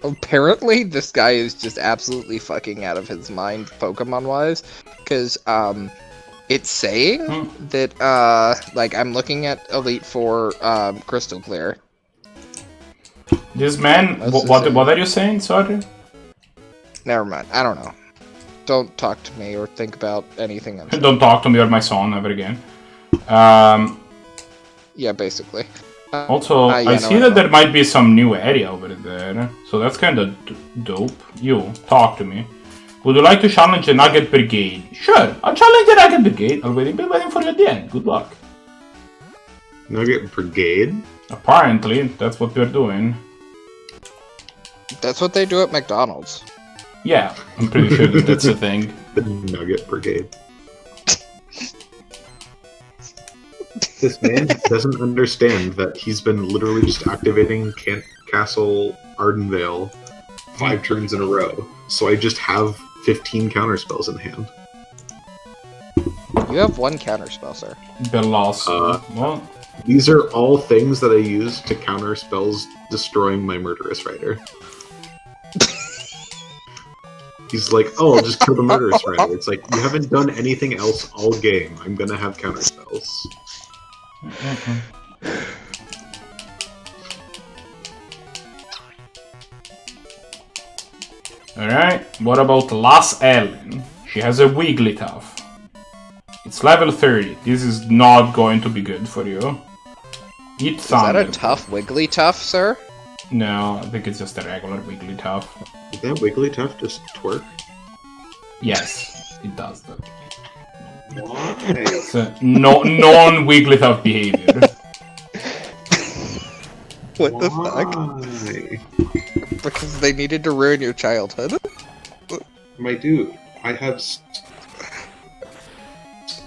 Apparently, this guy is just absolutely fucking out of his mind, Pokemon-wise. Because, it's saying that, like, I'm looking at Elite Four, Crystal Clear. This man, what are you saying, sorry? Never mind, I don't know. Don't talk to me or think about anything I'm saying. Don't talk to me or my son ever again. Yeah, basically. Also, yeah, I see that there might be some new area over there, so that's kind of dope. You, talk to me. Would you like to challenge the Nugget Brigade? Sure, I'll challenge the Nugget Brigade. I'll be waiting for you at the end. Good luck. Nugget Brigade? Apparently, that's what we're doing. That's what they do at McDonald's. Yeah, I'm pretty sure that's a thing. The Nugget Brigade. This man doesn't understand that he's been literally just activating Castle Ardenvale 5 turns in a row. So I just have 15 counterspells in hand. You have one counterspell, sir. The loss. Well, These are all things that I use to counter spells destroying my Murderous Rider. He's like, oh, I'll just kill the Murderous Rider. It's like, you haven't done anything else all game. I'm gonna have counterspells. Alright, what about Las Ellen? She has a Wigglytuff. It's level 30. This is not going to be good for you. Eat Is Thunder. that a tough Wigglytuff, sir? No, I think it's just a regular Wigglytuff. Did that Wigglytuff just twerk? Yes, it does that. Why? It's a non-Wigglytuff behavior. What the fuck? Why? Because they needed to ruin your childhood? My dude, I have...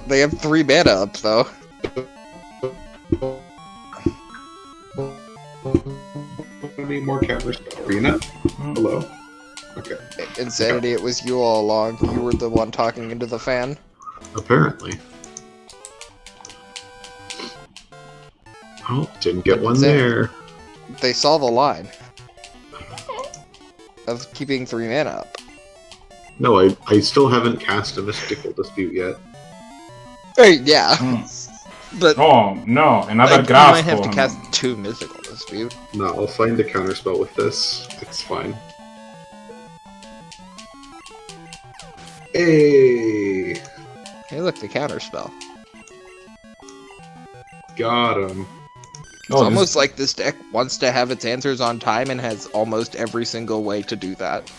They have 3 mana up, though. I need more counterspell. Rena? Hello? Okay. Insanity, it was you all along. You were the one talking into the fan. Apparently. Oh, didn't get one Insanity. there. They saw the line of keeping 3 mana up. No, I still haven't cast a Mystical Dispute yet. Hey, yeah. But Oh, no, another like, you grass. might have to cast 2 Mythical Dispute. No, I'll find a counterspell with this. It's fine. Hey! Hey, look, the counterspell. Got him. It's almost like this deck wants to have its answers on time and has almost every single way to do that.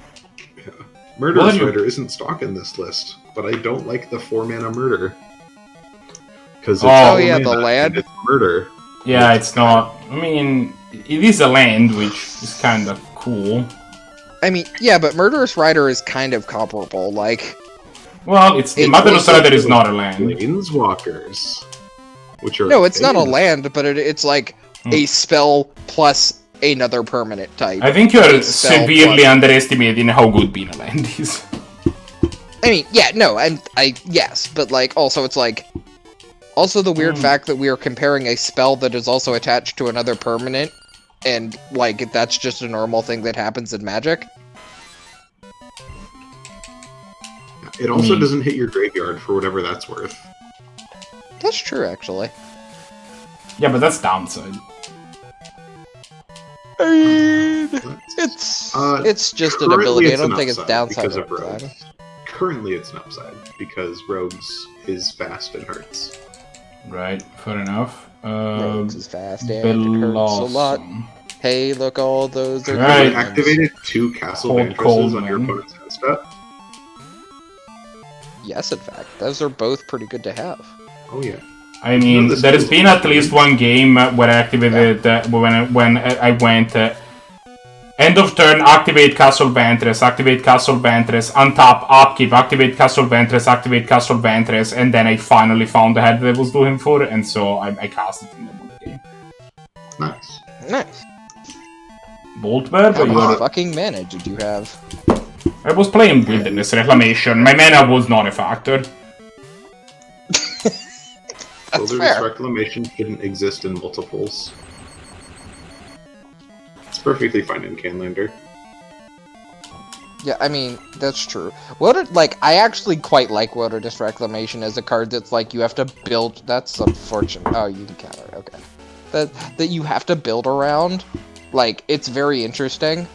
Yeah. Murderous Rider isn't stock in this list, but I don't like the 4-mana murder. Because it's the land? It's murder. Yeah, it's not... I mean, it is a land, which is kind of cool. I mean, yeah, but Murderous Rider is kind of comparable, like... Well, Murderous Rider is not a land. Planeswalkers. Which are no, it's not a land, but it's like a spell plus another permanent type. I think you're severely underestimating how good being a land is. I mean, yeah, no, yes, but like, also it's like... Also the weird fact that we are comparing a spell that is also attached to another permanent, and, like, that's just a normal thing that happens in Magic. It also doesn't hit your graveyard for whatever that's worth. That's true, actually. Yeah, but that's downside. I mean, it's just an ability. I don't think it's downside. Because of Rogues. Currently, it's an upside because Rogues is fast and hurts. Right, fair enough. Rogues is fast and it hurts a lot. Hey, look, all those are right. Activated 2 Castle Vantresses on your opponent's hand step. Yes, in fact, those are both pretty good to have. Oh yeah. I mean, there has been at least one game where I activated when I went end of turn, activate Castle Vantress, untap, upkeep, activate Castle Vantress, and then I finally found the head that I was looking for, and so I cast it in the game. Nice. Nice. Bolt Bear, how much fucking mana did you have? I was playing Wilderness Reclamation. My mana was not a factor. Wilderness Reclamation shouldn't exist in multiples. It's perfectly fine in Canlander. Yeah, I mean, that's true. I actually quite like Wilderness Reclamation as a card that's like, you have to build... That's unfortunate. Oh, you can counter, okay. That you have to build around. Like, it's very interesting.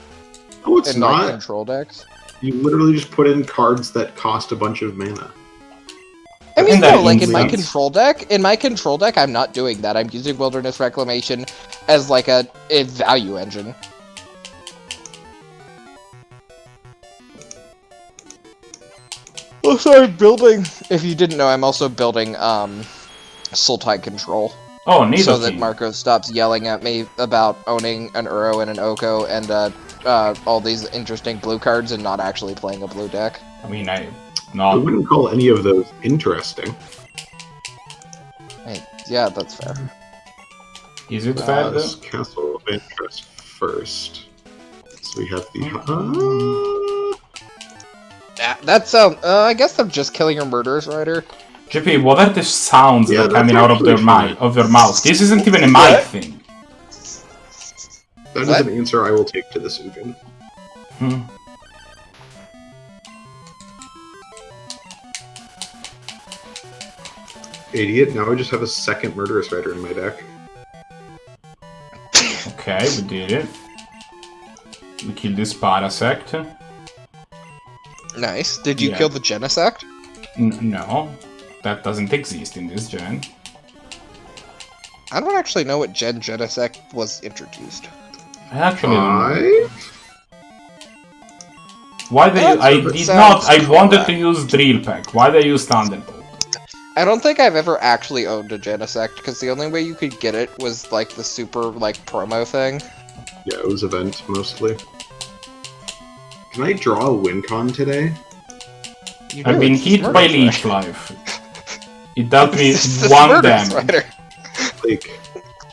Oh, it's not. Like, control decks. You literally just put in cards that cost a bunch of mana. I mean, no, like, in my control deck, I'm not doing that. I'm using Wilderness Reclamation as, like, a value engine. Also, I'm building... If you didn't know, I'm also building, Sultai Control. Oh, neat. So that Marco stops yelling at me about owning an Uro and an Oko and, all these interesting blue cards and not actually playing a blue deck. I mean, I wouldn't call any of those interesting. Hey, yeah, that's fair. Is it fair, though? Castle of Interest first. So we have the... That sounds... I guess they're just killing your Murderous Rider. JP, what are the sounds that are coming out of your mouth? This isn't even a mic thing. That is an answer I will take to this Ugin. Idiot, now I just have a second Murderous Rider in my deck. Okay, we did it. We killed this Parasect. Nice. Did you kill the Genesect? No. That doesn't exist in this gen. I don't actually know what Genesect was introduced. I actually don't know. Why they... I wanted to use Drill Pack. Why they use Thunderbolt? I don't think I've ever actually owned a Genesect, because the only way you could get it was, like, the super, like, promo thing. Yeah, it was event, mostly. Can I draw a WinCon today? I've been hit by Leech Life. It dealt me 1 damage. Like,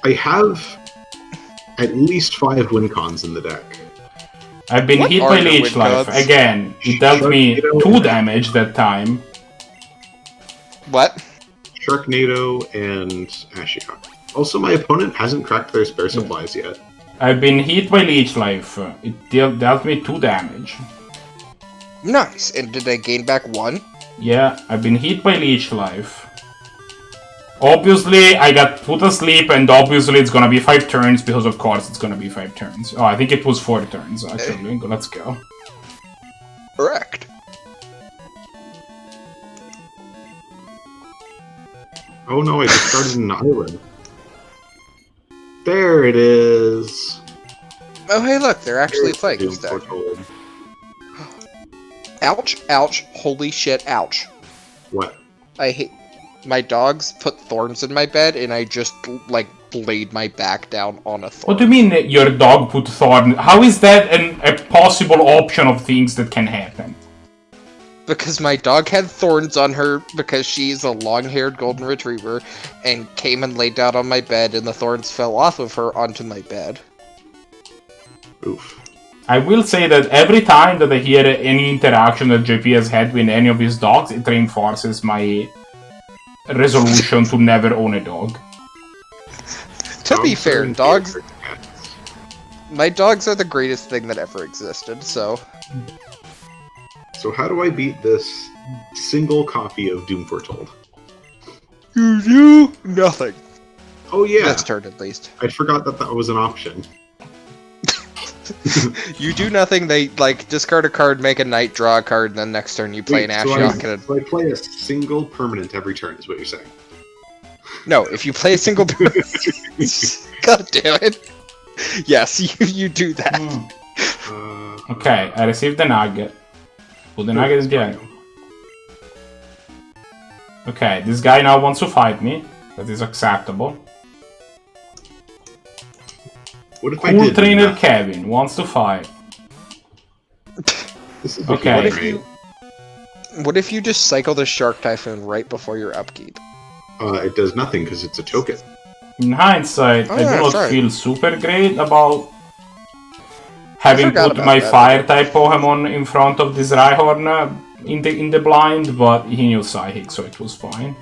I have at least 5 WinCons in the deck. I've been hit by Leech Life. Again, it dealt me 2 damage that time. What? Sharknado and Ashiok. Also, my opponent hasn't cracked their spare supplies yet. I've been hit by Leech Life. It dealt me 2 damage. Nice. And did I gain back 1? Yeah, I've been hit by Leech Life. Obviously, I got put asleep, and obviously it's gonna be 5 turns, because of course it's gonna be 5 turns. Oh, I think it was 4 turns, actually. Let's go. Correct. Oh no, I discarded an island. There it is. Oh, hey, look, they're actually There's playing Doom this deck. Foretold. Ouch, ouch, holy shit, ouch. What? I hate... My dogs put thorns in my bed, and I just, like, laid my back down on a thorn. What do you mean your dog put thorn? How is that a possible option of things that can happen? Because my dog had thorns on her because she's a long-haired golden retriever, and came and laid down on my bed, and the thorns fell off of her onto my bed. Oof. I will say that every time that I hear any interaction that JP has had with any of his dogs, it reinforces my resolution to never own a dog. To be fair, dogs... My dogs are the greatest thing that ever existed, so... So how do I beat this single copy of Doom Foretold? You do nothing. Oh yeah, This turn, at least. I forgot that that was an option. You do nothing, they, like, discard a card, make a knight, draw a card, and then next turn you play an Ashiok and So I play a single permanent every turn, is what you're saying. No, if you play a single... God damn it. Yes, you do that. Okay, I received the nugget. Put the nugget in the end. Okay, this guy now wants to fight me. That is acceptable. What if I Cool did trainer that? Kevin wants to fight. This is Okay. What if you... What if you just cycle the Shark Typhoon right before your upkeep? It does nothing because it's a token. In hindsight, I yeah, do not sorry. feel super great about having forgot put about my that. fire-type Pokemon in front of this Rhyhorn in the blind, but he knew Psychic, so it was fine.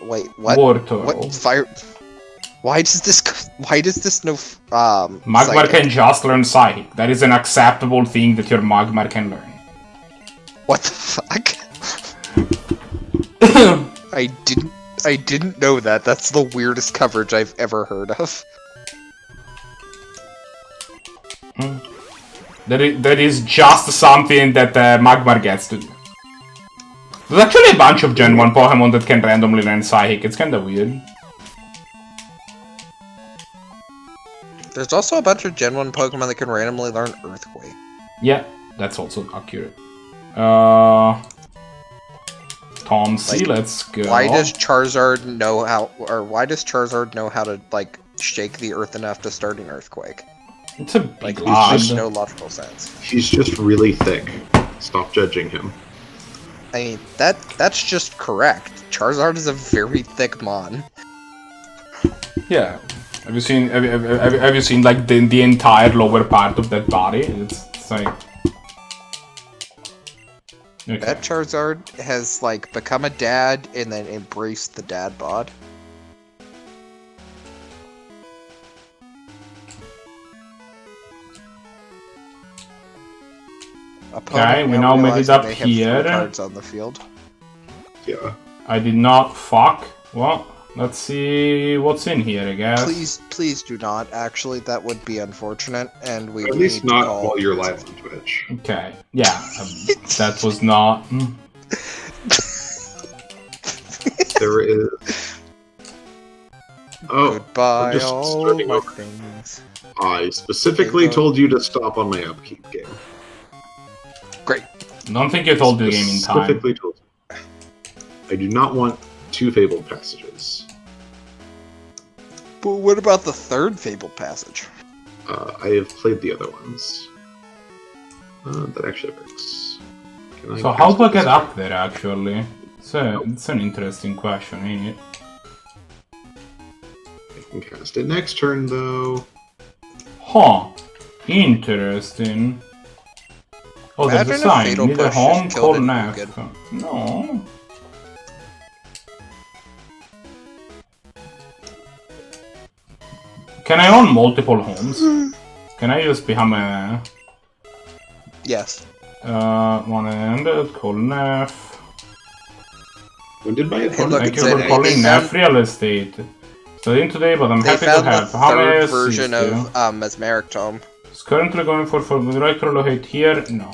Wait, what? Wartortle. What fire... Why does this no, Magmar Psychic? can just learn Psychic. That is an acceptable thing that your Magmar can learn. What the fuck? I didn't know that. That's the weirdest coverage I've ever heard of. That is just something that Magmar gets to do. There's actually a bunch of Gen 1 Pokemon that can randomly learn Psychic. It's kinda weird. There's also a bunch of Gen 1 Pokemon that can randomly learn Earthquake. Yeah, that's also accurate. Tom C, Like, let's go. Why does Charizard know how, or why does Charizard know how to, like, shake the earth enough to start an earthquake? It's a Like, big it odd. makes no logical sense. He's just really thick. Stop judging him. I mean, that's just correct. Charizard is a very thick mon. Yeah. Have you seen? Have you seen like the entire lower part of that body? It's like. Okay. That Charizard has, like, become a dad and then embraced the dad bod. Okay, we now made it up here. Cards on the field. Yeah. I did not fuck. Well, let's see what's in here, I guess. Please do not. Actually, that would be unfortunate, and we At would least need to not call- while you're live on Twitch. Okay. Yeah. That was not. There is. Oh, Goodbye, just all starting my over. things. I specifically told you to stop on my upkeep game. Great. Don't think you told the game in time. Specifically told you. I do not want 2 fabled passages. But what about the third Fabled Passage? I have played the other ones. That actually works. Can I So how cast do I it get this up way? there, actually? It's an interesting question, ain't it? I can cast it next turn, though. Huh. Interesting. Oh, there's a Imagine if sign. Fatal Need a Push home just killed call an Neff. Ugin. No. Can I own multiple homes? Can I just become a... Yes. one end, call Neff. When did my look, opponent Thank you it's for a- calling they Neff found- Real Estate. Studying today, but I'm They happy to found the help. How may I third assist version you? of Mesmeric Tome. It's currently going for would you like to relocate here? No.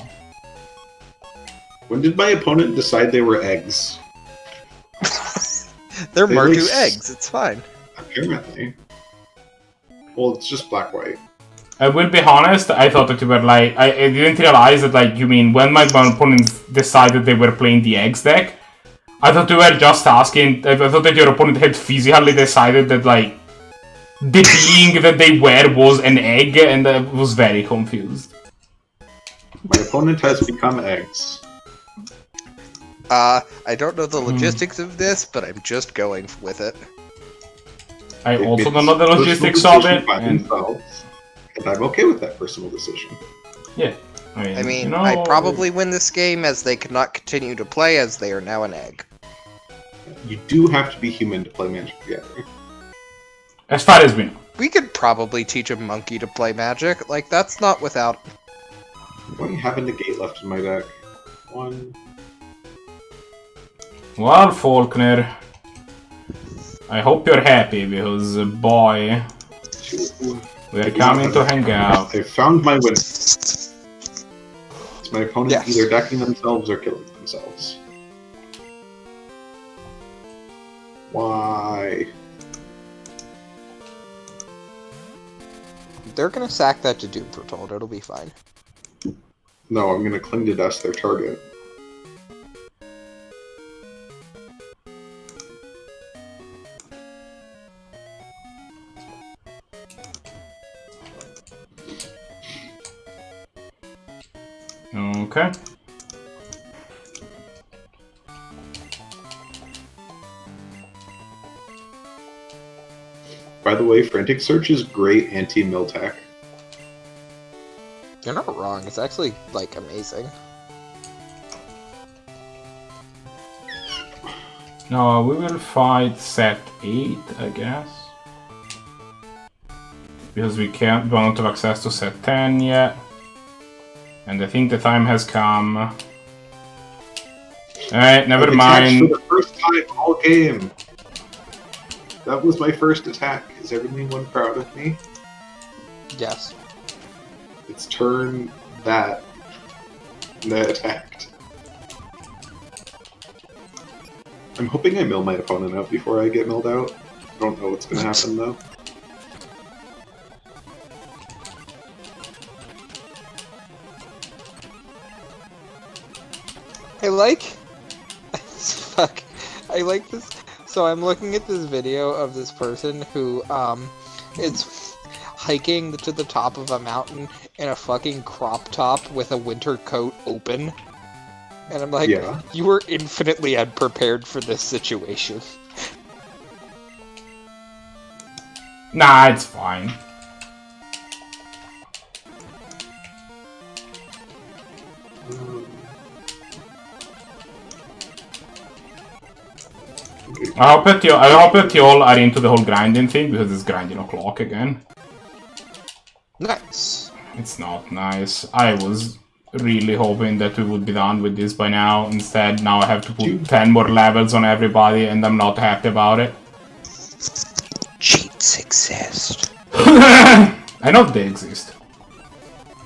When did my opponent decide they were eggs? They're They Mardu like- eggs, it's fine. Apparently. Well, it's just black-white. I will be honest, I thought that you were like... I didn't realize that, like, you mean when my opponents decided they were playing the eggs deck, I thought you were just asking... I thought that your opponent had physically decided that, like, the being that they were was an egg, and I was very confused. My opponent has become eggs. I don't know the logistics of this, but I'm just going with it. I They've also made don't know the personal logistics of decision it, by and themselves, and I'm okay with that personal decision. yeah. I mean, you know, I probably win this game as they cannot continue to play as they are now an egg. You do have to be human to play Magic the Gathering. as far as we know. We could probably teach a monkey to play Magic. Like, that's not without... I only have a negate left in my deck. One. Well, Faulkner, I hope you're happy because, boy, Two. we're coming to hang out. I found my winner. It's my opponent Yes. either decking themselves or killing themselves. Why? They're gonna sack that to Doom Foretold, it'll be fine. No, I'm gonna cling to dust their target. Okay. By the way, Frantic Search is great anti-Miltac. You're not wrong, it's actually, like, amazing. No, we will fight set 8, I guess. Because we don't have access to set 10 yet. And I think the time has come. Alright, never mind. For the first time all game. That was my first attack. Is everyone proud of me? Yes. It's turn that. And that attacked. I'm hoping I mill my opponent out before I get milled out. I don't know what's gonna happen though. I like... Fuck. I like this... So I'm looking at this video of this person who, is hiking to the top of a mountain in a fucking crop top with a winter coat open. And I'm like, Yeah. you were infinitely unprepared for this situation. Nah, it's fine. I hope that you all are into the whole grinding thing because it's grinding o'clock again. Nice. It's not nice. I was really hoping that we would be done with this by now. Instead, now I have to put 10 more levels on everybody and I'm not happy about it. Cheats exist. I know they exist.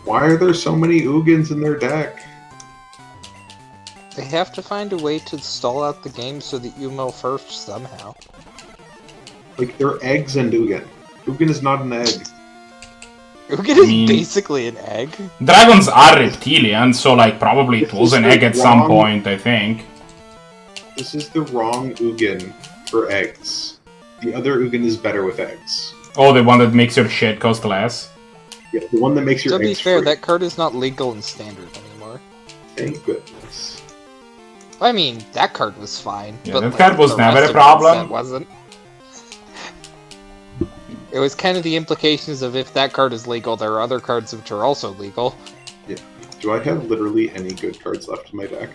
Why are there so many Ugins in their deck? They have to find a way to stall out the game so that you mill first somehow. Like, they're eggs and Ugin. Ugin is not an egg. Ugin is basically an egg. Dragons are reptilian, so like probably it was an egg at some point, I think. This is the wrong Ugin for eggs. The other Ugin is better with eggs. Oh, the one that makes your shit cost less? Yeah, the one that makes your To be eggs fair, free. that card is not legal in Standard anymore. Thank goodness. I mean, that card was fine. Yeah, but that like, card was the never rest a of the problem. set wasn't. It was kind of the implications of if that card is legal, there are other cards which are also legal. Yeah. Do I have literally any good cards left in my deck?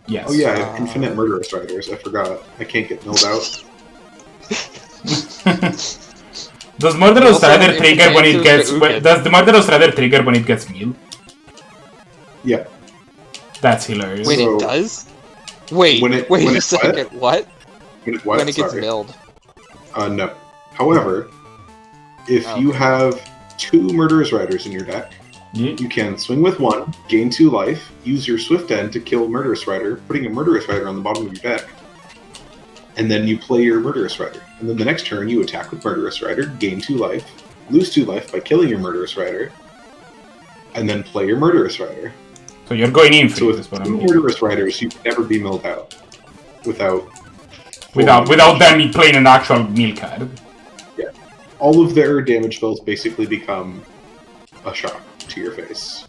Yes. Oh yeah, I have Infinite Murderous Riders. I forgot. I can't get milled out. Does Murderous Also, Rider if trigger when it answers gets... to Ugin. Does the Murderous Rider trigger when it gets milled? Yeah. That's hilarious. Wait, So- it does? Wait, When it- wait when a it second, what? What? When it gets Sorry. milled. No. However, if you have 2 Murderous Riders in your deck, Yeah. you can swing with 1, gain 2 life, use your Swift End to kill Murderous Rider, putting a Murderous Rider on the bottom of your deck, and then you play your Murderous Rider. And then the next turn you attack with Murderous Rider, gain 2 life, lose 2 life by killing your Murderous Rider, and then play your Murderous Rider. So you're going in for So it, with is what I 2 mean. Murderous Riders, you can never be milled out without them playing an actual mill card. Yeah. All of their damage spells basically become a shock to your face.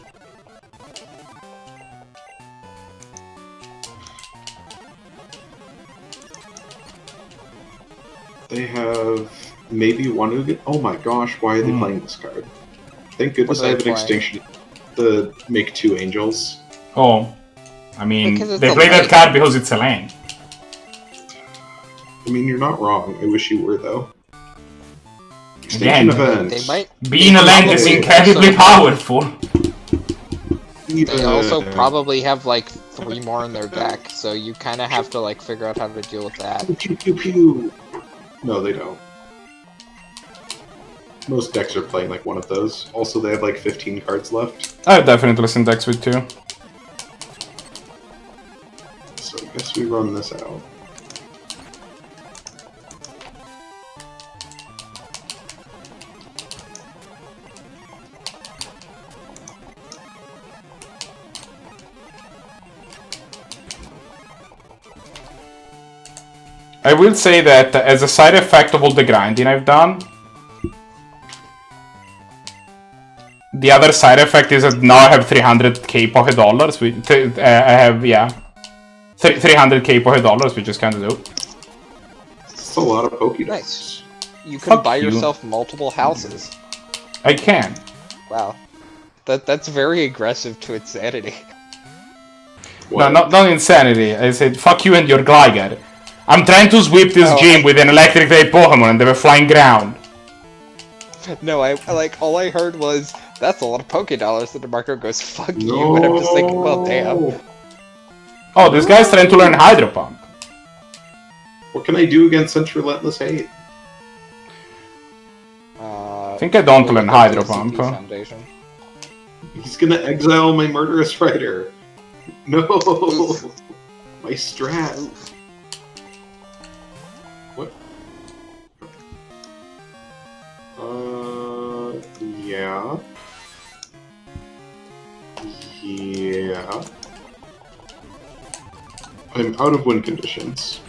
They have maybe one of the... Oh my gosh, why are they playing this card? Thank goodness I have an extinction to make 2 angels. Oh, I mean, Because they it's play a that land. card because it's a land. I mean, you're not wrong. I wish you were, though. Again, Extinction event. They might. Being a land is probably incredibly also- powerful. They also probably have like 3 more in their deck, so you kind of have to like figure out how to deal with that. Pew, pew, pew. No, they don't. Most decks are playing like one of those. Also, they have like 15 cards left. I've definitely seen decks with 2. So I guess we run this out. I will say that as a side effect of all the grinding I've done, the other side effect is that now I have 300k pocket dollars. I have, yeah, 300k pocket dollars, which is kind of dope. It's a lot of Pokédex. Nice. You can Fuck buy you. yourself multiple houses. I can. Wow. That's very aggressive to insanity. No, not insanity. I said, fuck you and your Gligar. I'm trying to sweep this gym with an electric type Pokemon and they were flying ground. No, I like all I heard was that's a lot of Poké Dollars, and DeMarco goes fuck you, and I'm just like, well, damn. Oh, this guy's trying to learn Hydro Pump. What can I do against such relentless hate? I think I don't learn Hydro Pump. Foundation. He's gonna exile my Murderous Rider. No, Oof. my strat. Oof. What? Yeah. Yeah. I'm out of win conditions.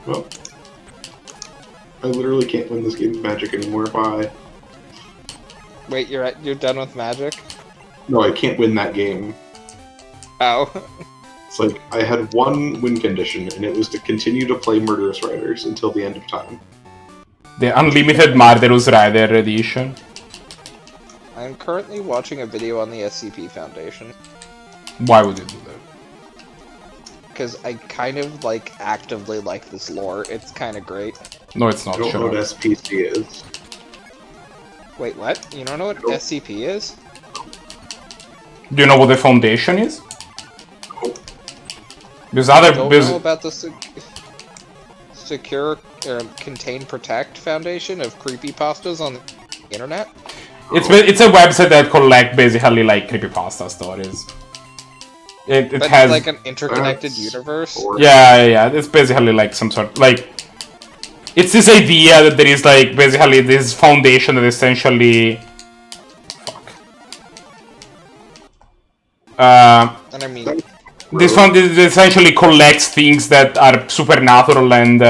Well, I literally can't win this game of Magic anymore. Bye. Wait, you're done with Magic? No, I can't win that game. Oh. It's like, I had one win condition, and it was to continue to play Murderous Riders until the end of time. The Unlimited Murderous Rider edition. I'm currently watching a video on the SCP Foundation. Why would you do that? Because I kind of, like, actively like this lore. It's kind of great. No, it's I not. don't know Sure. what SPC is. Wait, what? You don't know what Nope. SCP is? Do you know what the Foundation is? There's I other... don't there's- know about the Secure, Contain, Protect Foundation of creepypastas on the internet? It's a website that collect basically like creepypasta stories. It But has like an interconnected That's universe? boring. yeah. It's basically like some sort like it's this idea that there is like basically this foundation that essentially And I mean, this foundation essentially collects things that are supernatural and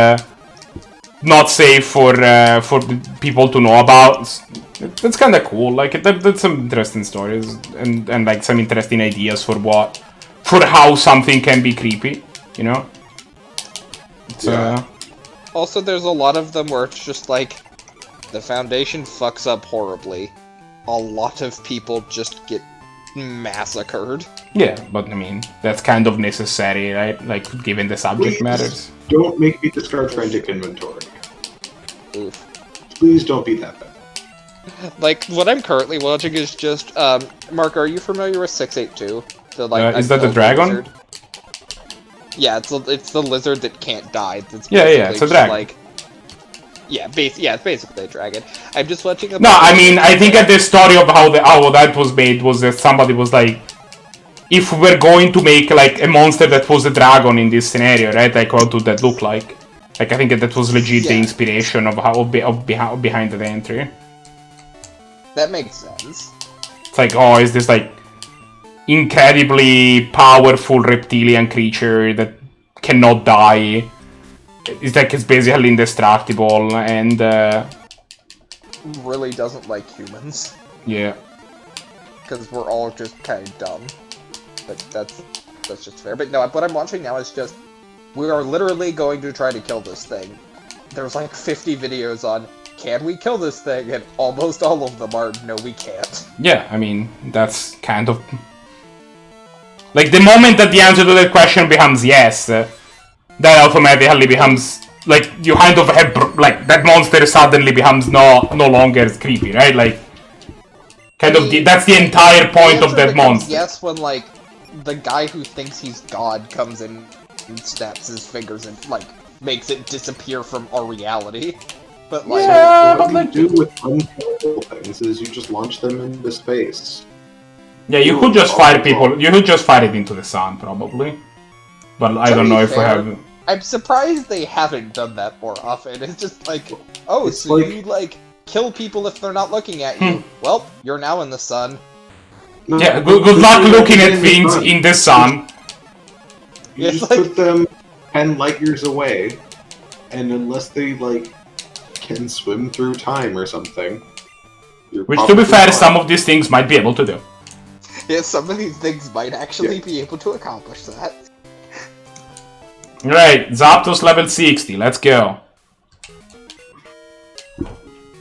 not safe for the people to know about. That's kind of cool. Like that's some interesting stories and like some interesting ideas for how something can be creepy. You know. It's, Yeah. also there's a lot of them where it's just like, the Foundation fucks up horribly. A lot of people just get massacred. yeah, but I mean that's kind of necessary, right? Like given the subject Please matters. don't make me discard Frantic Inventory. Oof. Please don't be that bad. Like, what I'm currently watching is just, Mark, are you familiar with 682? The, like, Is that the unkillable dragon? lizard? Yeah, it's the lizard that can't die. That's Yeah, basically it's a just, dragon. Like, it's basically a dragon. I'm just watching a... No, I mean I think at the story of how that was made was that somebody was like, if we're going to make like a monster that was a dragon in this scenario, right? Like, what would that look like? Like, I think that was legit the inspiration of how behind the entry. That makes sense. It's like, oh, is this like incredibly powerful reptilian creature that cannot die? It's like it's basically indestructible and really doesn't like humans. Yeah. Because we're all just kind of dumb. But that's just fair. But no, what I'm watching now is just, we are literally going to try to kill this thing. There's like 50 videos on, can we kill this thing? And almost all of them are, no, we can't. Yeah, I mean, that's kind of... Like, the moment that the answer to that question becomes yes, that automatically becomes... Like, you kind of have... Like, that monster suddenly becomes no longer creepy, right? Like, kind of... That's the entire point of that monster. Yes, when, like, the guy who thinks he's God comes in and snaps his fingers and, like, makes it disappear from our reality. But, like... Yeah, what you do with unkillable things is you just launch them into space. Yeah, you could just fire people... You could just fire it into the sun, probably. But I don't know if we have... I'm surprised they haven't done that more often. It's just like, oh, it's so like... you, like, kill people if they're not looking at you. Well, you're now in the sun. No, yeah, good luck looking at things in the sun. You just like... put them 10 light years away, and unless they, like, can swim through time or something... Which, to be fair, some of these things might be able to do. Yeah, some of these things might actually be able to accomplish that. Right, Zapdos level 60, let's go.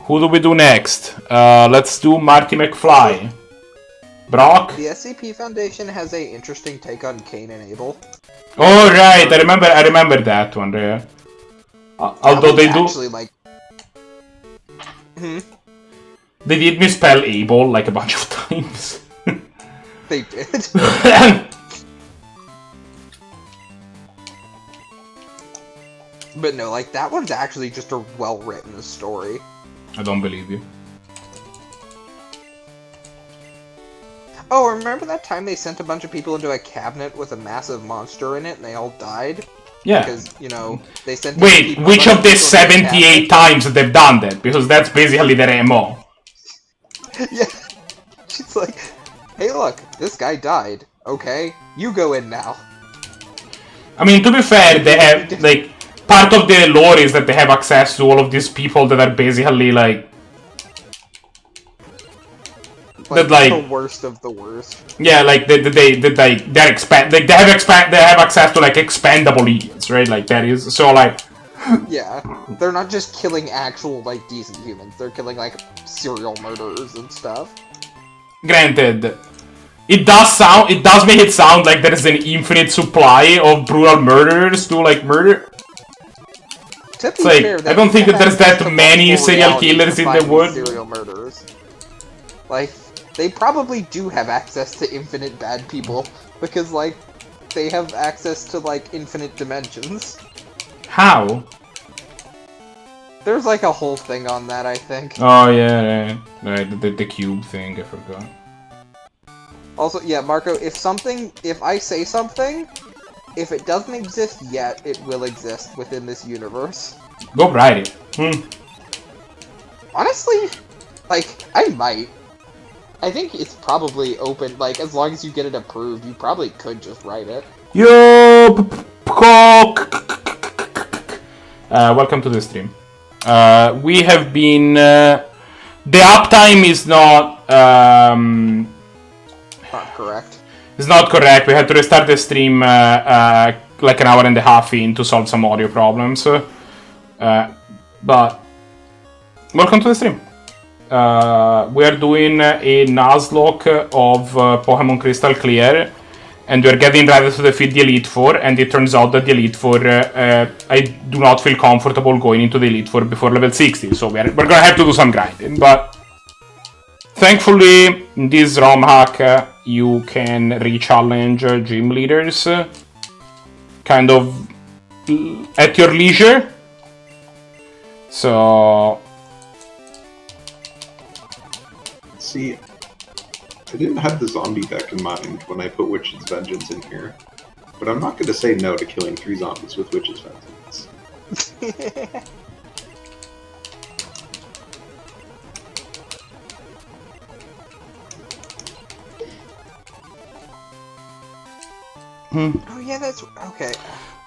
Who do we do next? Let's do Marty McFly. Brock? The SCP Foundation has a interesting take on Cain and Abel. Oh right, I remember that one there. Although they do actually like they did misspell Abel like a bunch of times. They did. But no, like that one's actually just a well-written story. I don't believe you. Oh, remember that time they sent a bunch of people into a cabinet with a massive monster in it and they all died? Yeah. Because, you know, they sent... Wait, which of the 78 times that they've done that? Because that's basically their MO. Yeah. She's like, hey look, this guy died. Okay, you go in now. I mean, to be fair, they have, like... Part of the lore is that they have access to all of these people that are basically, like... That, like, the worst of the worst. Yeah, like they have access to like expendable idiots, right? Like that is so like. Yeah, they're not just killing actual like decent humans; they're killing like serial murderers and stuff. Granted, it does make it sound like there is an infinite supply of brutal murderers to like murder. It's like fair, I don't think that there's that many serial killers in the world. Serial murderers, like. They probably do have access to infinite bad people, because, like, they have access to, like, infinite dimensions. How? There's, like, a whole thing on that, I think. Oh, yeah, right. The cube thing, I forgot. Also, yeah, Marco, if I say something, if it doesn't exist yet, it will exist within this universe. Go write it. Honestly, like, I might. I think it's probably open, like, as long as you get it approved, you probably could just write it. Yo, welcome to the stream. We have been, the uptime is not correct. It's not correct. We had to restart the stream, like an hour and a half in to solve some audio problems. But, welcome to the stream. We are doing a Nuzlocke of Pokemon Crystal Clear, and we're getting ready to defeat the Elite Four, and it turns out that the Elite Four, I do not feel comfortable going into the Elite Four before level 60, so we're gonna have to do some grinding, but thankfully, in this ROM hack, you can re-challenge gym leaders, kind of at your leisure, so... See, I didn't have the zombie deck in mind when I put Witch's Vengeance in here. But I'm not going to say no to killing 3 zombies with Witch's Vengeance. Oh yeah, that's okay.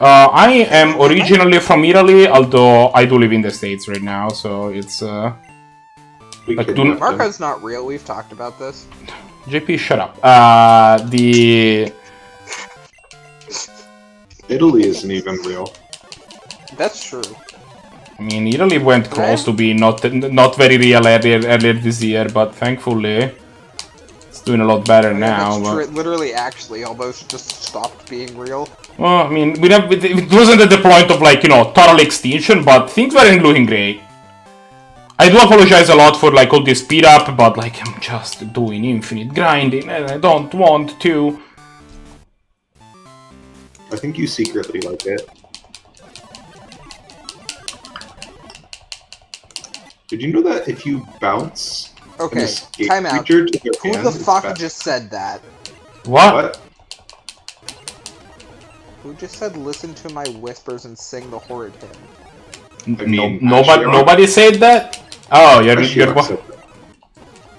I am originally from Italy, although I do live in the States right now, so it's like, Marco's not real. We've talked about this. JP, shut up. The Italy isn't even real. That's true. I mean, Italy went close to being not very real earlier this year, but thankfully it's doing a lot better now. That's true. It literally, actually, almost just stopped being real. Well, I mean, it wasn't at the point of, like, you know, total extinction, but things weren't looking great. I do apologize a lot for, like, all this speed up, but, like, I'm just doing infinite grinding and I don't want to. I think you secretly like it. Did you know that if you bounce an escape time out. creature to their Who hand, the it's fuck bad? just said that? What? Who just said listen to my whispers and sing the horrid hymn? I mean, Nobody said that? Oh, you're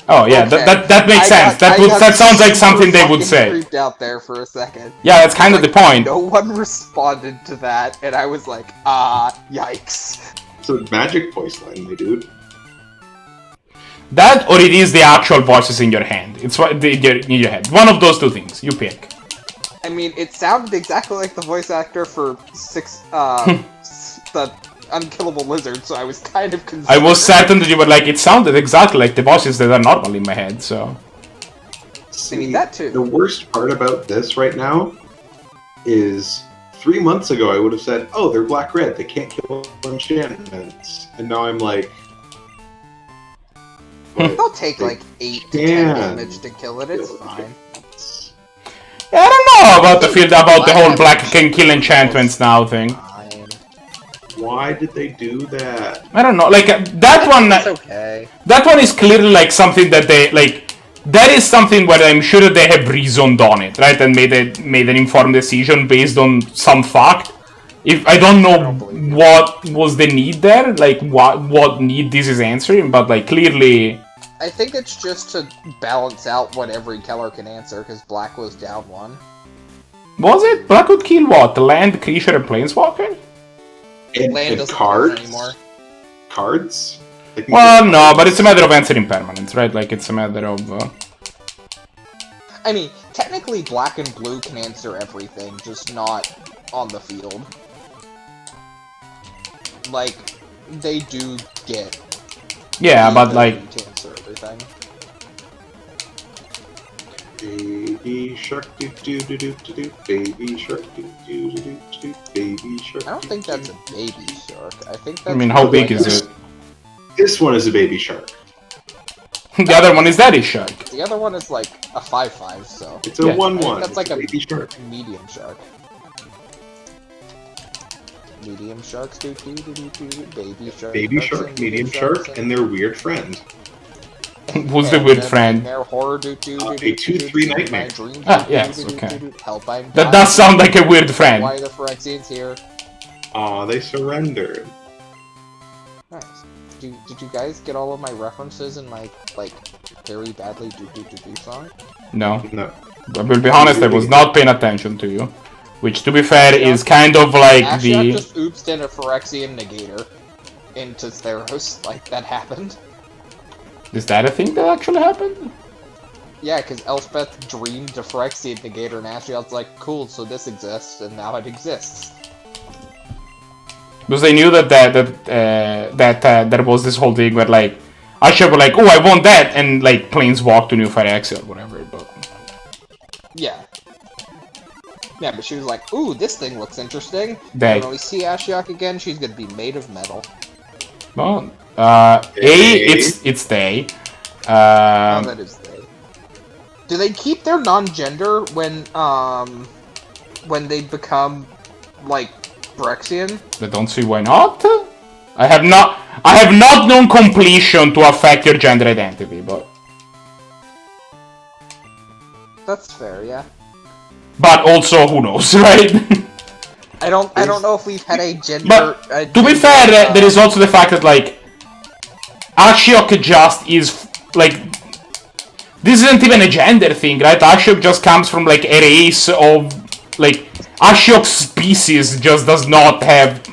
Oh yeah, Okay. that makes sense. That sounds like something they would say. Creeped out there for a second. Yeah, that's kind of the point. No one responded to that, and I was like, yikes. It's a magic voice line, my dude. That or it is the actual voices in your hand. It's what in your head. One of those two things. You pick. I mean, it sounded exactly like the voice actor for the Unkillable Lizard, so I was kind of concerned. I was certain that you were like, it sounded exactly like the voices that are normal in my head, so... See, I mean, that too. The worst part about this right now is 3 months ago I would have said, oh, they're black-red, they can't kill enchantments. And now I'm like... They'll take like 8 to 10 damage to kill it, it's fine. Yeah, I don't know about the whole black can kill enchantments now thing. Why did they do that? I don't know, like, that one... It's okay. That one is clearly, like, something that they, like... That is something where I'm sure that they have reasoned on it, right? And made an informed decision based on some fact. If I don't know what was the need there, like, what need this is answering, but, like, clearly... I think it's just to balance out what every color can answer, because black was down 1. Was it? Black would kill what? Land, creature, and planeswalker? Land doesn't cards? anymore. Cards? Well, no, but it's a matter of answering permanents, right? Like, it's a matter of... I mean, technically black and blue can answer everything, just not on the field. Like, they do get... Yeah, but like... to answer everything. Baby shark do do do do do do. Baby shark do do do do do. Baby shark. I don't think that's a baby shark. I think that's... I mean, how big is it? This one is a baby shark. The other one is Daddy Shark. The other one is like a 5/5, so... It's a 1/1. That's like a baby shark. medium shark. Medium sharks do do do do do. Baby shark. Baby shark, medium shark, and their weird friend. Who's the weird friend? Their horror do do do A do 2/3 nightmare. Ah, yes, okay. Help, I'm That does sound like a weird friend. Why are the Phyrexians here? Aw, they surrendered. Nice. Did you guys get all of my references in my, like, very badly do song? No. No. I will be honest, I was not paying attention to you. Which, to be fair, is kind of like Actually, I the... just oopsed in a Phyrexian Negator into Theros, like, that happened. Is that a thing that actually happened? Yeah, because Elspeth dreamed a Phyrexian Negator, and Ashiel's like, cool, so this exists, and now it exists. Because they knew that there was this whole thing where, like, Asha were like, oh, I want that, and, like, planeswalk to New Phyrexia or whatever, but... Yeah. Yeah, but she was like, ooh, this thing looks interesting. They. When we see Ashiok again, she's gonna be made of metal. Well, Hey. it's they. Oh, that is they. Do they keep their non-gender when they become, like, Phyrexian? I don't see why not. I have not known completion to affect your gender identity, but... That's fair, yeah. But also, who knows, right? I don't know if we've had a gender. But to be fair, there is also the fact that like Ashiok just is like this isn't even a gender thing, right? Ashiok just comes from like a race of like Ashiok's species just does not have.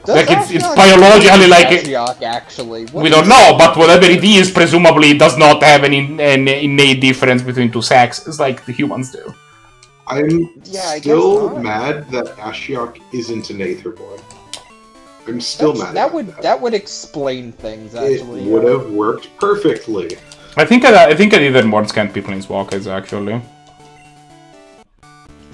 Like it's biologically like Ashiok, actually. We don't know, but whatever it is, presumably it does not have an innate difference between two sexes like the humans do. I'm still mad that Ashiok isn't an Aetherborn. I'm still mad. That would explain things. Actually, it would have worked perfectly. I think Aetherborns can't be planeswalkers actually.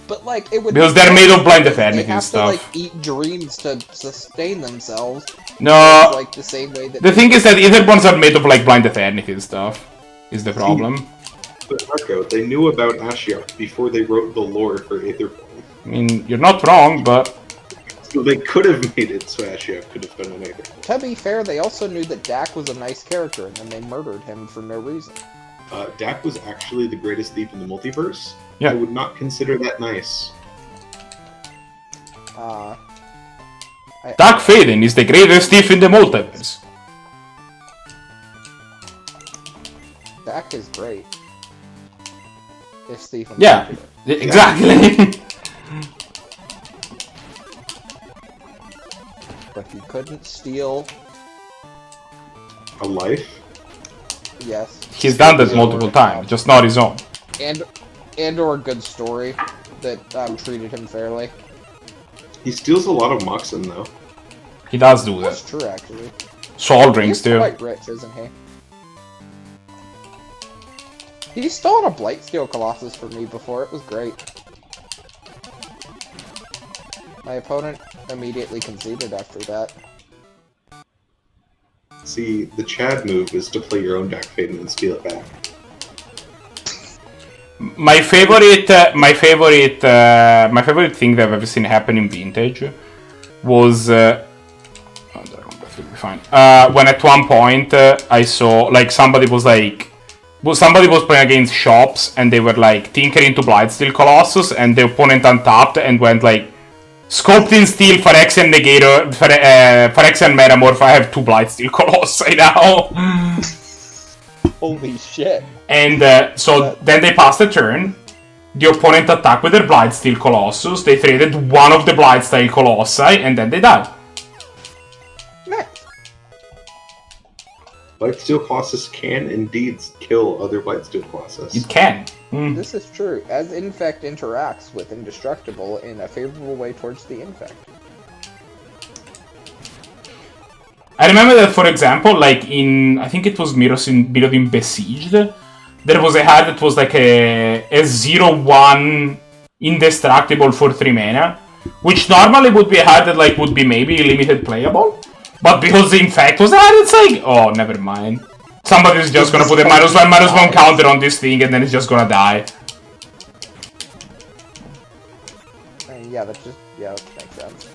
But like it would because they're made of blind eternity they have stuff. To, like, eat dreams to sustain themselves. No, like the same way that. The thing is that Aetherborns are made of like blind eternity and stuff. Is the problem? But Marco, they knew about Ashiok before they wrote the lore for Aetherborn. I mean, you're not wrong, but so they could have made it so Ashiok could have been an Aetherborn. To be fair, they also knew that Dak was a nice character, and then they murdered him for no reason. Dak was actually the greatest thief in the multiverse. Yeah. I would not consider that nice. Dak Faden is the greatest thief in the multiverse. Dak is great. If Stephen. Yeah, exactly. But he couldn't steal. A life? Yes. He's done this multiple times, just not his own. And or a good story that treated him fairly. He steals a lot of Moxen, though. He does do that. That's true, actually. Soul drinks too. He's quite rich, isn't he? He stole a Blightsteel Colossus for me before. It was great. My opponent immediately conceded after that. See, the Chad move is to play your own Dak Faden and steal it back. My favorite thing that I've ever seen happen in Vintage was fine. When at one point I saw like somebody was playing against shops and they were like tinkering to Blightsteel Colossus and the opponent untapped and went like Scoped in Steel, Phyrexian Negator, Phyrexian Metamorph. I have 2 Blightsteel Colossi now. Holy shit. And so then they passed the turn. The opponent attacked with their Blightsteel Colossus. They traded one of the Blightsteel Colossi, and then they died. Nice. Blightsteel Colossus can indeed kill other Blightsteel Colossus. It can. This is true, as Infect interacts with Indestructible in a favorable way towards the Infect. I remember that, for example, like in, I think it was Mirrodin Besieged, there was a card that was like a 0-1 Indestructible for 3 mana, which normally would be a card that like would be maybe limited playable, but because the Infect was there, it's like, oh, never mind. Somebody's just gonna put a -1/-1 counter on this thing and then it's just gonna die. Yeah, that makes sense.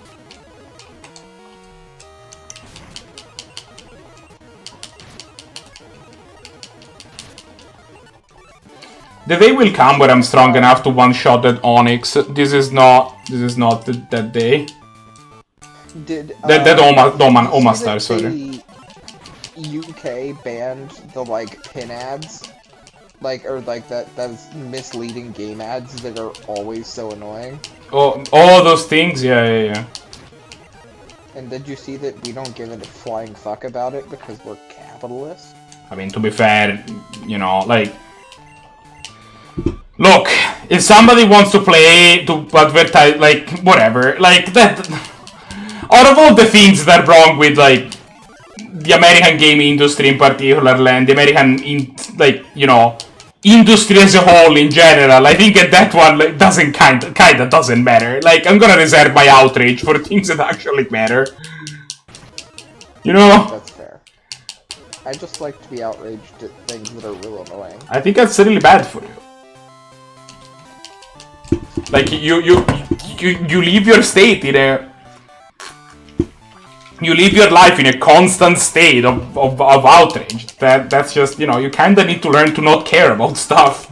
The day will come where I'm strong enough to one-shot that Onyx. This is not that day. That Oma Star, sorry. UK banned the like pin ads, or those misleading game ads that are always so annoying. Oh, those things, yeah. And did you see that we don't give a flying fuck about it because we're capitalists? I mean, to be fair, you know, like, look, if somebody wants to play to advertise, like, whatever, like that. Out of all the things that are wrong with like the American gaming industry in particular, and the American, industry as a whole in general, I think that one like, kinda doesn't matter. Like, I'm gonna reserve my outrage for things that actually matter. You know? That's fair. I just like to be outraged at things that are real annoying. I think that's really bad for you. Like, you leave your state in a you live your life in a constant state of outrage. That's just, you know, you kinda need to learn to not care about stuff.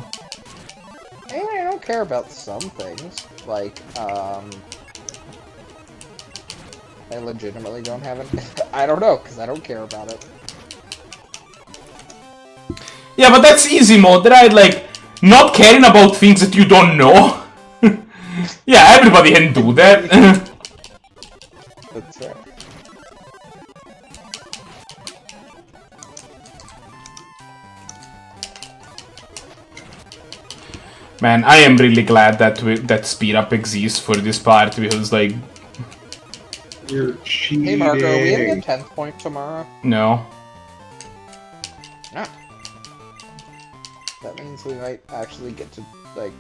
I don't care about some things. Like, I legitimately don't have it. I don't know, because I don't care about it. Yeah, but that's easy mode, right? Like, not caring about things that you don't know. Yeah, everybody can do that. That's right. Man, I am really glad that that speed up exists for this part, because, like... You're cheating. Hey Marco, are we hitting a 10th point tomorrow? No. Ah. That means we might actually get to, like...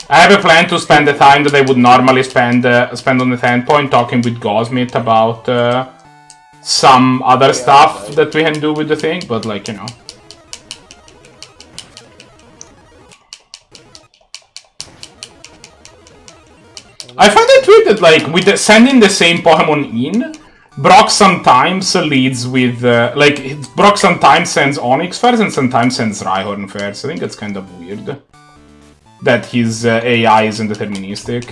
I have a plan to spend the time that I would normally spend on the 10th point talking with Gosmith about some other stuff that we can do with the thing, but, like, you know... I find it weird that, like, with sending the same Pokemon in, Brock sometimes leads with, like, Brock sometimes sends Onix first and sometimes sends Rhyhorn first. I think that's kind of weird. That his AI isn't deterministic.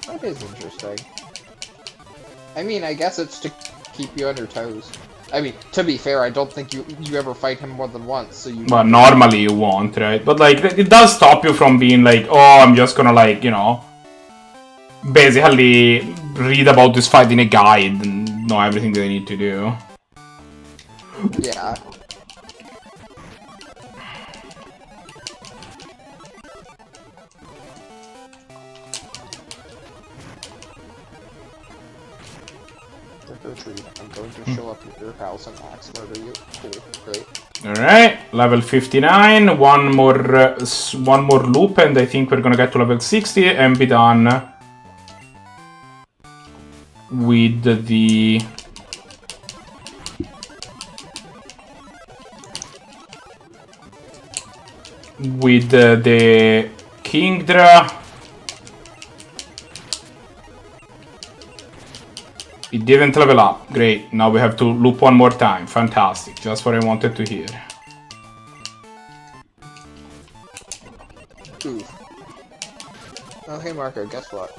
That is interesting. I mean, I guess it's to keep you on your toes. I mean, to be fair, I don't think you ever fight him more than once, so you... Well, normally you won't, right? But, like, it does stop you from being like, oh, I'm just gonna, like, you know... basically read about this fight in a guide and know everything they need to do. Yeah. I'm going to show up at your house and axe murder you. Cool, great. Alright, level 59, one more loop, and I think we're gonna get to level 60 and be done with the... with the Kingdra. It didn't level up. Great. Now we have to loop one more time. Fantastic. Just what I wanted to hear. Oof. Oh, hey Marco, guess what?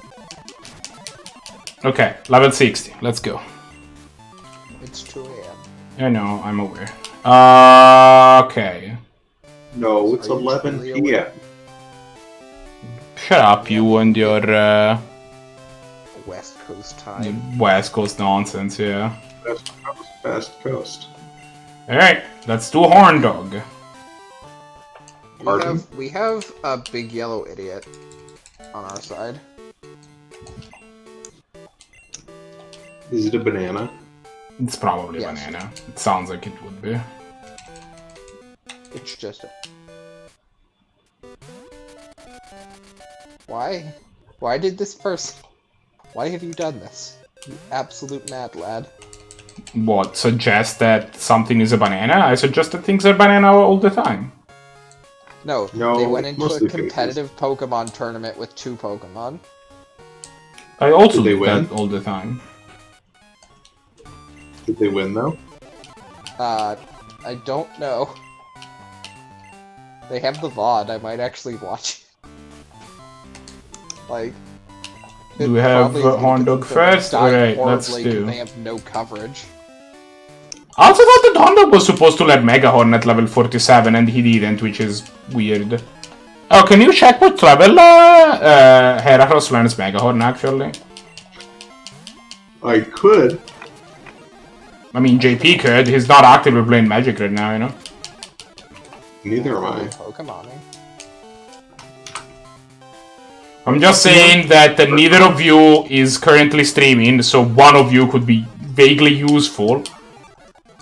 Okay, level 60. Let's go. It's 2 a.m. I know, I'm aware. Okay. No, it's 11 p.m. Shut up, you and your West Coast time. West Coast nonsense, yeah. West Coast. Alright, let's do Horn Dog. We have a big yellow idiot on our side. Is it a banana? It's probably Yes. banana. It sounds like it would be. It's just a... Why? Why did this person... Why have you done this? You absolute mad lad. What, suggest that something is a banana? I suggest that things are banana all the time. No, No, they went into a mostly competitive Pokemon tournament with 2 Pokemon. I also Did they do win? that all the time. Did they win though? I don't know. They have the VOD, I might actually watch it. Like... Do we have Horn Dog first? Alright, let's horribly do. They have no coverage. I also thought that Horn Dog was supposed to let Mega Horn at level 47 and he didn't, which is weird. Oh, can you check what level Heracross learns Mega Horn actually? I could. I mean, JP could, he's not actively playing Magic right now, you know? Neither am I. Pokemoning. I'm just saying that neither of you is currently streaming, so one of you could be vaguely useful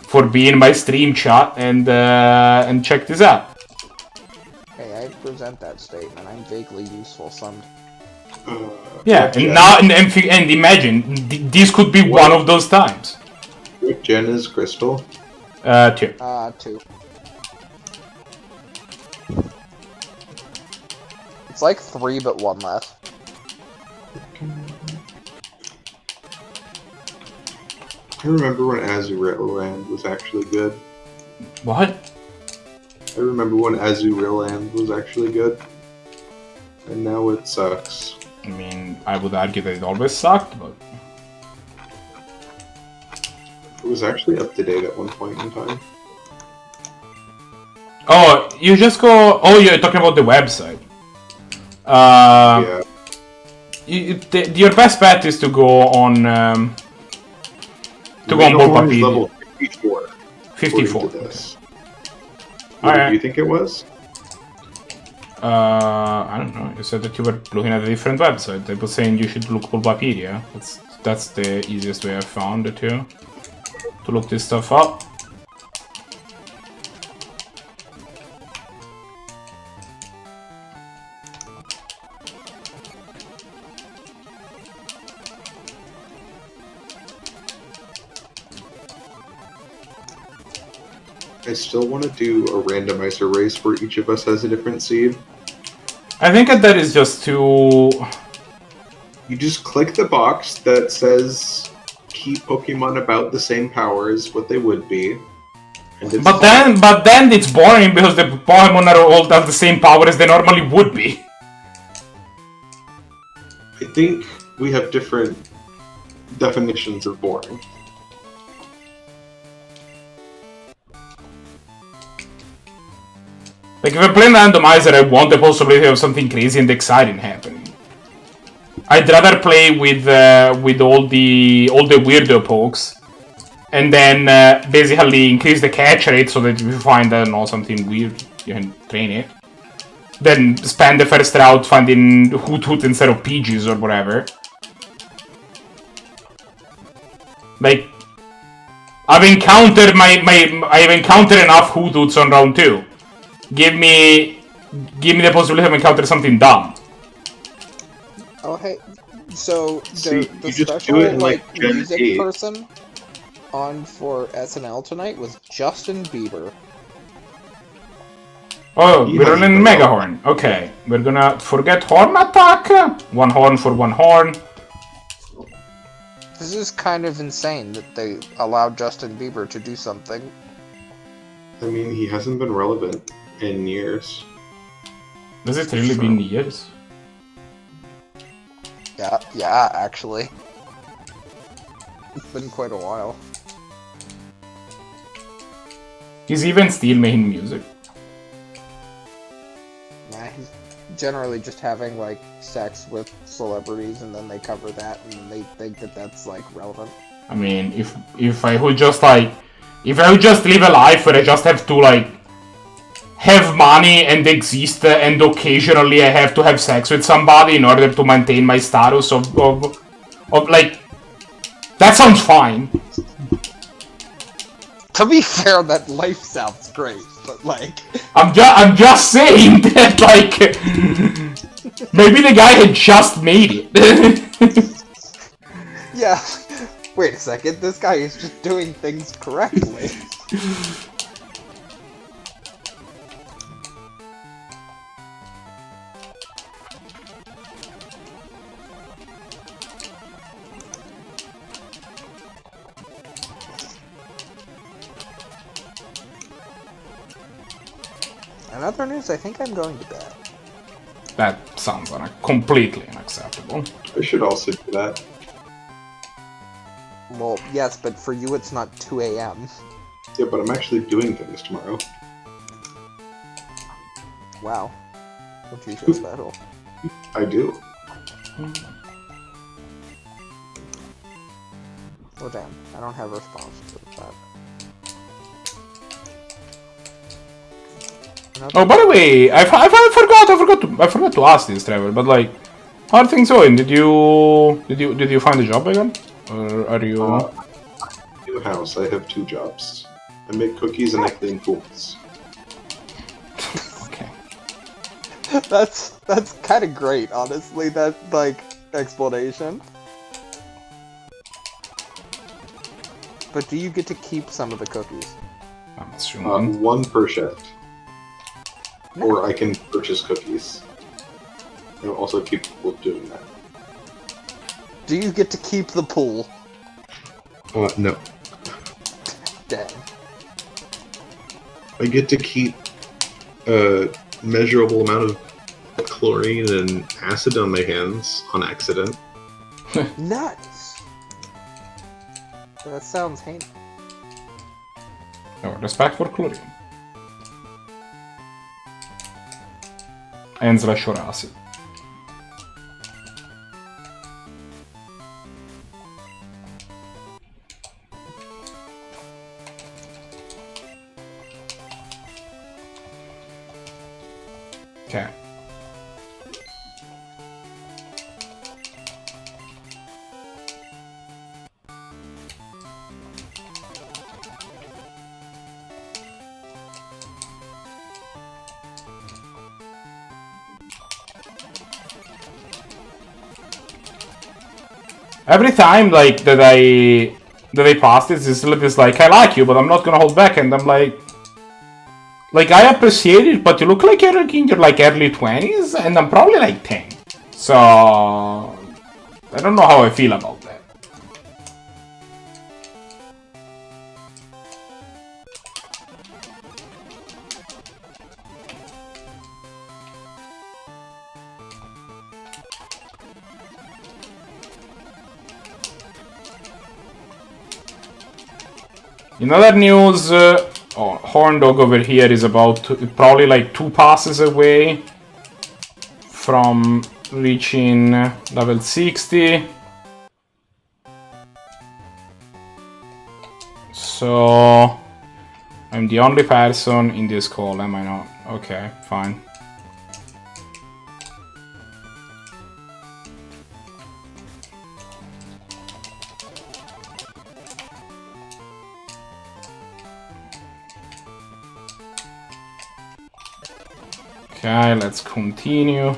for being my stream chat and check this out. Hey, I present that statement. I'm vaguely useful some. Yeah, and now and imagine this could be one of those times. What gen is Crystal? 2. 2. It's like 3, but 1 less. I remember when Azurill was actually good. What? I remember when Azurill was actually good. And now it sucks. I mean, I would argue that it always sucked, but... It was actually up to date at one point in time. Oh, you just go... Oh, you're talking about the website. Yeah. Your best bet is to go on... to go on Megahorn is Bulbapedia. level 54. 54. To this. What Alright. do you think it was? I don't know. You said that you were looking at a different website. I was saying you should look Bulbapedia. That's the easiest way I've found to look this stuff up. I still want to do a randomizer race where each of us has a different seed. I think that is just too... You just click the box that says keep Pokemon about the same power as what they would be. And it's But then it's boring because the Pokemon are all at the same power as they normally would be. I think we have different definitions of boring. Like, if I play randomizer, I want the possibility of something crazy and exciting happening. I'd rather play with all the weirdo pokes, and then basically increase the catch rate so that if you find, I don't know, something weird, you can train it. Then spend the first route finding Hoot instead of Pidgeys or whatever. Like, I've encountered I've encountered enough Hoots on round 2. Give me the possibility of encountering something dumb. Oh hey, so See, the you just special do it in, like, Gen music 8. person on for SNL tonight was Justin Bieber. Oh, He we're hasn't running been Mega well. Horn. Okay, we're gonna forget Horn Attack. One horn for one horn. This is kind of insane that they allowed Justin Bieber to do something. I mean, he hasn't been relevant in years. Has it really been years? Yeah, actually. It's been quite a while. He's even still making music. Nah, he's generally just having, like, sex with celebrities, and then they cover that, and they think that that's, like, relevant. I mean, if I would just live a life where I just have to, like, have money and exist, and occasionally I have to have sex with somebody in order to maintain my status of like, that sounds fine. To be fair, that life sounds great, but, like... I'm just saying that, like, maybe the guy had just made it. Yeah, wait a second, this guy is just doing things correctly. In other news, I think I'm going to bed. That sounds completely unacceptable. I should also do that. Well, yes, but for you it's not 2 a.m. Yeah, but I'm actually doing things tomorrow. Wow. What you so special. I do. Oh damn, I don't have a response to that. Oh, by the way, I forgot to ask this, Trevor. But like, how are things going? Did you find a job again, or are you? New house. I have 2 jobs. I make cookies and I clean pools. Okay. That's kind of great, honestly. That like explanation. But do you get to keep some of the cookies? I'm assuming. 1 per shift. Or I can purchase cookies. And I'll also keep people doing that. Do you get to keep the pool? No. Dead. I get to keep a measurable amount of chlorine and acid on my hands on accident. Nice. That sounds heinous. No, respect for chlorine. And slash or acid. Okay. Every time like that I pass this, it's like I like you, but I'm not gonna hold back, and I'm like I appreciate it, but you look like you're in your like early 20s, and I'm probably like 10. So I don't know how I feel about that. In other news, Horn Dog over here is about probably like 2 passes away from reaching level 60. So I'm the only person in this call, am I not? Okay, fine. Okay, let's continue.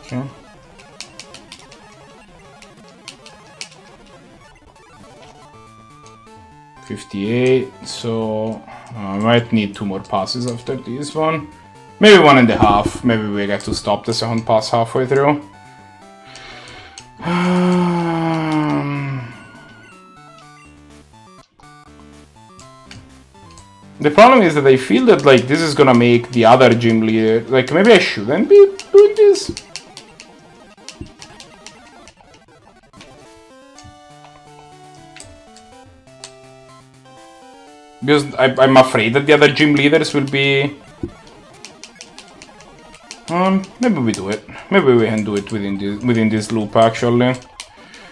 Okay. $58, so I might need 2 more passes after this one. Maybe 1.5. Maybe we get to stop the second pass halfway through. The problem is that I feel that like this is gonna make the other gym leader like maybe I shouldn't be doing this. Because I'm afraid that the other gym leaders will be... maybe we do it. Maybe we can do it within this loop, actually.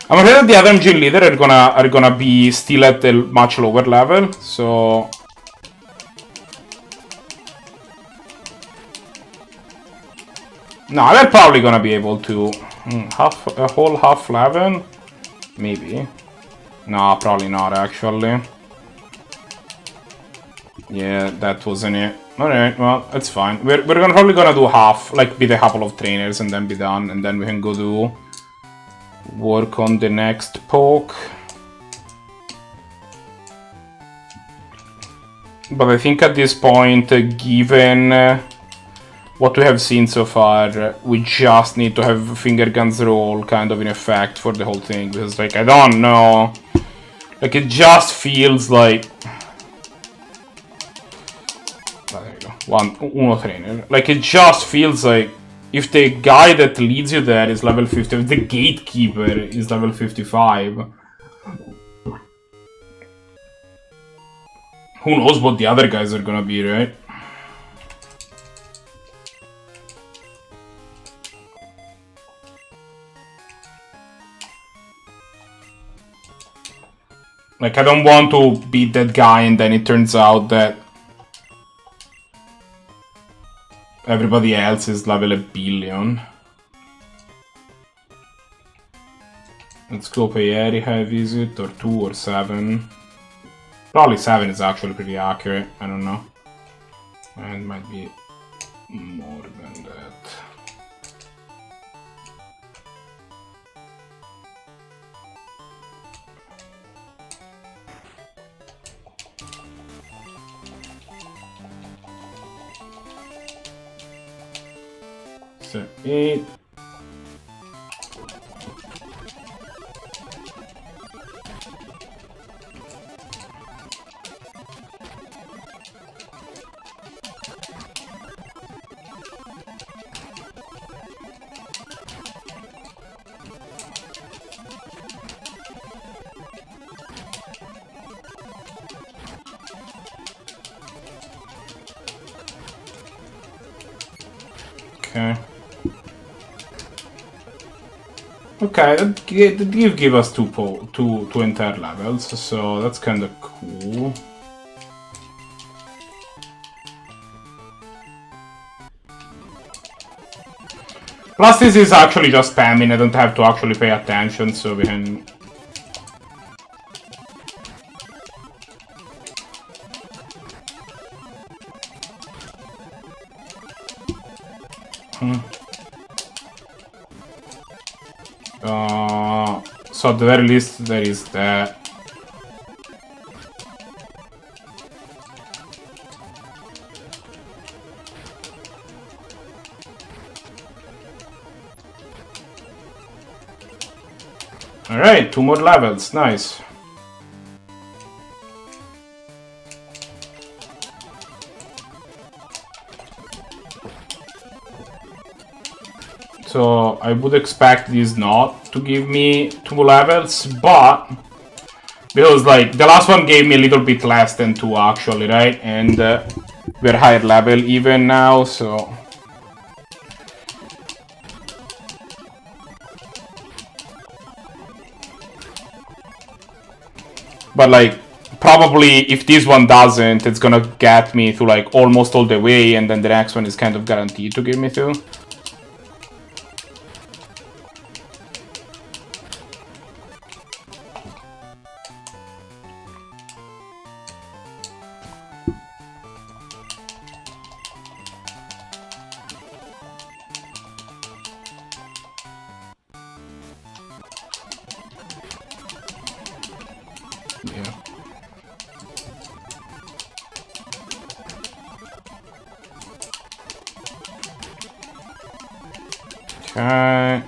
I'm afraid that the other gym leaders are gonna be still at a much lower level, so... No, they're probably gonna be able to... a whole half level? Maybe. No, probably not, actually. Yeah, that wasn't it. Alright, well, it's fine. We're probably gonna do half, like beat a couple of trainers and then be done, and then we can go do work on the next poke. But I think at this point, given what we have seen so far, we just need to have finger guns roll kind of in effect for the whole thing, because like I don't know, like it just feels like... there you go. Uno trainer. Like, it just feels like if the guy that leads you there is level 50, if the gatekeeper is level 55, who knows what the other guys are gonna be, right? Like, I don't want to beat that guy and then it turns out that everybody else is level 1 billion. Let's go Payeri high visit, or 2 or 7. Probably 7 is actually pretty accurate, I don't know. And might be more than that. So 8. Okay. Okay, that give us two entire levels, so that's kind of cool. Plus, this is actually just spamming. I don't have to actually pay attention, so we can. So at the very least, there is that. Alright, 2 more levels, nice. So I would expect this not to give me 2 levels, but because like the last one gave me a little bit less than 2 actually, right? And we're higher level even now, so but like probably if this one doesn't, it's gonna get me to like almost all the way, and then the next one is kind of guaranteed to give me 2. Yeah. Okay.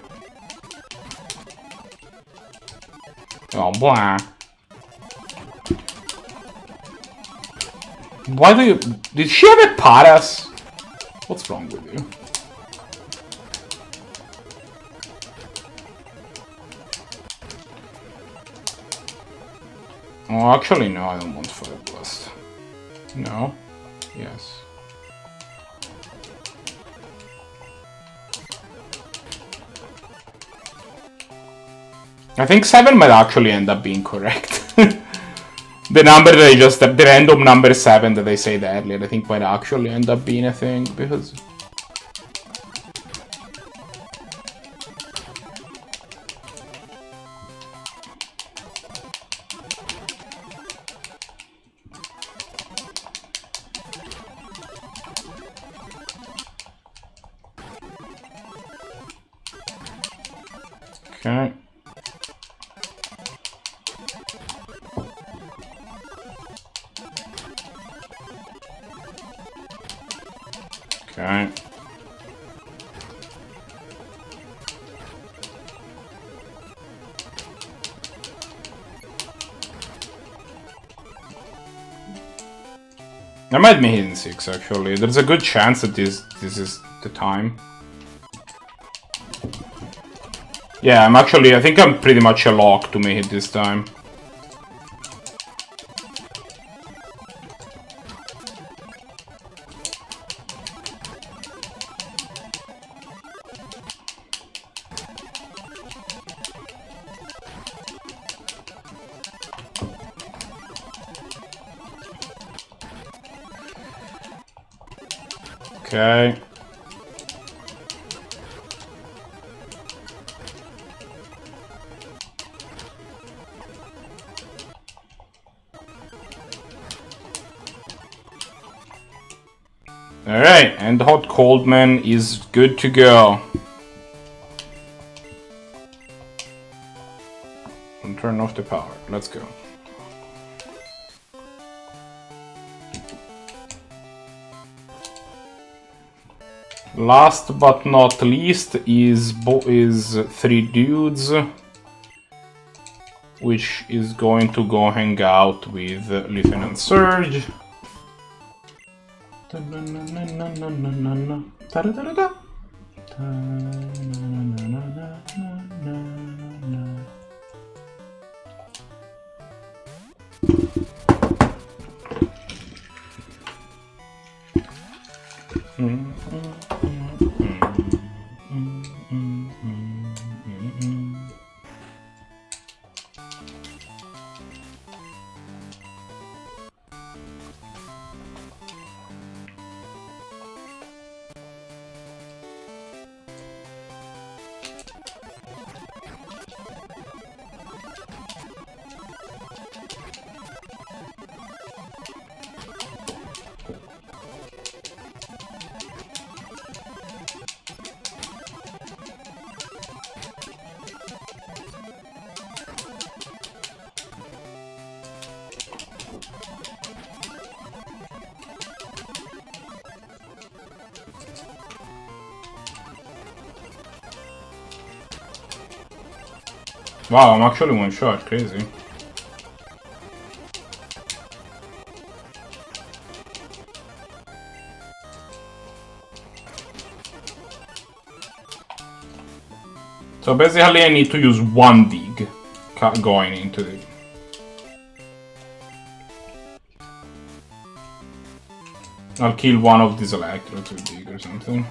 Oh boy. Why do you... Did she have a paras? What's wrong with you? Oh, actually, no, I don't want Fire Blast. No. Yes. I think 7 might actually end up being correct. The number that I just... The random number 7 that I said earlier, I think might actually end up being a thing, because... Okay. Okay. I might be hitting 6 actually. There's a good chance that this is the time. Yeah, I think I'm pretty much a lock to make it this time. Okay. Alright, and the hot cold man is good to go. And turn off the power. Let's go. Last but not least is 3 dudes, which is going to go hang out with Lieutenant Surge. Wow, I'm actually one shot, crazy. So basically I need to use one dig going into it. I'll kill one of these electrodes with dig or something.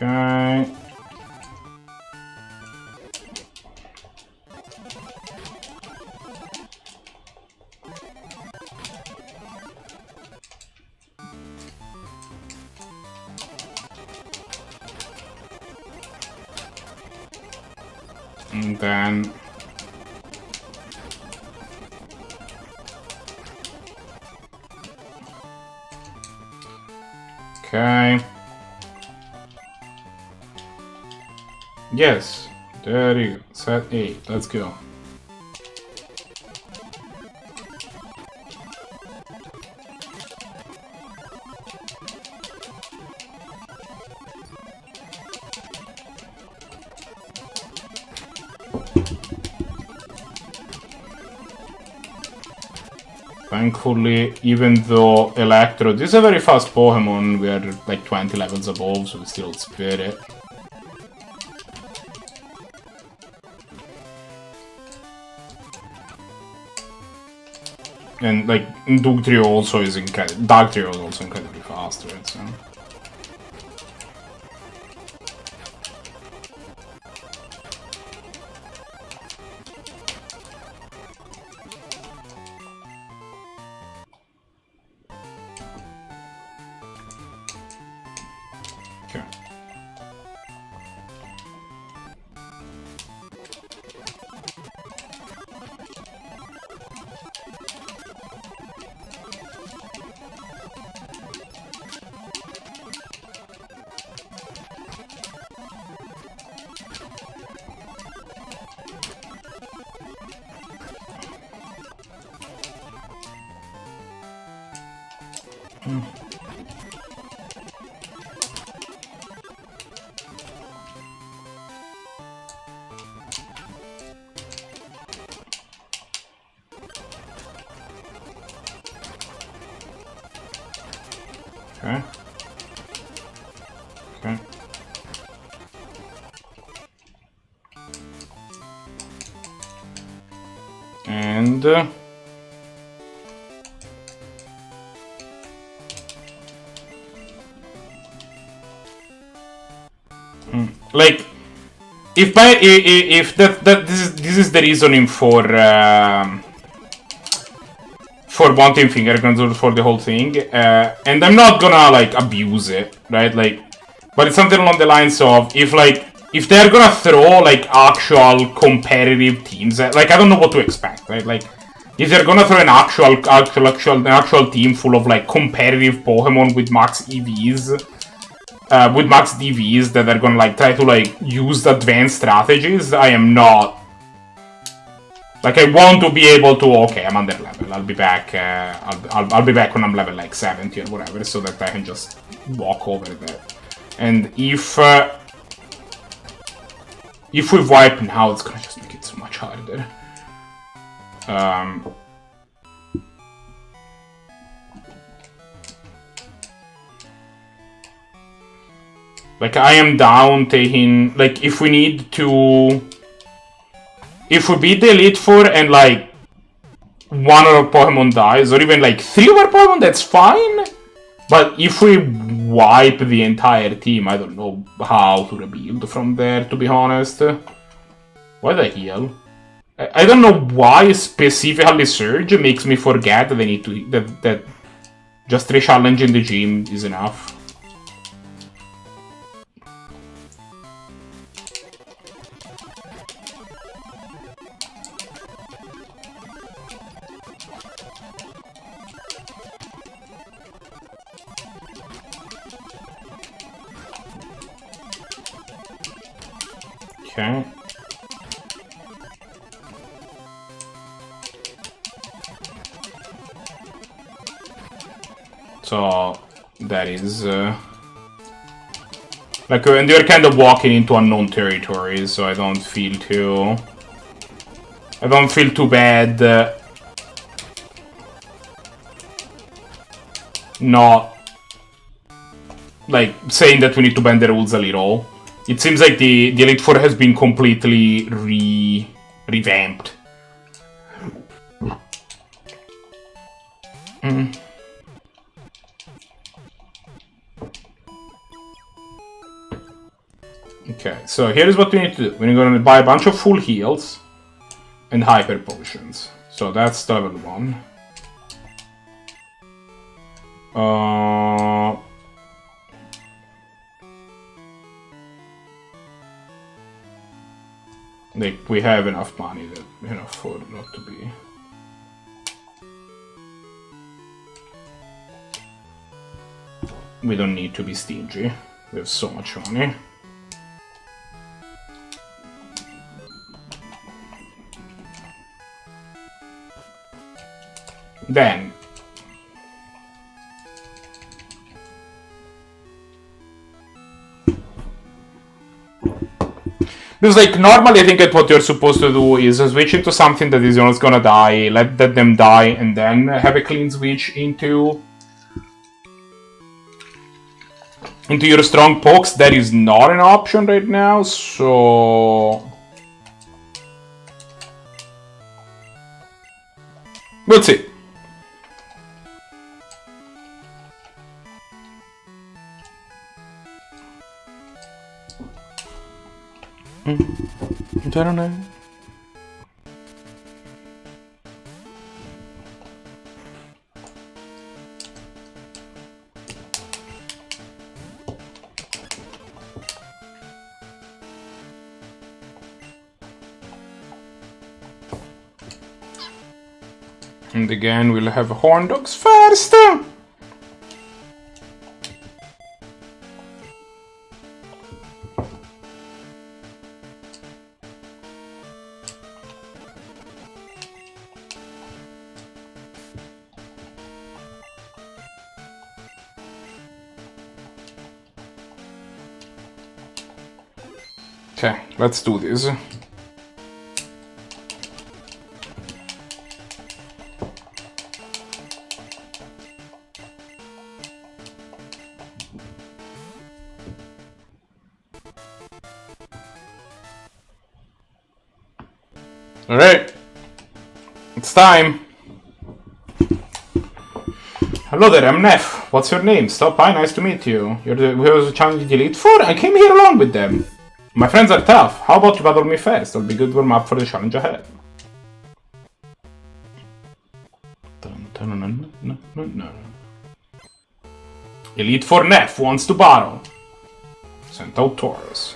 Okay. And then okay. Yes, there you go. Set 8. Let's go. Thankfully, even though Electrode is a very fast Pokemon, we are like 20 levels above, so we still spit it. And like Dugtrio also is incredible. Dugtrio is also incredibly fast, right? So. Okay. Okay. Okay. And like if this is the reasoning for for wanting finger guns for the whole thing, and I'm not gonna like abuse it, right? Like, but it's something along the lines of if they're gonna throw like actual competitive teams, like I don't know what to expect, right? Like if they're gonna throw an actual team full of like competitive Pokemon with max EVs, with max DVs that are gonna like try to like use advanced strategies, I am not. Like, I want to be able to, okay, I'm under level, I'll be back, I'll be back when I'm level, like, 70 or whatever, so that I can just walk over that. And if we wipe now, it's gonna just make it so much harder. Like, I am down taking, like, if we need to... If we beat the Elite Four and, like, one of our Pokemon dies, or even, like, 3 of our Pokemon, that's fine. But if we wipe the entire team, I don't know how to rebuild from there, to be honest. Why did I heal? I don't know why specifically Surge makes me forget that I need to... that just re-challenging the gym is enough. Okay. So that is like, and you're kind of walking into unknown territory, so I don't feel too bad not like saying that we need to bend the rules a little. It seems like the Elite Four has been completely revamped. Okay, so here's what we need to do. We're going to buy a bunch of full heals and hyper potions. So that's level 1. Like, we have enough money that, you know, for not to be... We don't need to be stingy. We have so much money. Then... Because, like, normally I think that what you're supposed to do is switch into something that is almost gonna die, let them die, and then have a clean switch into your strong pokes. That is not an option right now, so... We'll see. I don't know. And again, we'll have horn dogs first. Okay, let's do this. Alright, it's time. Hello there, I'm Neff. What's your name? Stop by, nice to meet you. You're the who was challenging the Elite Four? I came here along with them. My friends are tough. How about you battle me first? It'll be good warm up for the challenge ahead. Dun, dun, no. Elite for Neff wants to battle. Sent out Taurus.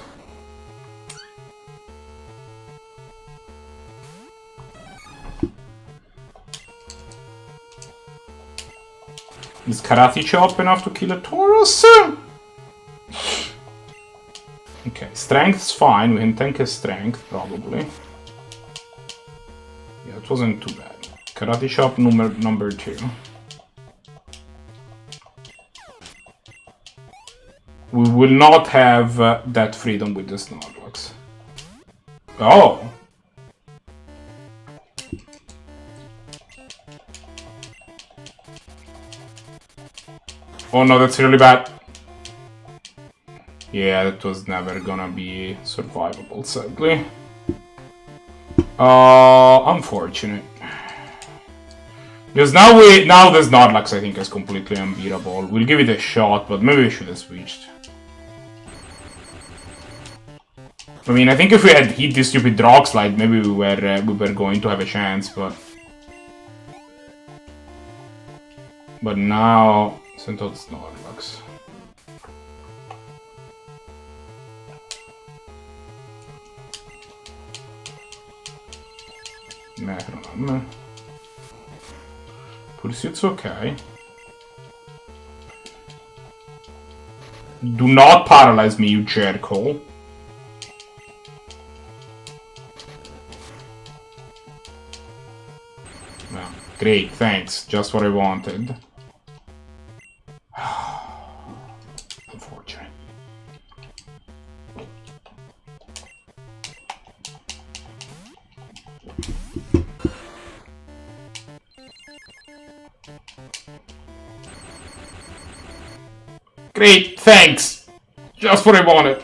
Is Karate Chop enough to kill a Taurus? Okay, strength's fine. We can tank his strength, probably. Yeah, it wasn't too bad. Karate Chop number 2. We will not have that freedom with the Nuzlocke. Oh! Oh no, that's really bad. Yeah, that was never gonna be survivable, sadly. Unfortunate. Because now this Nuzlocke I think is completely unbeatable. We'll give it a shot, but maybe we should have switched. I mean, I think if we had hit this stupid Rock Slide, maybe we were going to have a chance, but now sent out Snorlax. Mehron. Pursuit's okay. Do not paralyze me, you jerkhole. Well, great, thanks. Just what I wanted. Unfortunate. Great, thanks! Just what I wanted.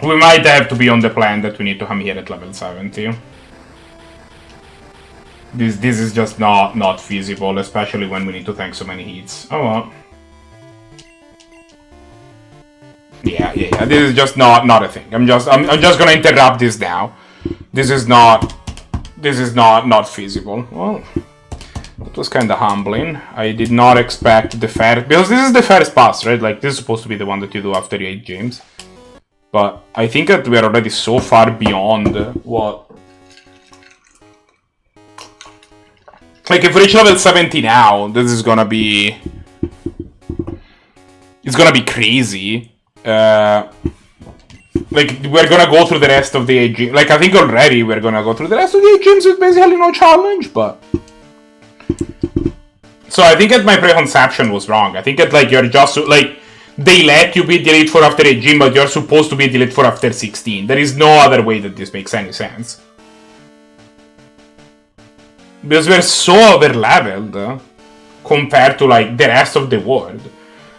We might have to be on the plan that we need to come here at level 70. This is just not feasible, especially when we need to tank so many hits. Oh well. Yeah, this is just not a thing. I'm just gonna interrupt this now. This is not feasible. Well, that was kinda humbling. I did not expect the first, because this is the first pass, right? Like, this is supposed to be the one that you do after 8 games. But I think that we are already so far beyond what... Like, if we reach level 70 now, this is gonna be... It's gonna be crazy. Like, we're gonna go through the rest of the 8 games. Like, I think already we're gonna go through the rest of the 8 games with basically no challenge, but... So I think that my preconception was wrong. I think that, like, you're just... Like, they let you be the Elite 4 after 8 gym, but you're supposed to be the Elite 4 after 16. There is no other way that this makes any sense. Because we're so over-leveled compared to, like, the rest of the world.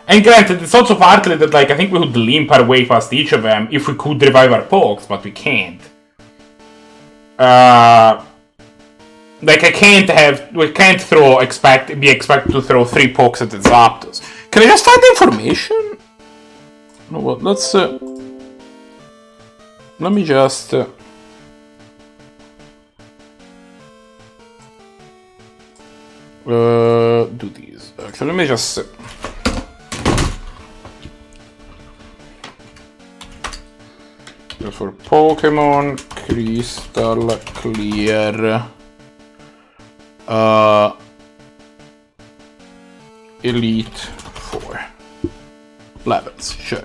And granted, it's also partly that, like, I think we could limp our way past each of them if we could revive our pokes, but we can't. Like, we can't be expected to throw 3 pokes at the Zapdos. Can I just find the information? No, well, let's, let me just, do these. Actually, let me just, for Pokemon Crystal Clear, Elite 4 levels, sure.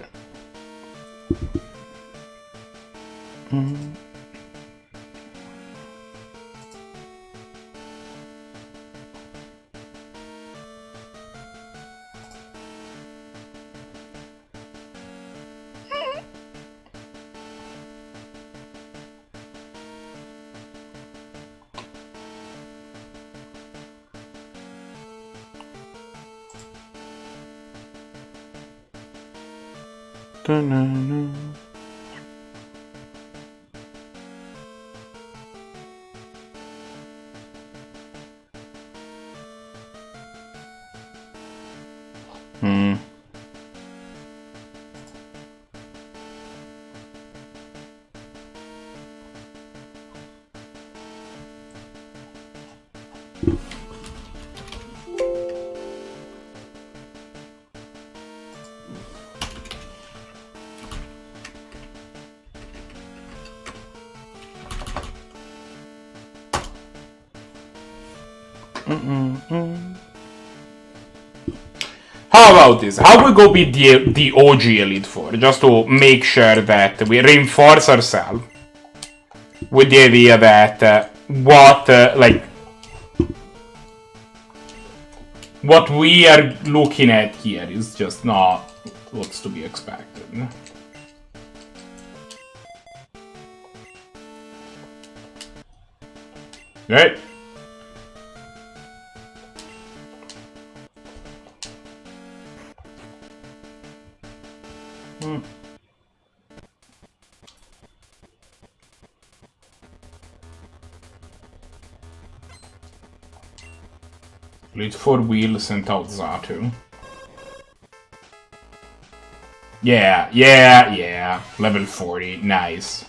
How about this? How we go beat the OG Elite Four, just to make sure that we reinforce ourselves with the idea that what we are looking at here is just not what's to be expected. Right? Elite 4 wheel sent out Zatu. Yeah. Level 40, nice.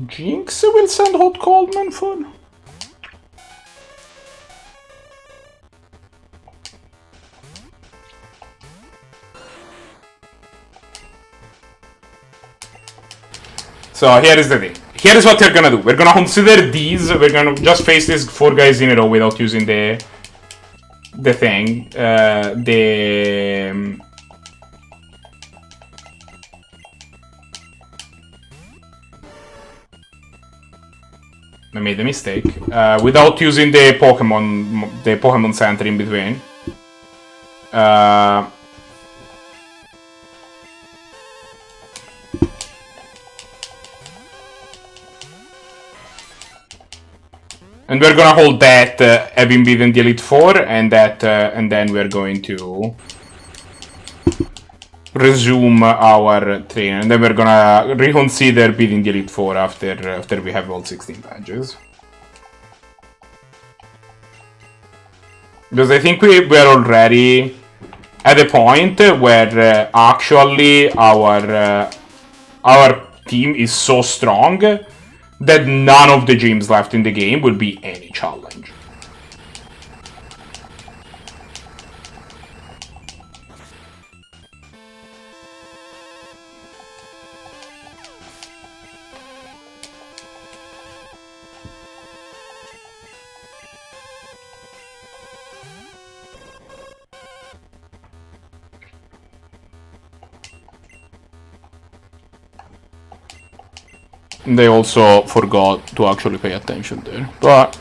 Jinx will send Hot Coldman for. So here is the thing. Here is what we're gonna do. We're gonna consider these. We're gonna just face these 4 guys in a row without using the thing. I made a mistake. Without using the Pokemon Center in between. And we're gonna hold that, having beaten the Elite Four, and then we're going to resume our train, and then we're gonna reconsider beating the Elite Four after we have all 16 badges. Because I think we're already at a point where actually our team is so strong that none of the gyms left in the game will be any challenge. They also forgot to actually pay attention there, but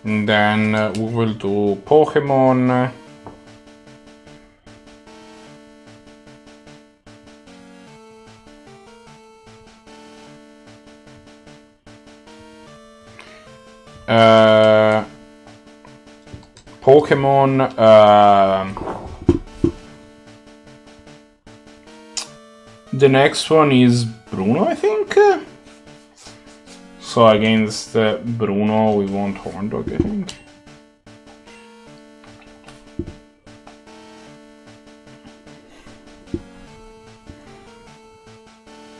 and then we will do Pokemon. The next one is Bruno, I think. So against Bruno, we want Horn Dog, I think.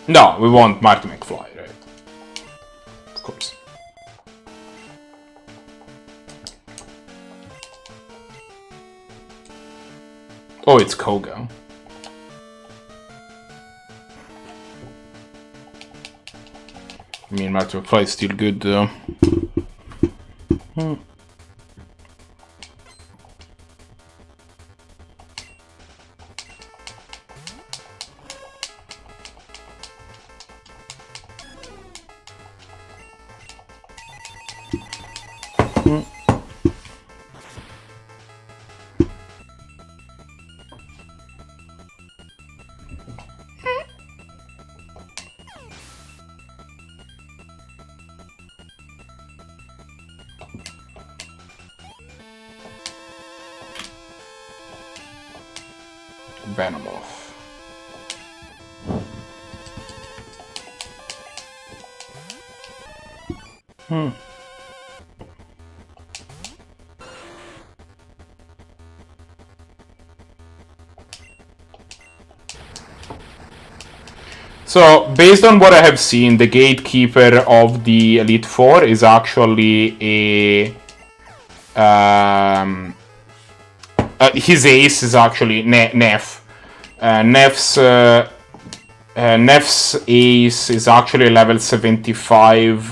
No, we want Marty McFly, right? Of course. Oh, it's Koga. I mean, Marty McFly is still good, though. Venomoth. So, based on what I have seen, the gatekeeper of the Elite Four is actually a... his ace is actually Neff. Neff's ace is actually level 75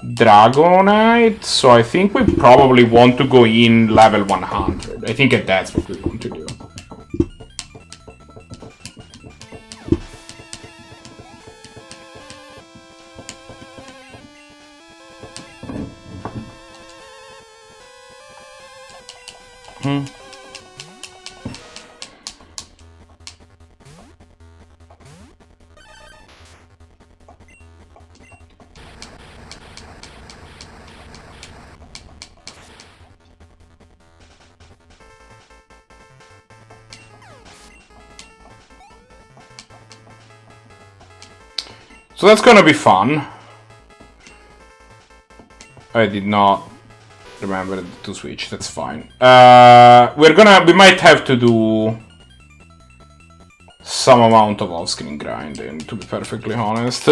Dragonite, so I think we probably want to go in level 100. I think that's what we want to do. So that's gonna be fun. I did not remember to switch, that's fine. We might have to do some amount of off-screen grinding, to be perfectly honest.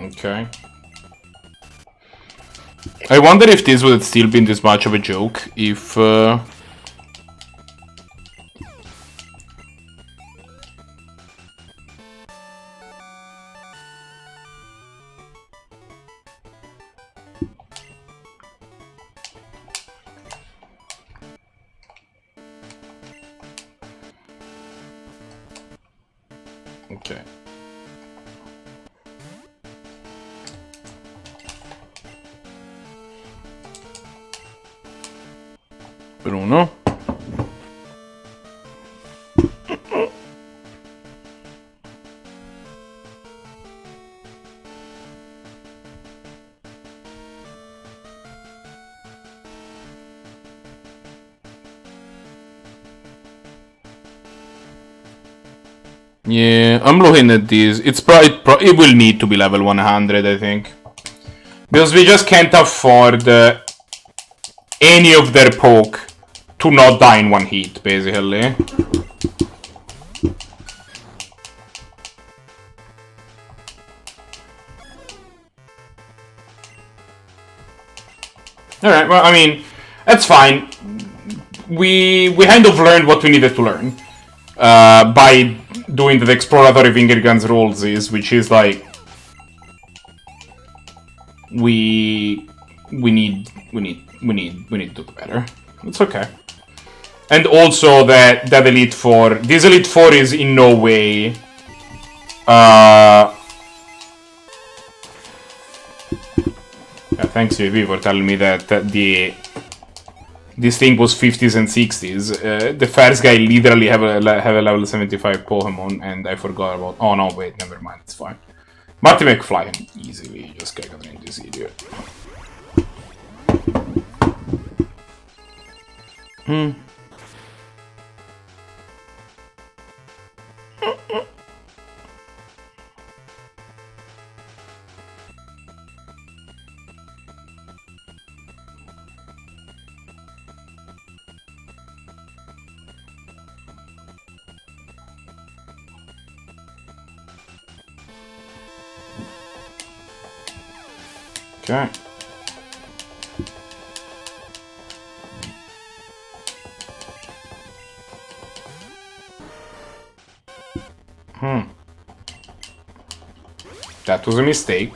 Okay. I wonder if this would have still been this much of a joke if... Okay. Bruno. Yeah, I'm looking at this. It will need to be level 100, I think. Because we just can't afford any of their poke to not die in one hit, basically. Alright, well, I mean, that's fine. We kind of learned what we needed to learn. By doing the exploratory finger guns rolls which is like... We we need to do better. It's okay. And also that Elite 4, this Elite 4 is in no way thanks UAV for telling me that this thing was 50s and 60s. The first guy literally have a level 75 Pokemon, and I forgot about. Oh no, wait, never mind, it's fine. Marty McFly easily just Gagarin this idiot. Okay. That was a mistake.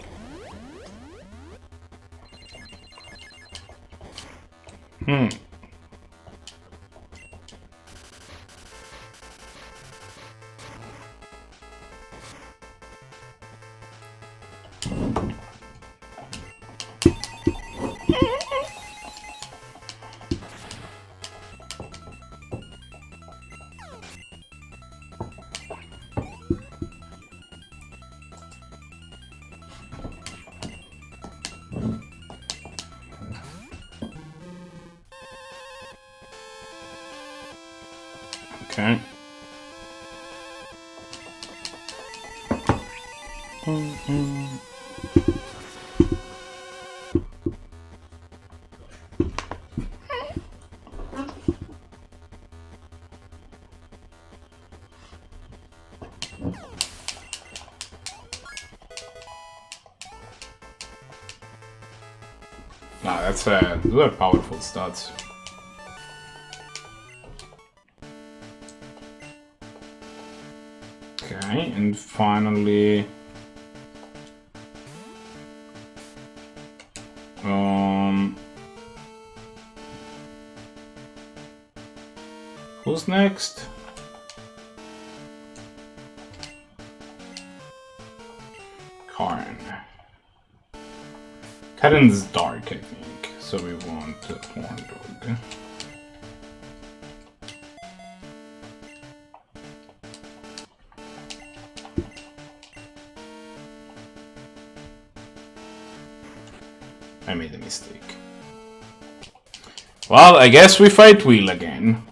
Okay. Nah, those are powerful stats. Okay, and finally, who's next? Karen. Karen's dark, I think, so we want Horn Dog. I made a mistake. Well, I guess we fight Wheel again.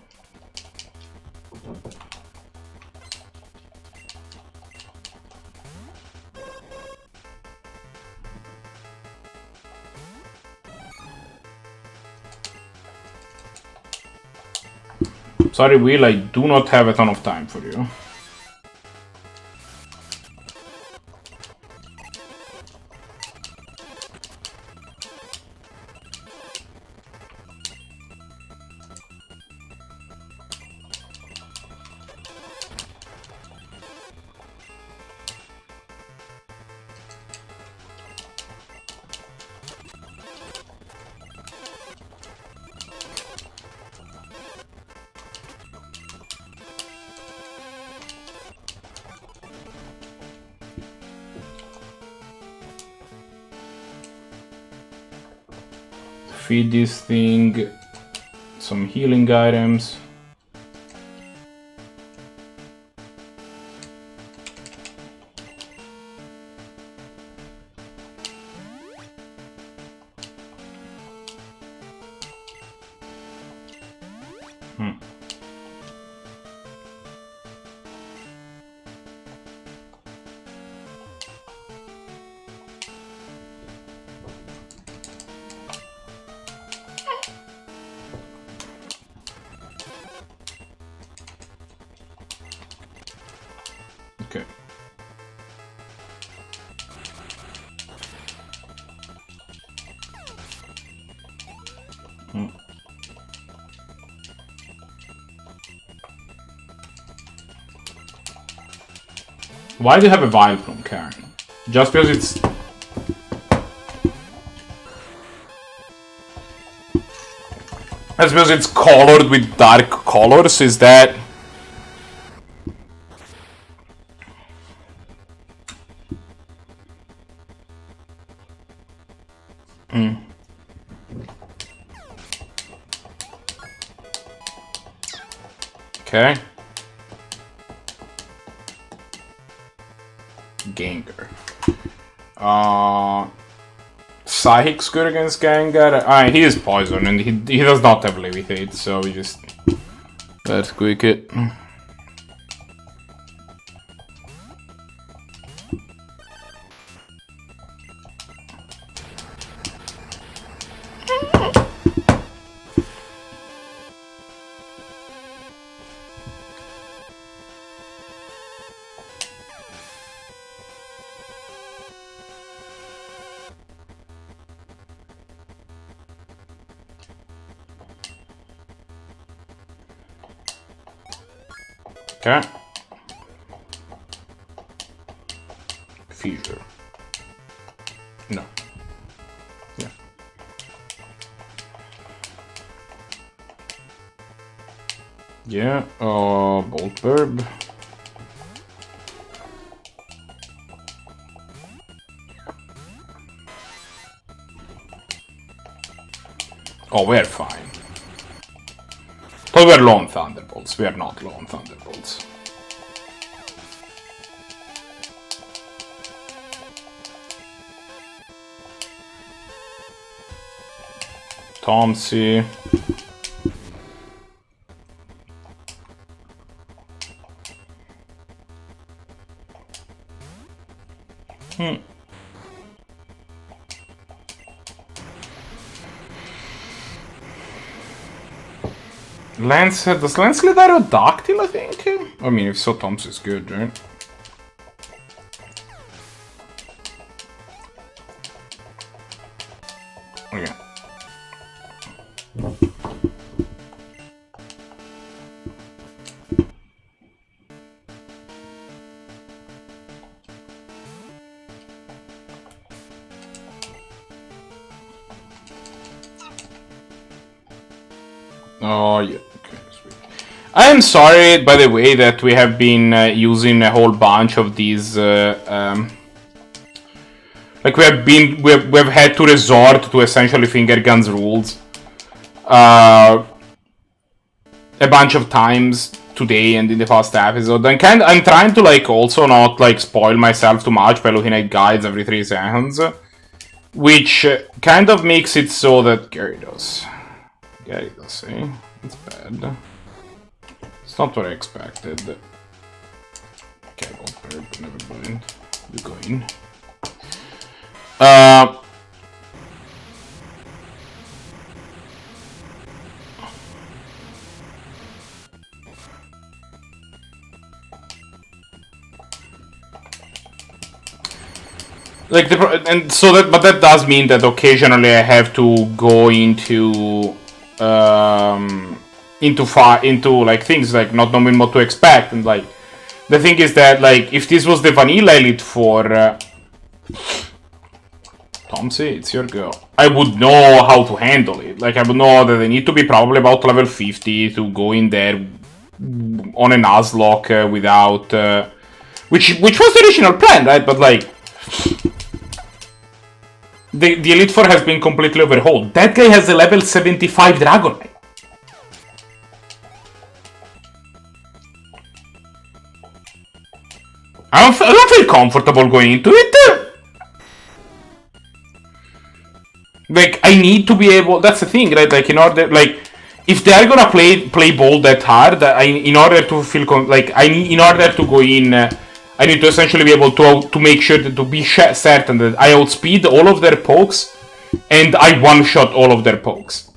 Sorry, Wheel, I do not have a ton of time for you. Feed this thing some healing items. Okay. Why do you have a Vileplume, Karen? Just because it's... I suppose it's colored with dark colors, is that... Okay. Gengar. Psychic's good against Gengar. He is poison and he does not have levitate, so we just... Let's quick it. Okay. Fissure. No. Yeah. Yeah, Bolt Burb. Oh, we're fine. But we're low on Thunderbolts. We are not low on Thunderbolts. Tomsy. Lance, does Lance lead Aerodactyl, I think? I mean, if so, Tom's is good, right? Okay. Oh, yeah. Okay, sweet. I am sorry, by the way, that we have been using a whole bunch of these. Like we've had to resort to essentially finger guns rules a bunch of times today and in the past episode. And I'm trying to like also not like spoil myself too much by looking at guides every 3 seconds, which kind of makes it so that Gyarados, eh? It's bad. It's not what I expected. Okay, Goldberg, never mind. You go in. Like but that does mean that occasionally I have to go into like things like not knowing what to expect, and like the thing is that like if this was the vanilla elite for Tomsy, it's your girl, I would know how to handle it. Like I would know that I need to be probably about level 50 to go in there on a Nuzlocke without which was the original plan, right? But like the Elite Four has been completely overhauled. That guy has a level 75 Dragonite. I don't feel comfortable going into it. Like, I need to be able... That's the thing, right? Like, in order... Like, if they're gonna play ball that hard, in order to feel... in order to go in... I need to essentially be able to make sure that to be certain that I outspeed all of their pokes and I one-shot all of their pokes.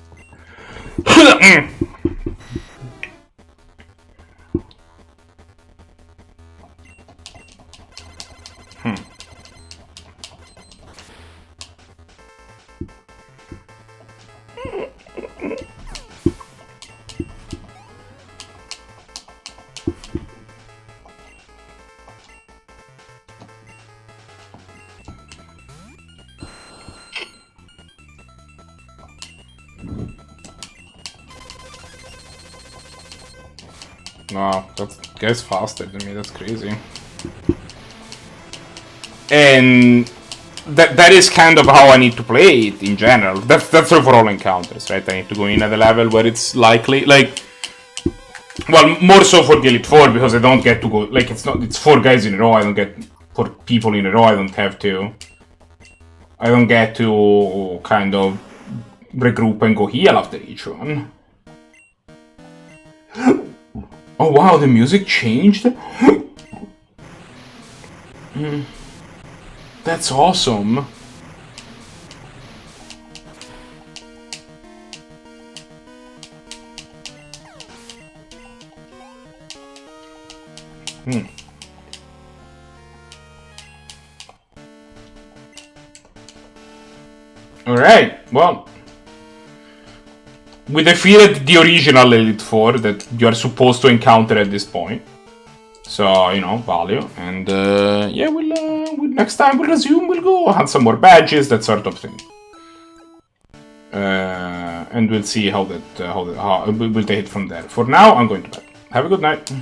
Wow, that guy's faster than me. That's crazy. And that is kind of how I need to play it in general. That's for all encounters, right? I need to go in at a level where it's likely, like, well, more so for the Elite Four because I don't get to go, like, it's 4 guys in a row. I don't get 4 people in a row. I don't get to kind of regroup and go heal after each one. Oh wow, the music changed? That's awesome. Alright, well. We defeated the original Elite Four that you are supposed to encounter at this point. So, you know, value. And, yeah, next time we'll resume, we'll go hunt some more badges, that sort of thing. And we'll see how we'll take it from there. For now, I'm going to bed. Have a good night.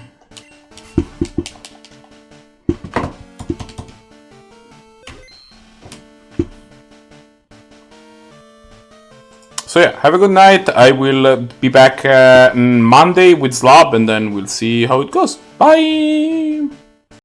So yeah, have a good night. I will be back Monday with Slob, and then we'll see how it goes. Bye!